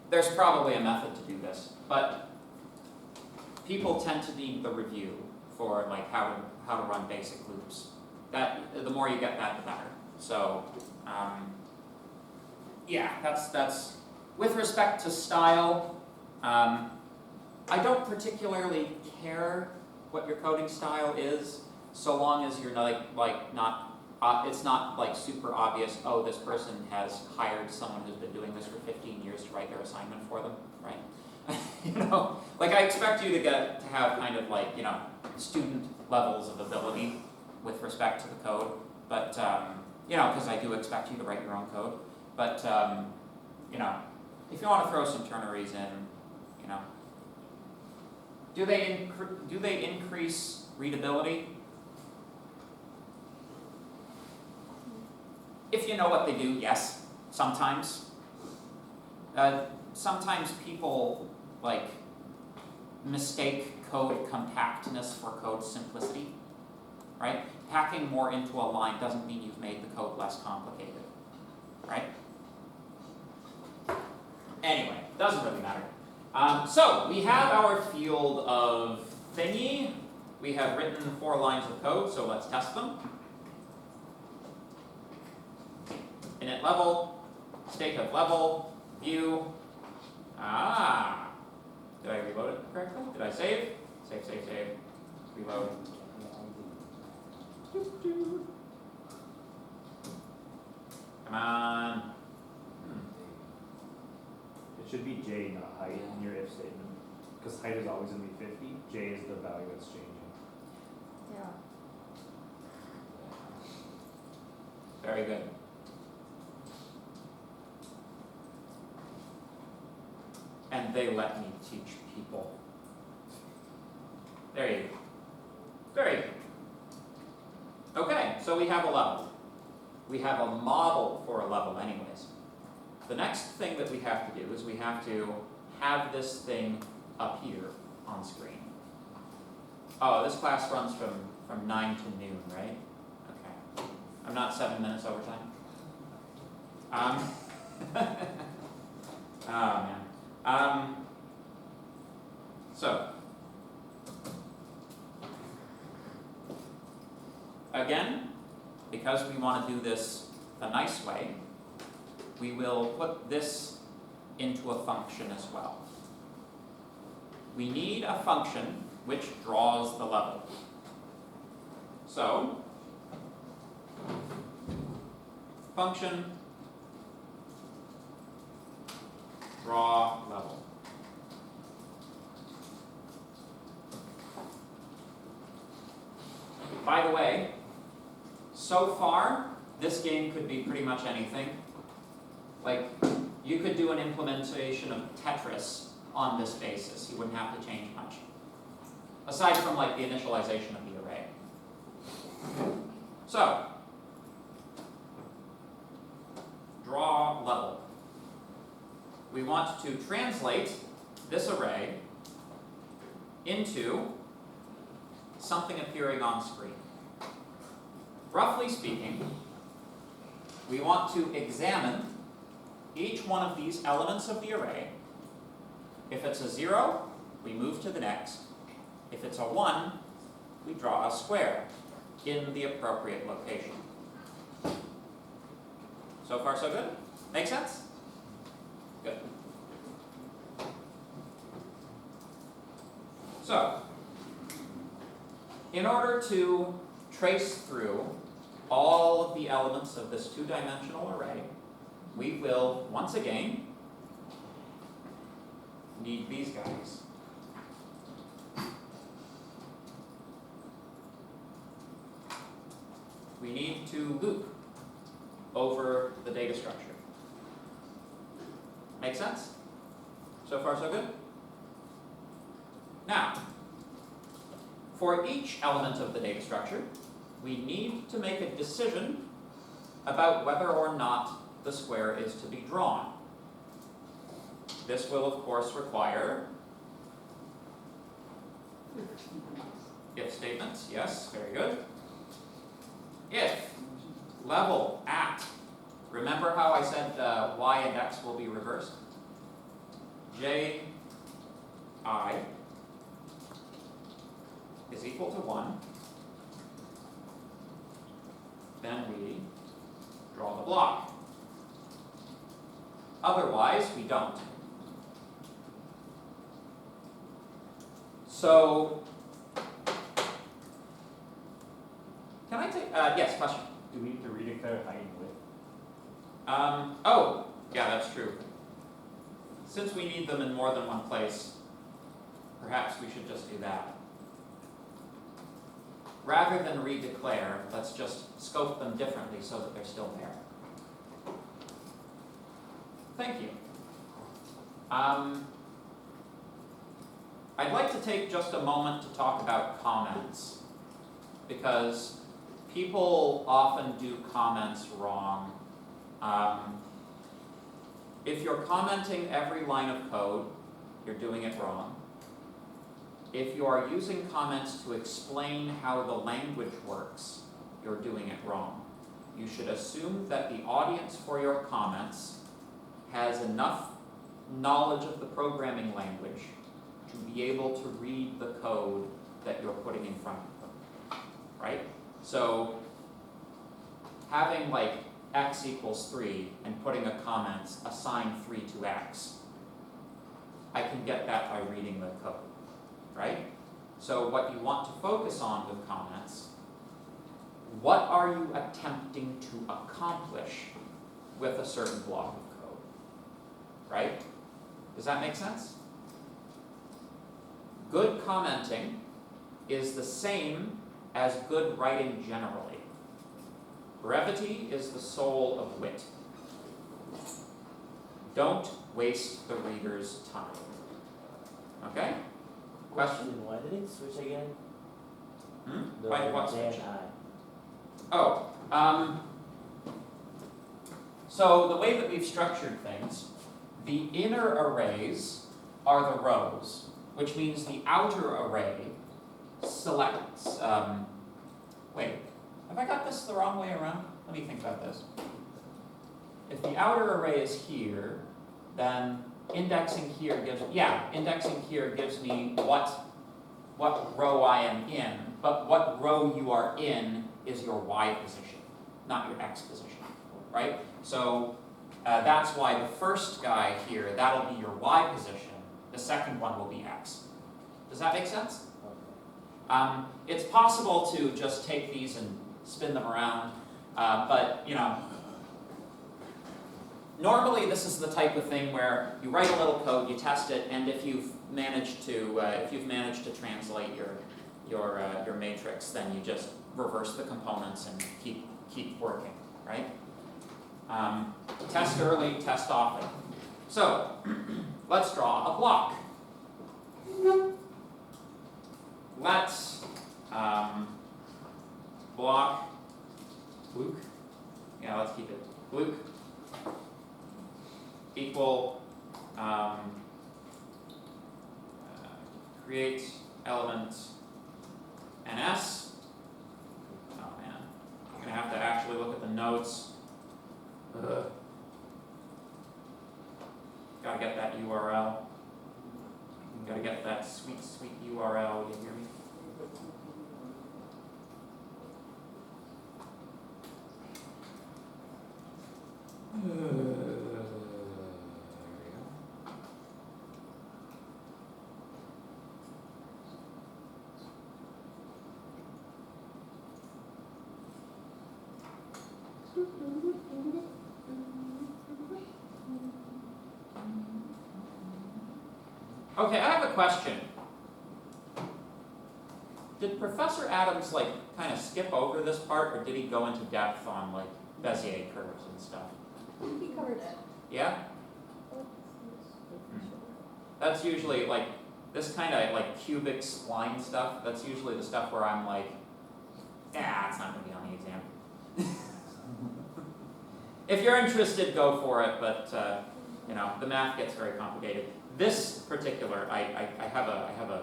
there's probably a method to do this, but people tend to need the review for like how to run basic loops. That the more you get that, the better. So, yeah, that's with respect to style. I don't particularly care what your coding style is, so long as you're not it's not like super obvious. Oh, this person has hired someone who's been doing this for 15 years to write their assignment for them, right? You know, like I expect you to have kind of like, you know, student levels of ability with respect to the code, but you know, because I do expect you to write your own code. But you know, if you want to throw some ternaries in, you know, do they increase readability? If you know what they do, yes. Sometimes. Sometimes people like mistake code compactness for code simplicity, right? Packing more into a line doesn't mean you've made the code less complicated, right? Anyway, doesn't really matter. So we have our field of thingy. We have written 4 lines of code, so let's test them. Init level, state of level, view. Did I reload it correctly? Did I save? Save. Reload. Come on. It should be J, not height, in your if statement. Because height is always going to be 50. J is the value that's changing. Yeah. Very good. and they let me teach people. There you go. Very good. Okay, so we have a level. We have a model for a level anyways. The next thing that we have to do is we have to have this thing appear on screen. Oh, this class runs from 9 to noon, right? Okay. I'm not 7 minutes overtime? Oh man. So, again, because we want to do this the nice way, we will put this into a function as well. We need a function which draws the level. So, function draw level. By the way, so far, this game could be pretty much anything. Like, you could do an implementation of Tetris on this basis. You wouldn't have to change much. Aside from like the initialization of the array. So, draw level. We want to translate this array into something appearing on screen. Roughly speaking, we want to examine each one of these elements of the array. If it's a 0, we move to the next. If it's a 1, we draw a square in the appropriate location. So far, so good? Make sense? Good. So, in order to trace through all of the elements of this two-dimensional array, we will, once again, need these guys. We need to loop over the data structure. Make sense? So far, so good? Now, for each element of the data structure, we need to make a decision about whether or not the square is to be drawn. This will, of course, require if statements. Yes, very good. If level at, remember how I said y and x will be reversed? J I is equal to 1, then we draw the block. Otherwise, we don't. So, can I take, yes, question? Do we need to redeclare height and width? Oh, yeah, that's true. Since we need them in more than one place, perhaps we should just do that. Rather than redeclare, let's just scope them differently so that they're still there. Thank you. I'd like to take just a moment to talk about comments, because people often do comments wrong. If you're commenting every line of code, you're doing it wrong. If you are using comments to explain how the language works, you're doing it wrong. You should assume that the audience for your comments has enough knowledge of the programming language to be able to read the code that you're putting in front of them, right? So having like x equals 3 and putting a comment assign 3 to x, I can get that by reading the code, right? So what you want to focus on with comments, what are you attempting to accomplish with a certain block of code, right? Does that make sense? Good commenting is the same as good writing generally. Brevity is the soul of wit. Don't waste the reader's time. Okay? Question? Why did it switch again? The Why what J and switch? I. Oh, so the way that we've structured things, the inner arrays are the rows, which means the outer array selects, wait, have I got this the wrong way around? Let me think about this. If the outer array is here, then indexing here gives me what row I am in, but what row you are in is your Y position, not your X position, right? So that's why the first guy here, that'll be your Y position, the second one will be X. Does that make sense? It's possible to just take these and spin them around, but you know, normally this is the type of thing where you write a little code, you test it, and if you've managed to translate your matrix, then you just reverse the components and keep working, right? Test early, test often. So let's draw a block. Let's block Luke. Yeah, let's keep it Luke equal create element ns. Oh man, I'm gonna have to actually look at the notes. Gotta get that URL. Gotta get that sweet URL. You hear me? Okay, I have a question. Did Professor Adams kind of skip over this part, or did he go into depth on Bezier curves and stuff? He covered it. Yeah? That's usually this kind of cubic spline stuff. That's usually the stuff where I'm it's not going to be on the exam. If you're interested, go for it, but the math gets very complicated. This particular, I have a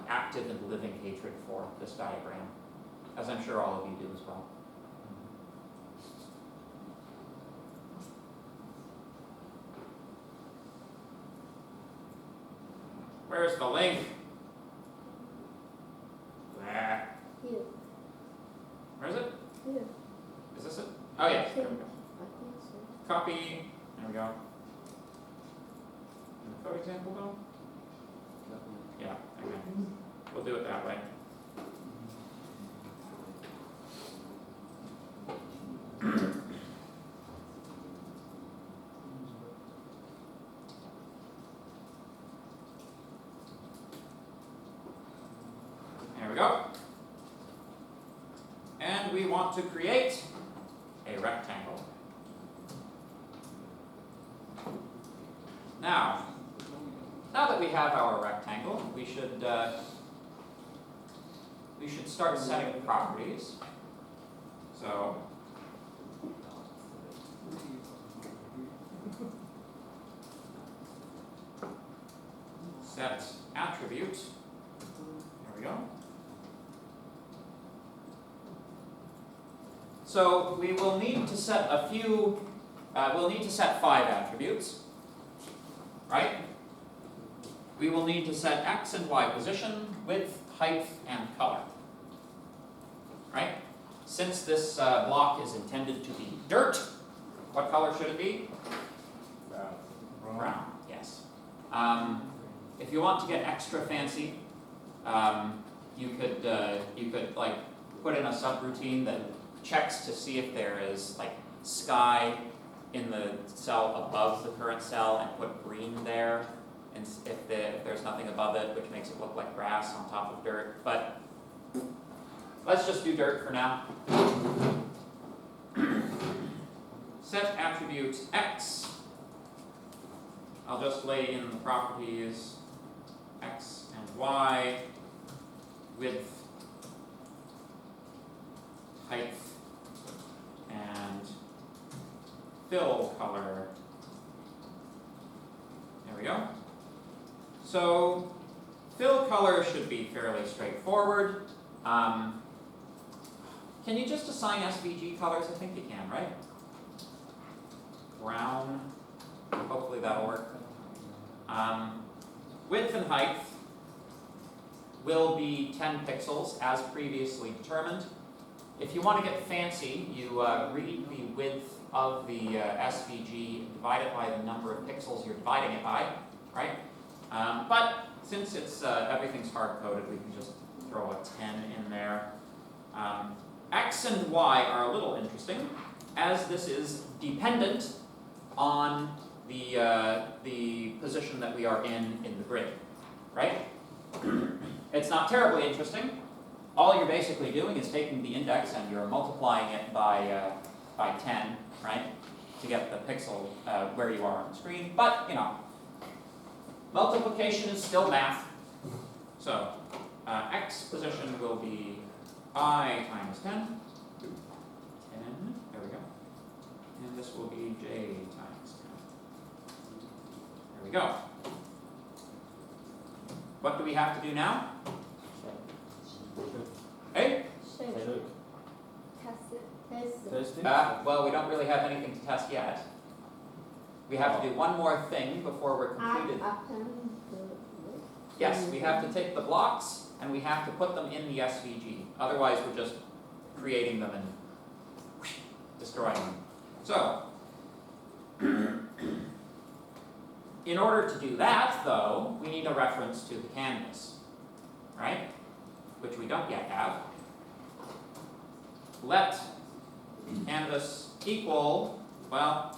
active and living hatred for this diagram, as I'm sure all of you do as well. Where's the link? There. Here. Where is it? Here. Is this it? Oh yes, I there think we go. so. Copy. There we go. Code example though? Yeah, okay. We'll do it that way. There we go. And we want to create a rectangle. Now that we have our rectangle, we should start setting properties. So set attribute. There we go. So we will need to set a few. We'll need to set 5 attributes, right? We will need to set x and y position, width, height, and color, right? Since this block is intended to be dirt, what color should it be? Brown, yes. If you want to get extra fancy, you could put in a subroutine that checks to see if there is sky in the cell above the current cell and put green there. And if there's nothing above it, which makes it look like grass on top of dirt. But let's just do dirt for now. Set attribute x I'll just lay in the properties x and y, width, height, and fill color. There we go. So fill color should be fairly straightforward. Can you just assign SVG colors? I think you can, right? Brown, hopefully that'll work. Width and height will be 10 pixels as previously determined. If you want to get fancy, you read the width of the SVG, divide it by the number of pixels you're dividing it by, right? But since it's everything's hard-coded, we can just throw a 10 in there. X and Y are a little interesting, as this is dependent on the position that we are in the grid, right? It's not terribly interesting. All you're basically doing is taking the index and you're multiplying it by 10, right, to get the pixel where you are on the screen. But, you know, multiplication is still math. So, x position will be I times 10. 10, there we go. And this will be j times 10. There we go. What do we have to do now? Hey? Shape. Test it. Test it. Well, we don't really have anything to test yet. We have to do one more thing before we're completed. Yes, we have to take the blocks and we have to put them in the SVG. Otherwise, we're just creating them and destroying them. So, in order to do that, though, we need a reference to the canvas, right? Which we don't yet have. Let canvas equal, well,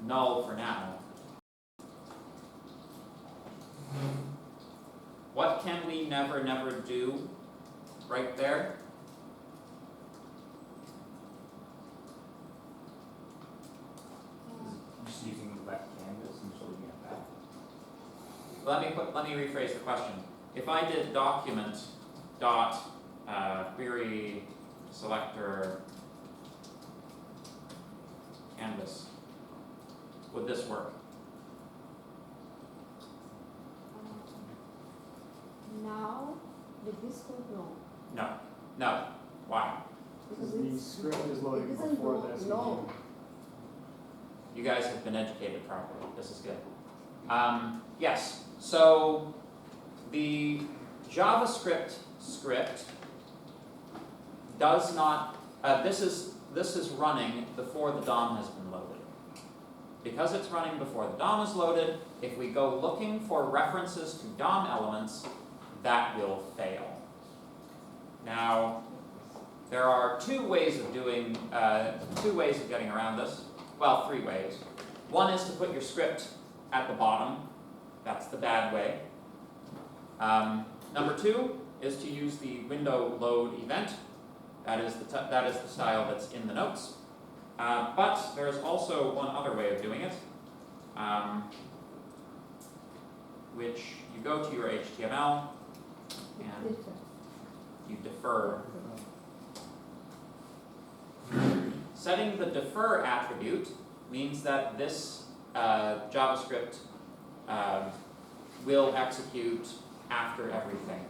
null for now. What can we never do right there? Just using the left canvas and just looking at that. Let me rephrase the question. If I did document dot query selector canvas, would this work? Now, with this code, no. No. No. Why? Because The it's, script is loading it doesn't before go the SVG. long. You guys have been educated properly. This is good. Yes. So the JavaScript script does not. This is running before the DOM has been loaded. Because it's running before the DOM is loaded, if we go looking for references to DOM elements, that will fail. Now, there are two ways of getting around this. Well, three ways. One is to put your script at the bottom. That's the bad way. Number two is to use the window load event. That is the style that's in the notes. But there's also one other way of doing it, which you go to your HTML and you defer. Setting the defer attribute means that this JavaScript will execute after everything.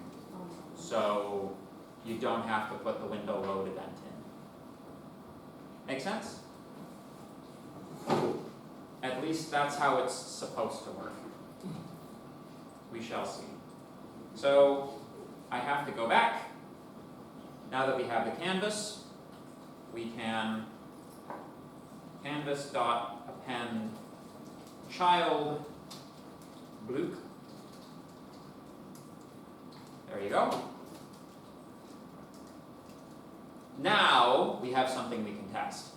So you don't have to put the window load event in. Make sense? At least that's how it's supposed to work. We shall see. So I have to go back. Now that we have the canvas, we can canvas.append child bloop. There you go. Now we have something we can test.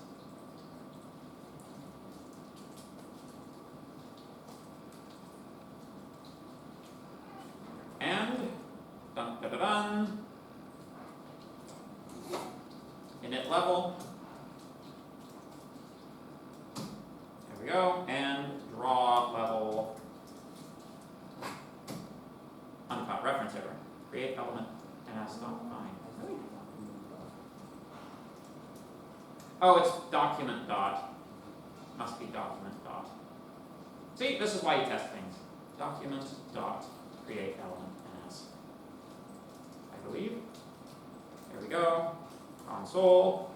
And dun dun dun dun. Init level. There we go. And draw level, uncaught reference error, create element, NS not find. Oh, it's document dot, must be document dot. See, this is why you test things. Document dot create element NS. I believe. There we go. Console.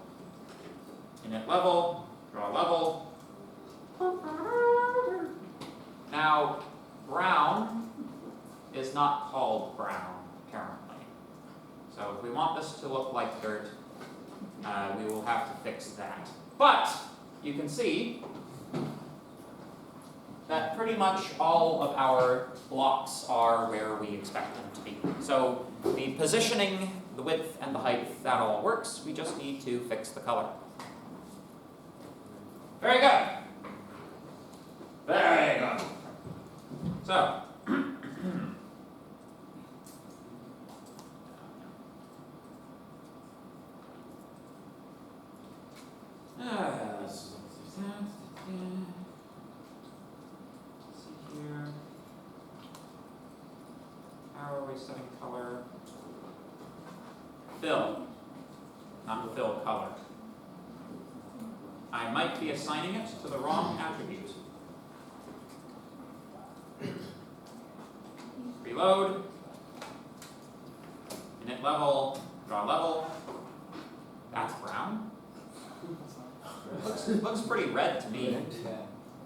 Init level. Draw level. Now, brown is not called brown, apparently. So if we want this to look like dirt, we will have to fix that. But you can see that pretty much all of our blocks are where we expect them to be. So the positioning, the width, and the height, that all works. We just need to fix the color. Very good. Very good. So, let's see here. How are we setting color? Fill, not fill color. I might be assigning it to the wrong attribute. Reload. Init level, draw level. That's brown. Looks pretty red to me.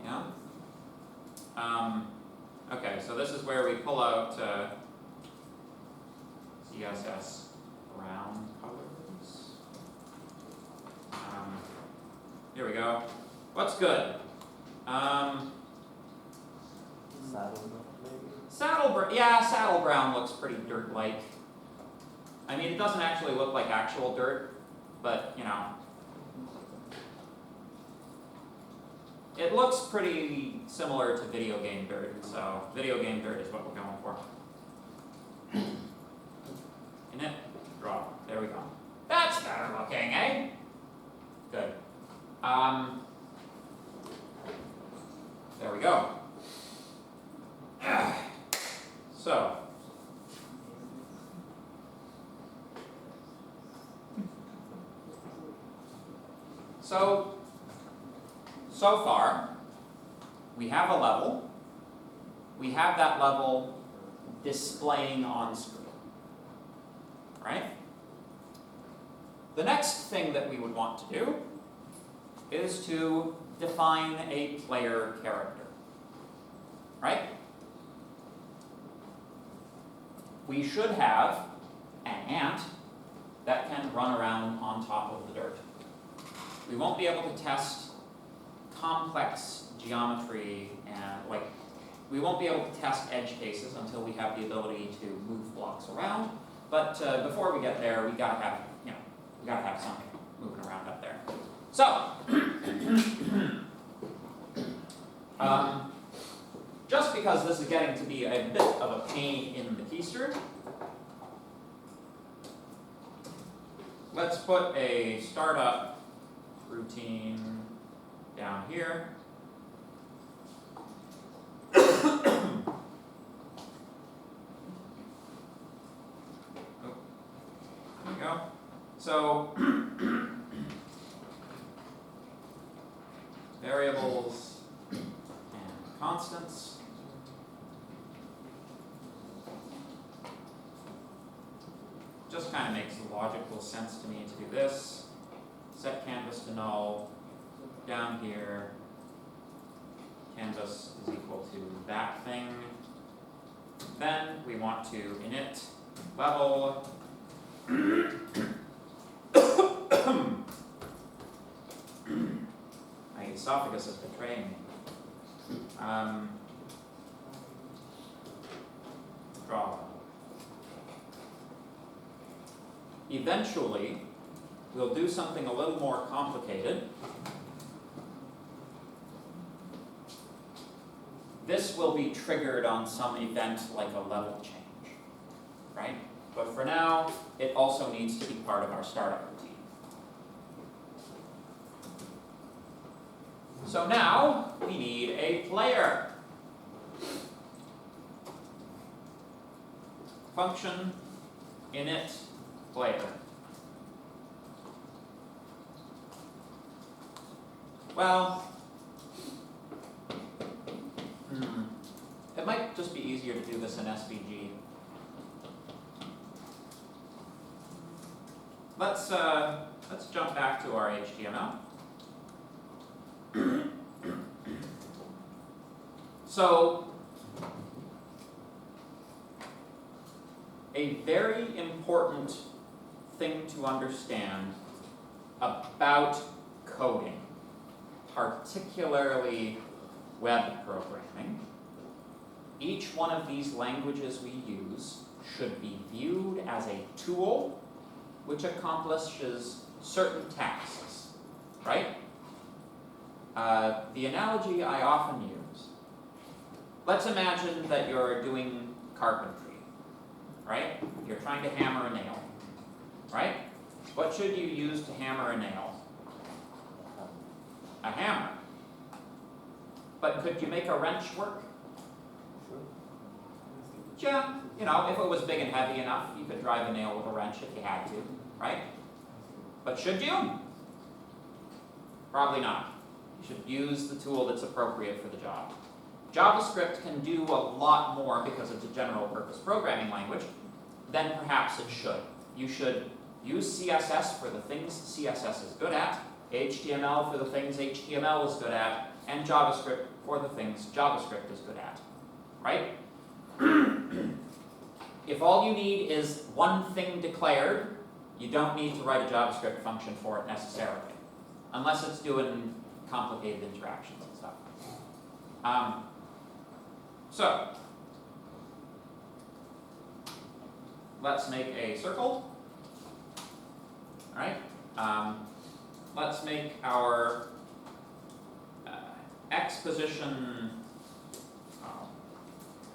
Yeah. Okay, so this is where we pull out CSS brown colors. Here we go. What's good? Saddle brown looks pretty dirt-like. I mean, it doesn't actually look like actual dirt, but you know, it looks pretty similar to video game dirt. So video game dirt is what we're going for. Init, draw. There we go. That's better looking, eh? Good. There we go. So far, we have a level. We have that level displaying on screen, right? The next thing that we would want to do is to define a player character, right? We should have an ant that can run around on top of the dirt. We won't be able to test complex geometry and we won't be able to test edge cases until we have the ability to move blocks around. But before we get there, we gotta have something moving around up there. So, just because this is getting to be a bit of a pain in the keister, let's put a startup routine down here. There we go. So, variables and constants. Just kind of makes logical sense to me to do this. Set canvas to null. Down here, canvas is equal to that thing. Then we want to init level. My esophagus is betraying me. Draw. Eventually, we'll do something a little more complicated. This will be triggered on some event like a level change, right? But for now, it also needs to be part of our startup routine. So now we need a player. Function init player. Well, it might just be easier to do this in SVG. Let's jump back to our HTML. So, a very important thing to understand about coding, particularly web programming, each one of these languages we use should be viewed as a tool which accomplishes certain tasks, right? The analogy I often use, let's imagine that you're doing carpentry, right? You're trying to hammer a nail, right? What should you use to hammer a nail? A hammer. But could you make a wrench work? Yeah, you know, if it was big and heavy enough, you could drive a nail with a wrench if you had to, right? But should you? Probably not. You should use the tool that's appropriate for the job. JavaScript can do a lot more because it's a general purpose programming language than perhaps it should. You should use CSS for the things CSS is good at, HTML for the things HTML is good at, and JavaScript for the things JavaScript is good at, right? If all you need is one thing declared, you don't need to write a JavaScript function for it necessarily, unless it's doing complicated interactions and stuff. So, let's make a circle. All right. Let's make our X position.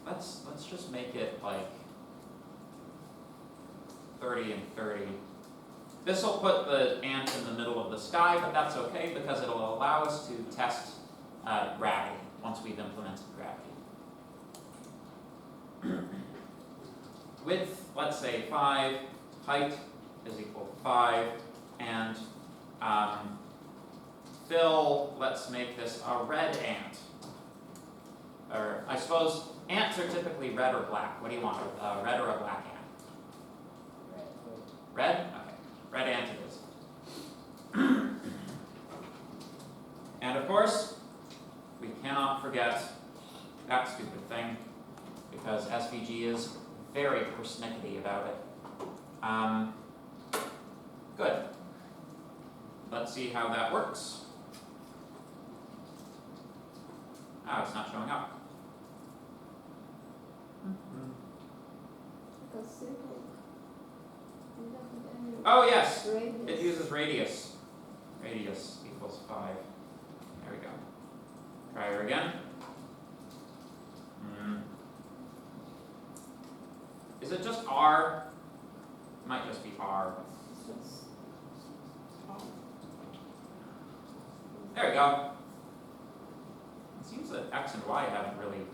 Let's just make it like 30 and 30. This will put the ant in the middle of the sky, but that's okay because it'll allow us to test gravity once we've implemented gravity. Width, let's say 5, height is equal to 5, and fill, let's make this a red ant. Or I suppose ants are typically red or black. What do you want, a red or a black ant? Red? Okay, red ant it is. And of course, we cannot forget that stupid thing, because SVG is very persnickety about it. Good. Let's see how that works. Oh, it's not showing up. Oh yes, it uses radius. Radius equals 5. There we go. Try her again. Is it just R? It might just be R. There we go. It seems that X and Y haven't really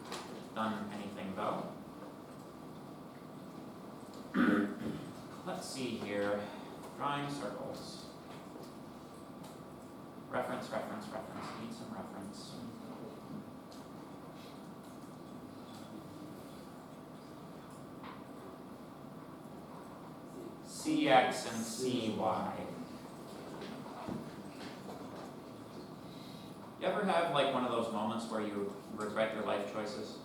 done anything though. Let's see here. Drawing circles. Reference, reference, reference. Need some reference. CX and CY. You ever have like one of those moments where you regret your life choices?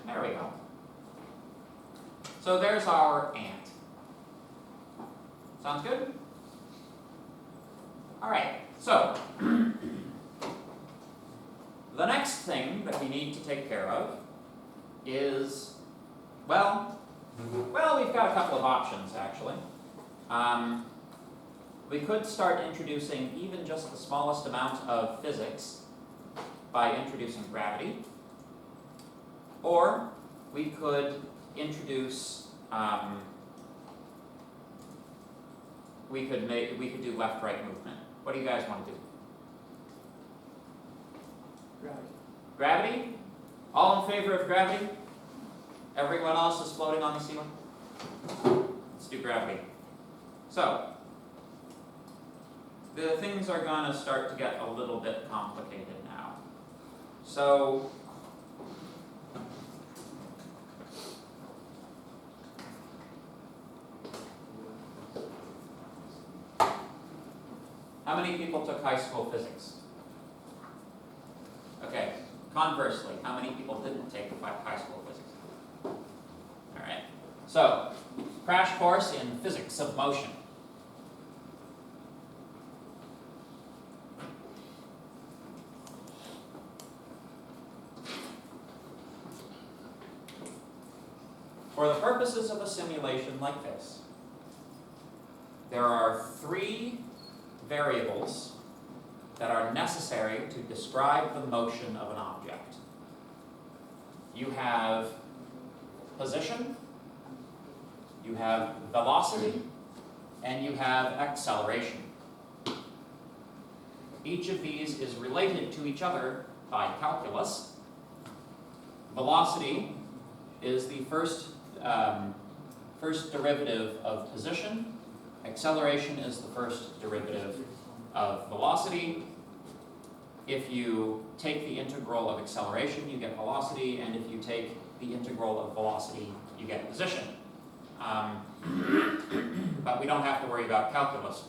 There we go. So there's our ant. Sounds good? All right, so the next thing that we need to take care of is, well, we've got a couple of options actually. We could start introducing even just the smallest amount of physics by introducing gravity. Or we could introduce we could do left-right movement. What do you guys want to do? Gravity? All in favor of gravity? Everyone else is floating on the ceiling? Let's do gravity. So, the things are going to start to get a little bit complicated now. So, how many people took high school physics? Okay, conversely, how many people didn't take high school physics? Alright, so, crash course in physics of motion. For the purposes of a simulation like this, there are 3 variables that are necessary to describe the motion of an object. You have position, you have velocity, and you have acceleration. Each of these is related to each other by calculus. Velocity is the first derivative of position. Acceleration is the first derivative of velocity. If you take the integral of acceleration, you get velocity, and if you take the integral of velocity, you get position. But we don't have to worry about calculus.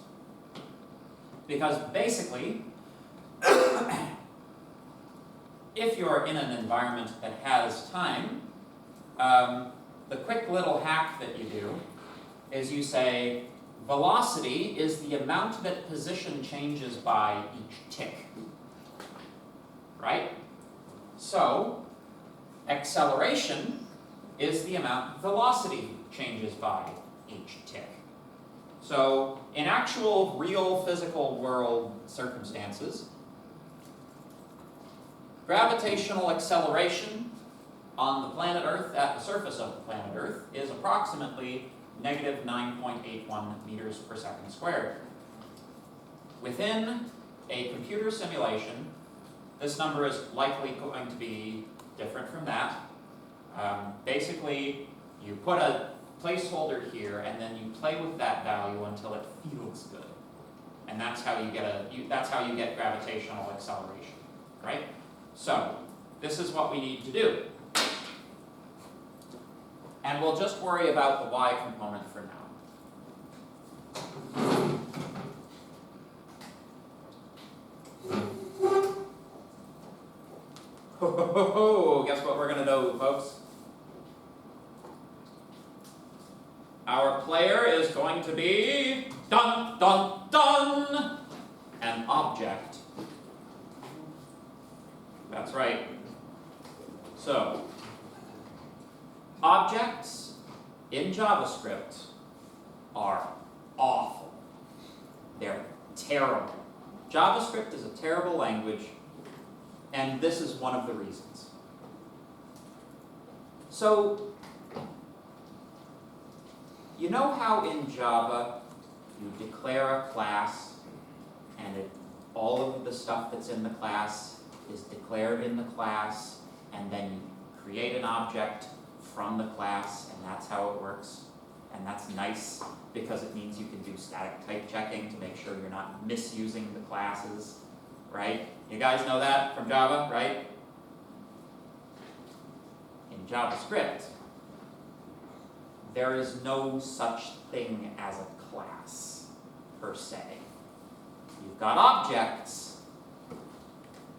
Because basically, if you're in an environment that has time, the quick little hack that you do is you say, velocity is the amount that position changes by each tick. Right? So, acceleration is the amount velocity changes by each tick. So, in actual, real, physical world circumstances, gravitational acceleration on the planet Earth, at the surface of the planet Earth, is approximately negative 9.81 meters per second squared. Within a computer simulation, this number is likely going to be different from that. Basically, you put a placeholder here, and then you play with that value until it feels good, and that's how you get gravitational acceleration, right? So this is what we need to do, and we'll just worry about the y component for now. Guess what we're going to do, folks? Our player is going to be, dun, dun, dun, an object. That's right. So, objects in JavaScript are awful. They're terrible. JavaScript is a terrible language, and this is one of the reasons. So, you know how in Java you declare a class and all of the stuff that's in the class is declared in the class, and then you create an object from the class, and that's how it works. And that's nice because it means you can do static type checking to make sure you're not misusing the classes, right? You guys know that from Java, right? In JavaScript, there is no such thing as a class, per se. You've got objects,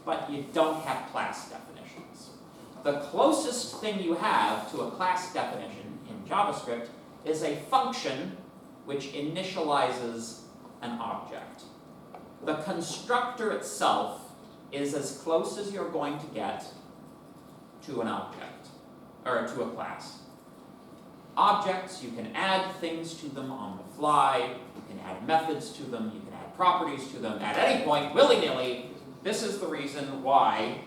but you don't have class definitions. The closest thing you have to a class definition in JavaScript is a function which initializes an object. The constructor itself is as close as you're going to get to an object, or to a class. Objects, you can add things to them on the fly, you can add methods to them, you can add properties to them at any point, willy-nilly. This is the reason why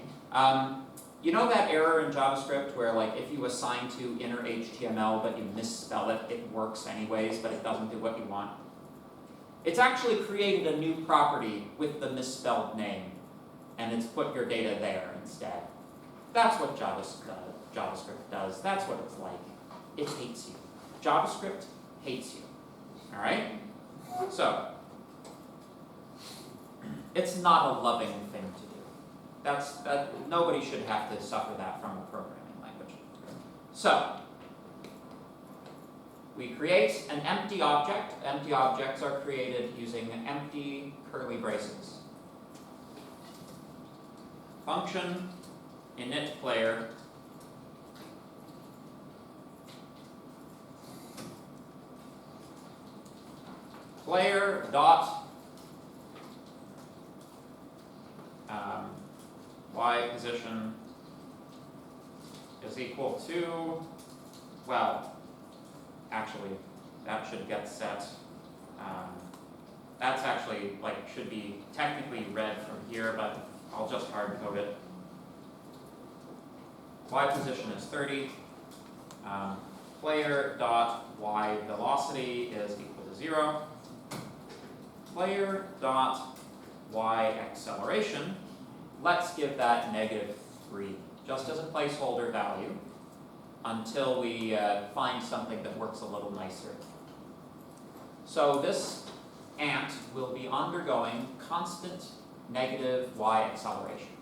You know that error in JavaScript where like if you assign to inner HTML but you misspell it, it works anyways, but it doesn't do what you want? It's actually created a new property with the misspelled name, and it's put your data there instead. That's what JavaScript does. That's what it's like. It hates you. JavaScript hates you. All right? So, it's not a loving thing to do. Nobody should have to suffer that from a programming language. So, we create an empty object. Empty objects are created using empty curly braces. Function init player player dot y position is equal to, well, actually that should get set, that's actually like should be technically read from here, but I'll just hard code it. Y position is 30, player dot y velocity is equal to 0, player dot y acceleration, let's give that -3, just as a placeholder value, until we find something that works a little nicer. So this ant will be undergoing constant negative y acceleration.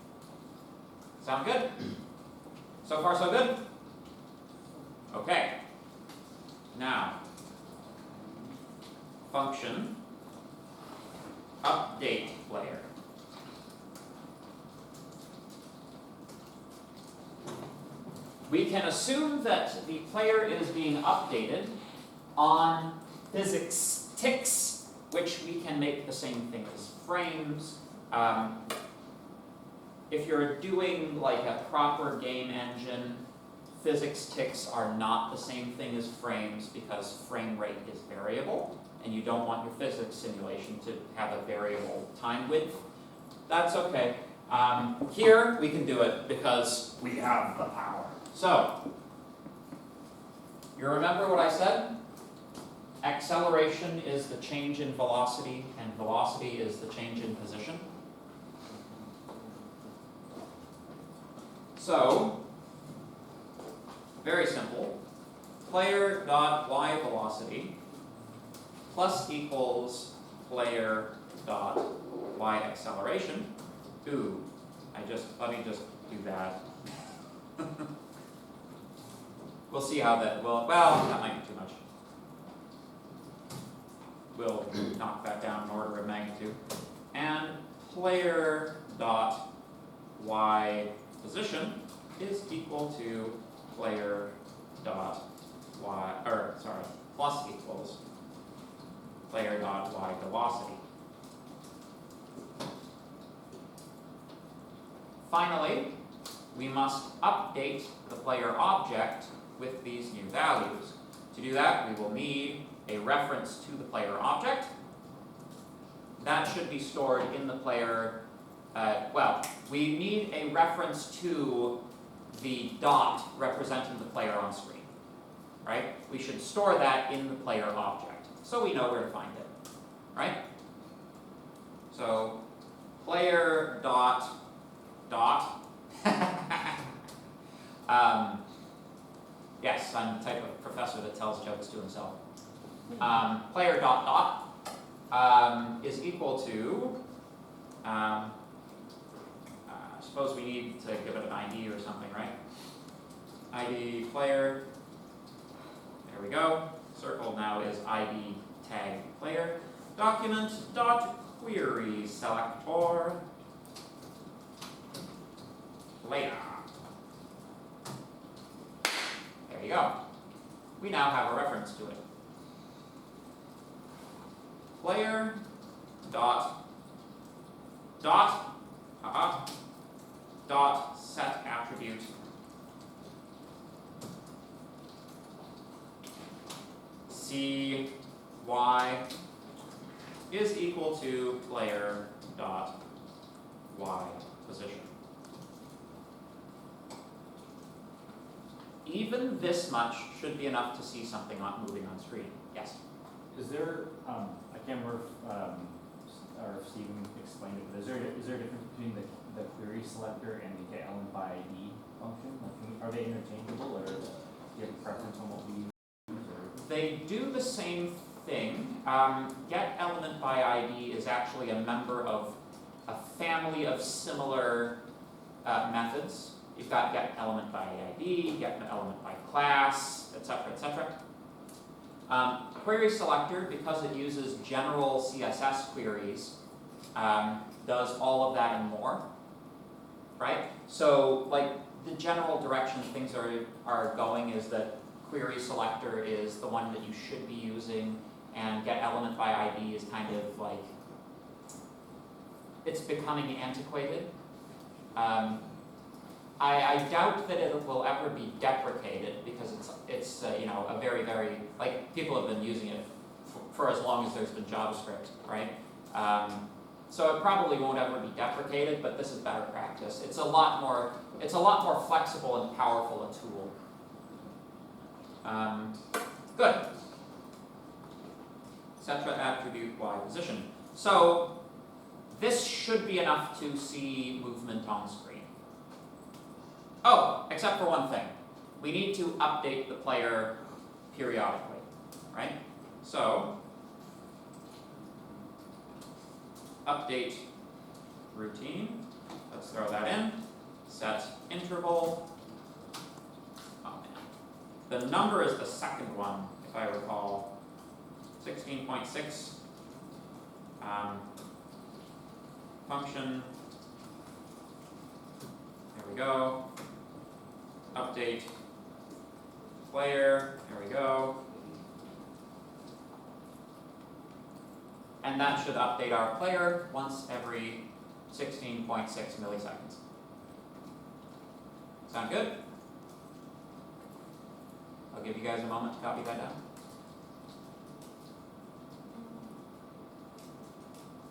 Sound good? So far so good? Okay. Now, function update player. We can assume that the player is being updated on physics ticks, which we can make the same thing as frames. If you're doing like a proper game engine, physics ticks are not the same thing as frames because frame rate is variable, and you don't want your physics simulation to have a variable time width. That's okay. Here we can do it because we have the power. So, you remember what I said? Acceleration is the change in velocity, and velocity is the change in position. So, very simple. Player dot y velocity plus equals player dot y acceleration. Ooh, let me just do that. We'll see how that will, well, that might be too much. We'll knock that down in order of magnitude. And player dot y position is equal to player dot y, plus equals player dot y velocity. Finally, we must update the player object with these new values. To do that, we will need a reference to the player object. That should be stored in the player, we need a reference to the dot representing the player on screen, right? We should store that in the player object, so we know where to find it, right? So, player dot, yes, I'm the type of professor that tells jokes to himself. Player dot is equal to, suppose we need to give it an ID or something, right? ID player, there we go. Circle now is ID tag player. Document dot query selector player. There you go. We now have a reference to it. Player dot set attribute CY is equal to player dot Y position. even this much should be enough to see something moving on screen. Yes? Is there, I can't remember or if Stephen explained it, but is there a difference between the query selector and the get element by ID function? Like, are they interchangeable, or do you have a preference on what we use? They do the same thing. Get element by ID is actually a member of a family of similar methods. You've got get element by ID, get element by class, etc., etc. Query selector, because it uses general CSS queries, does all of that and more, right? So, like, the general direction things are going is that query selector is the one that you should be using, and get element by ID is kind of like, it's becoming antiquated. I doubt that it will ever be deprecated, because it's you know, a very, very, like, people have been using it for as long as there's been JavaScript, right? So it probably won't ever be deprecated, but this is better practice. It's a lot more flexible and powerful a tool. Good. Etc. attribute y position. So this should be enough to see movement on screen. Oh, except for one thing. We need to update the player periodically, right? So update routine. Let's throw that in. Set interval. Oh man. The number is the second one, if I recall. 16.6. Function. There we go. Update player. There we go. And that should update our player once every 16.6 milliseconds. Sound good? I'll give you guys a moment to copy that down.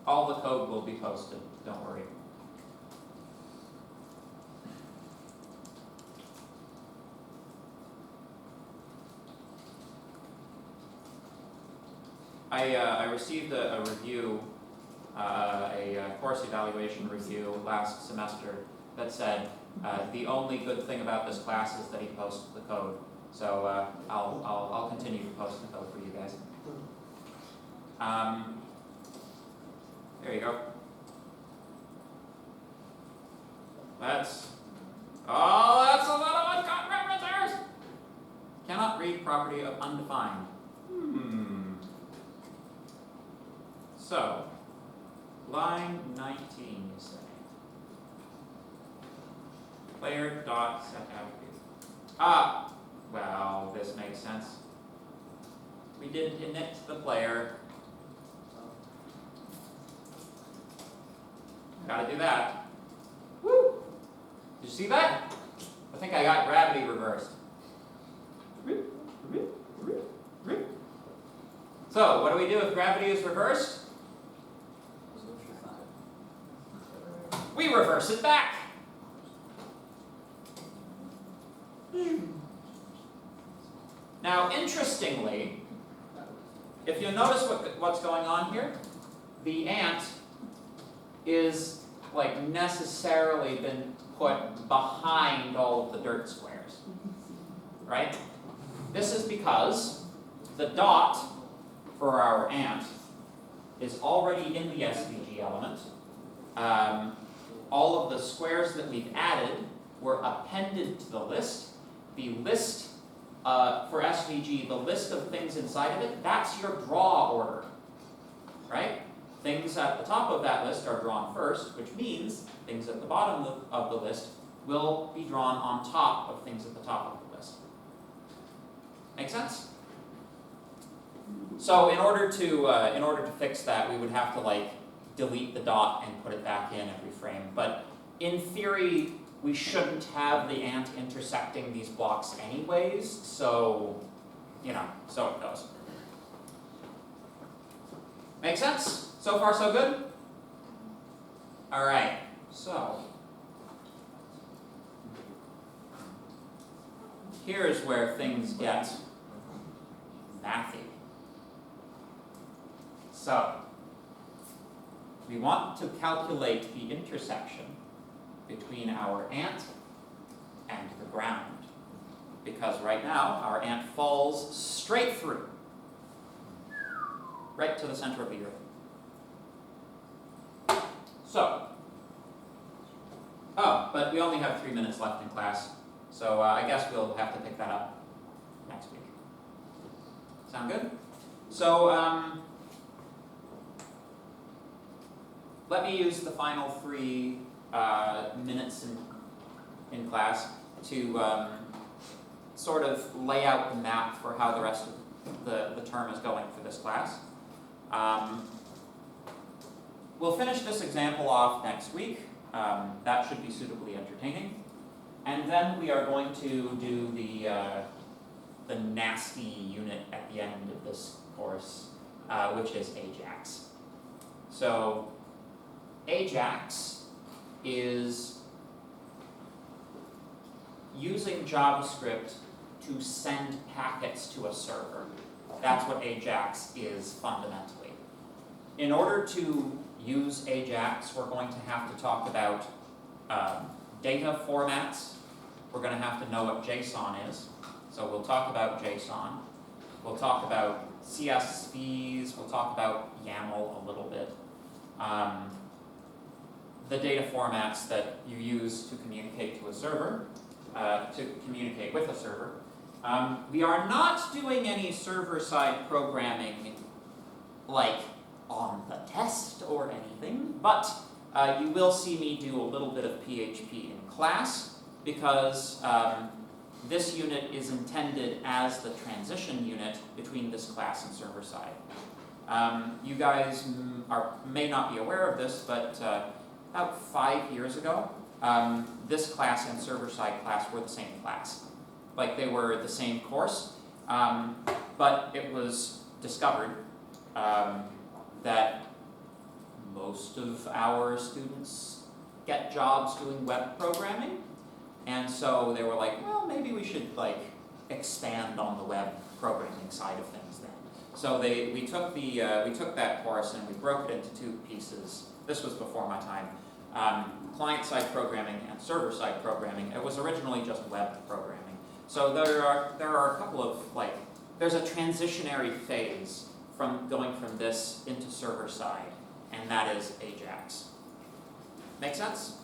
All the code will be posted, don't worry. I received a review, a course evaluation review last semester that said the only good thing about this class is that he posts the code. So I'll continue to post the code for you guys. There you go. That's a lot of uncaught referencers. Cannot read property of undefined. So, line 19, you say. Player dot set attribute. Well, this makes sense. We did init the player. Gotta do that. Woo! Did you see that? I think I got gravity reversed. So, what do we do if gravity is reversed? We reverse it back. Now, interestingly, if you notice what's going on here, the ant is like necessarily been put behind all of the dirt squares, right? This is because the dot for our ant is already in the SVG element. All of the squares that we've added were appended to the list. The list for SVG, the list of things inside of it, that's your draw order, right? Things at the top of that list are drawn first, which means things at the bottom of the list will be drawn on top of things at the top of the list. Make sense? So in order to fix that, we would have to like delete the dot and put it back in every frame. But in theory, we shouldn't have the ant intersecting these blocks anyways, so, you know, so it goes. Make sense? So far, so good? All right, so here's where things get mathy. So, we want to calculate the intersection between our ant and the ground. Because right now, our ant falls straight through, right to the center of the earth. So, oh, but we only have 3 minutes left in class, so I guess we'll have to pick that up next week. Sound good? So, let me use the final 3 minutes in class to sort of lay out the map for how the rest of the term is going for this class. We'll finish this example off next week. That should be suitably entertaining. And then we are going to do the nasty unit at the end of this course, which is AJAX. So AJAX is using JavaScript to send packets to a server. That's what AJAX is fundamentally. In order to use AJAX, we're going to have to talk about data formats. We're going to have to know what JSON is. So we'll talk about JSON. We'll talk about CSVs. We'll talk about YAML a little bit. The data formats that you use to communicate to a server, to communicate with a server. We are not doing any server-side programming like on the test or anything, but you will see me do a little bit of PHP in class because this unit is intended as the transition unit between this class and server-side. You guys may not be aware of this, but about 5 years ago, this class and server-side class were the same class. Like they were the same course, but it was discovered that most of our students get jobs doing web programming, and so they were like, well, maybe we should like expand on the web programming side of things then. So we took that course and we broke it into 2 pieces. This was before my time. Client-side programming and server-side programming. It was originally just web programming. So there are a couple of there's a transitionary phase from going from this into server-side, and that is AJAX. Make sense?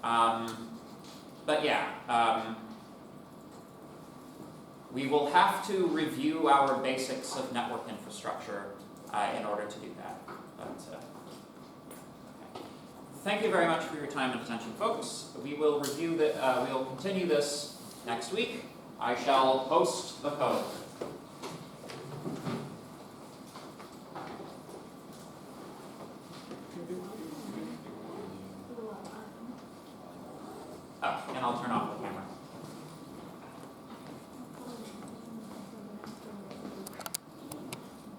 But yeah, we will have to review our basics of network infrastructure in order to do that. But, okay. Thank you very much for your time and attention, folks. We will review we will continue this next week. I shall post the code. Oh, and I'll turn off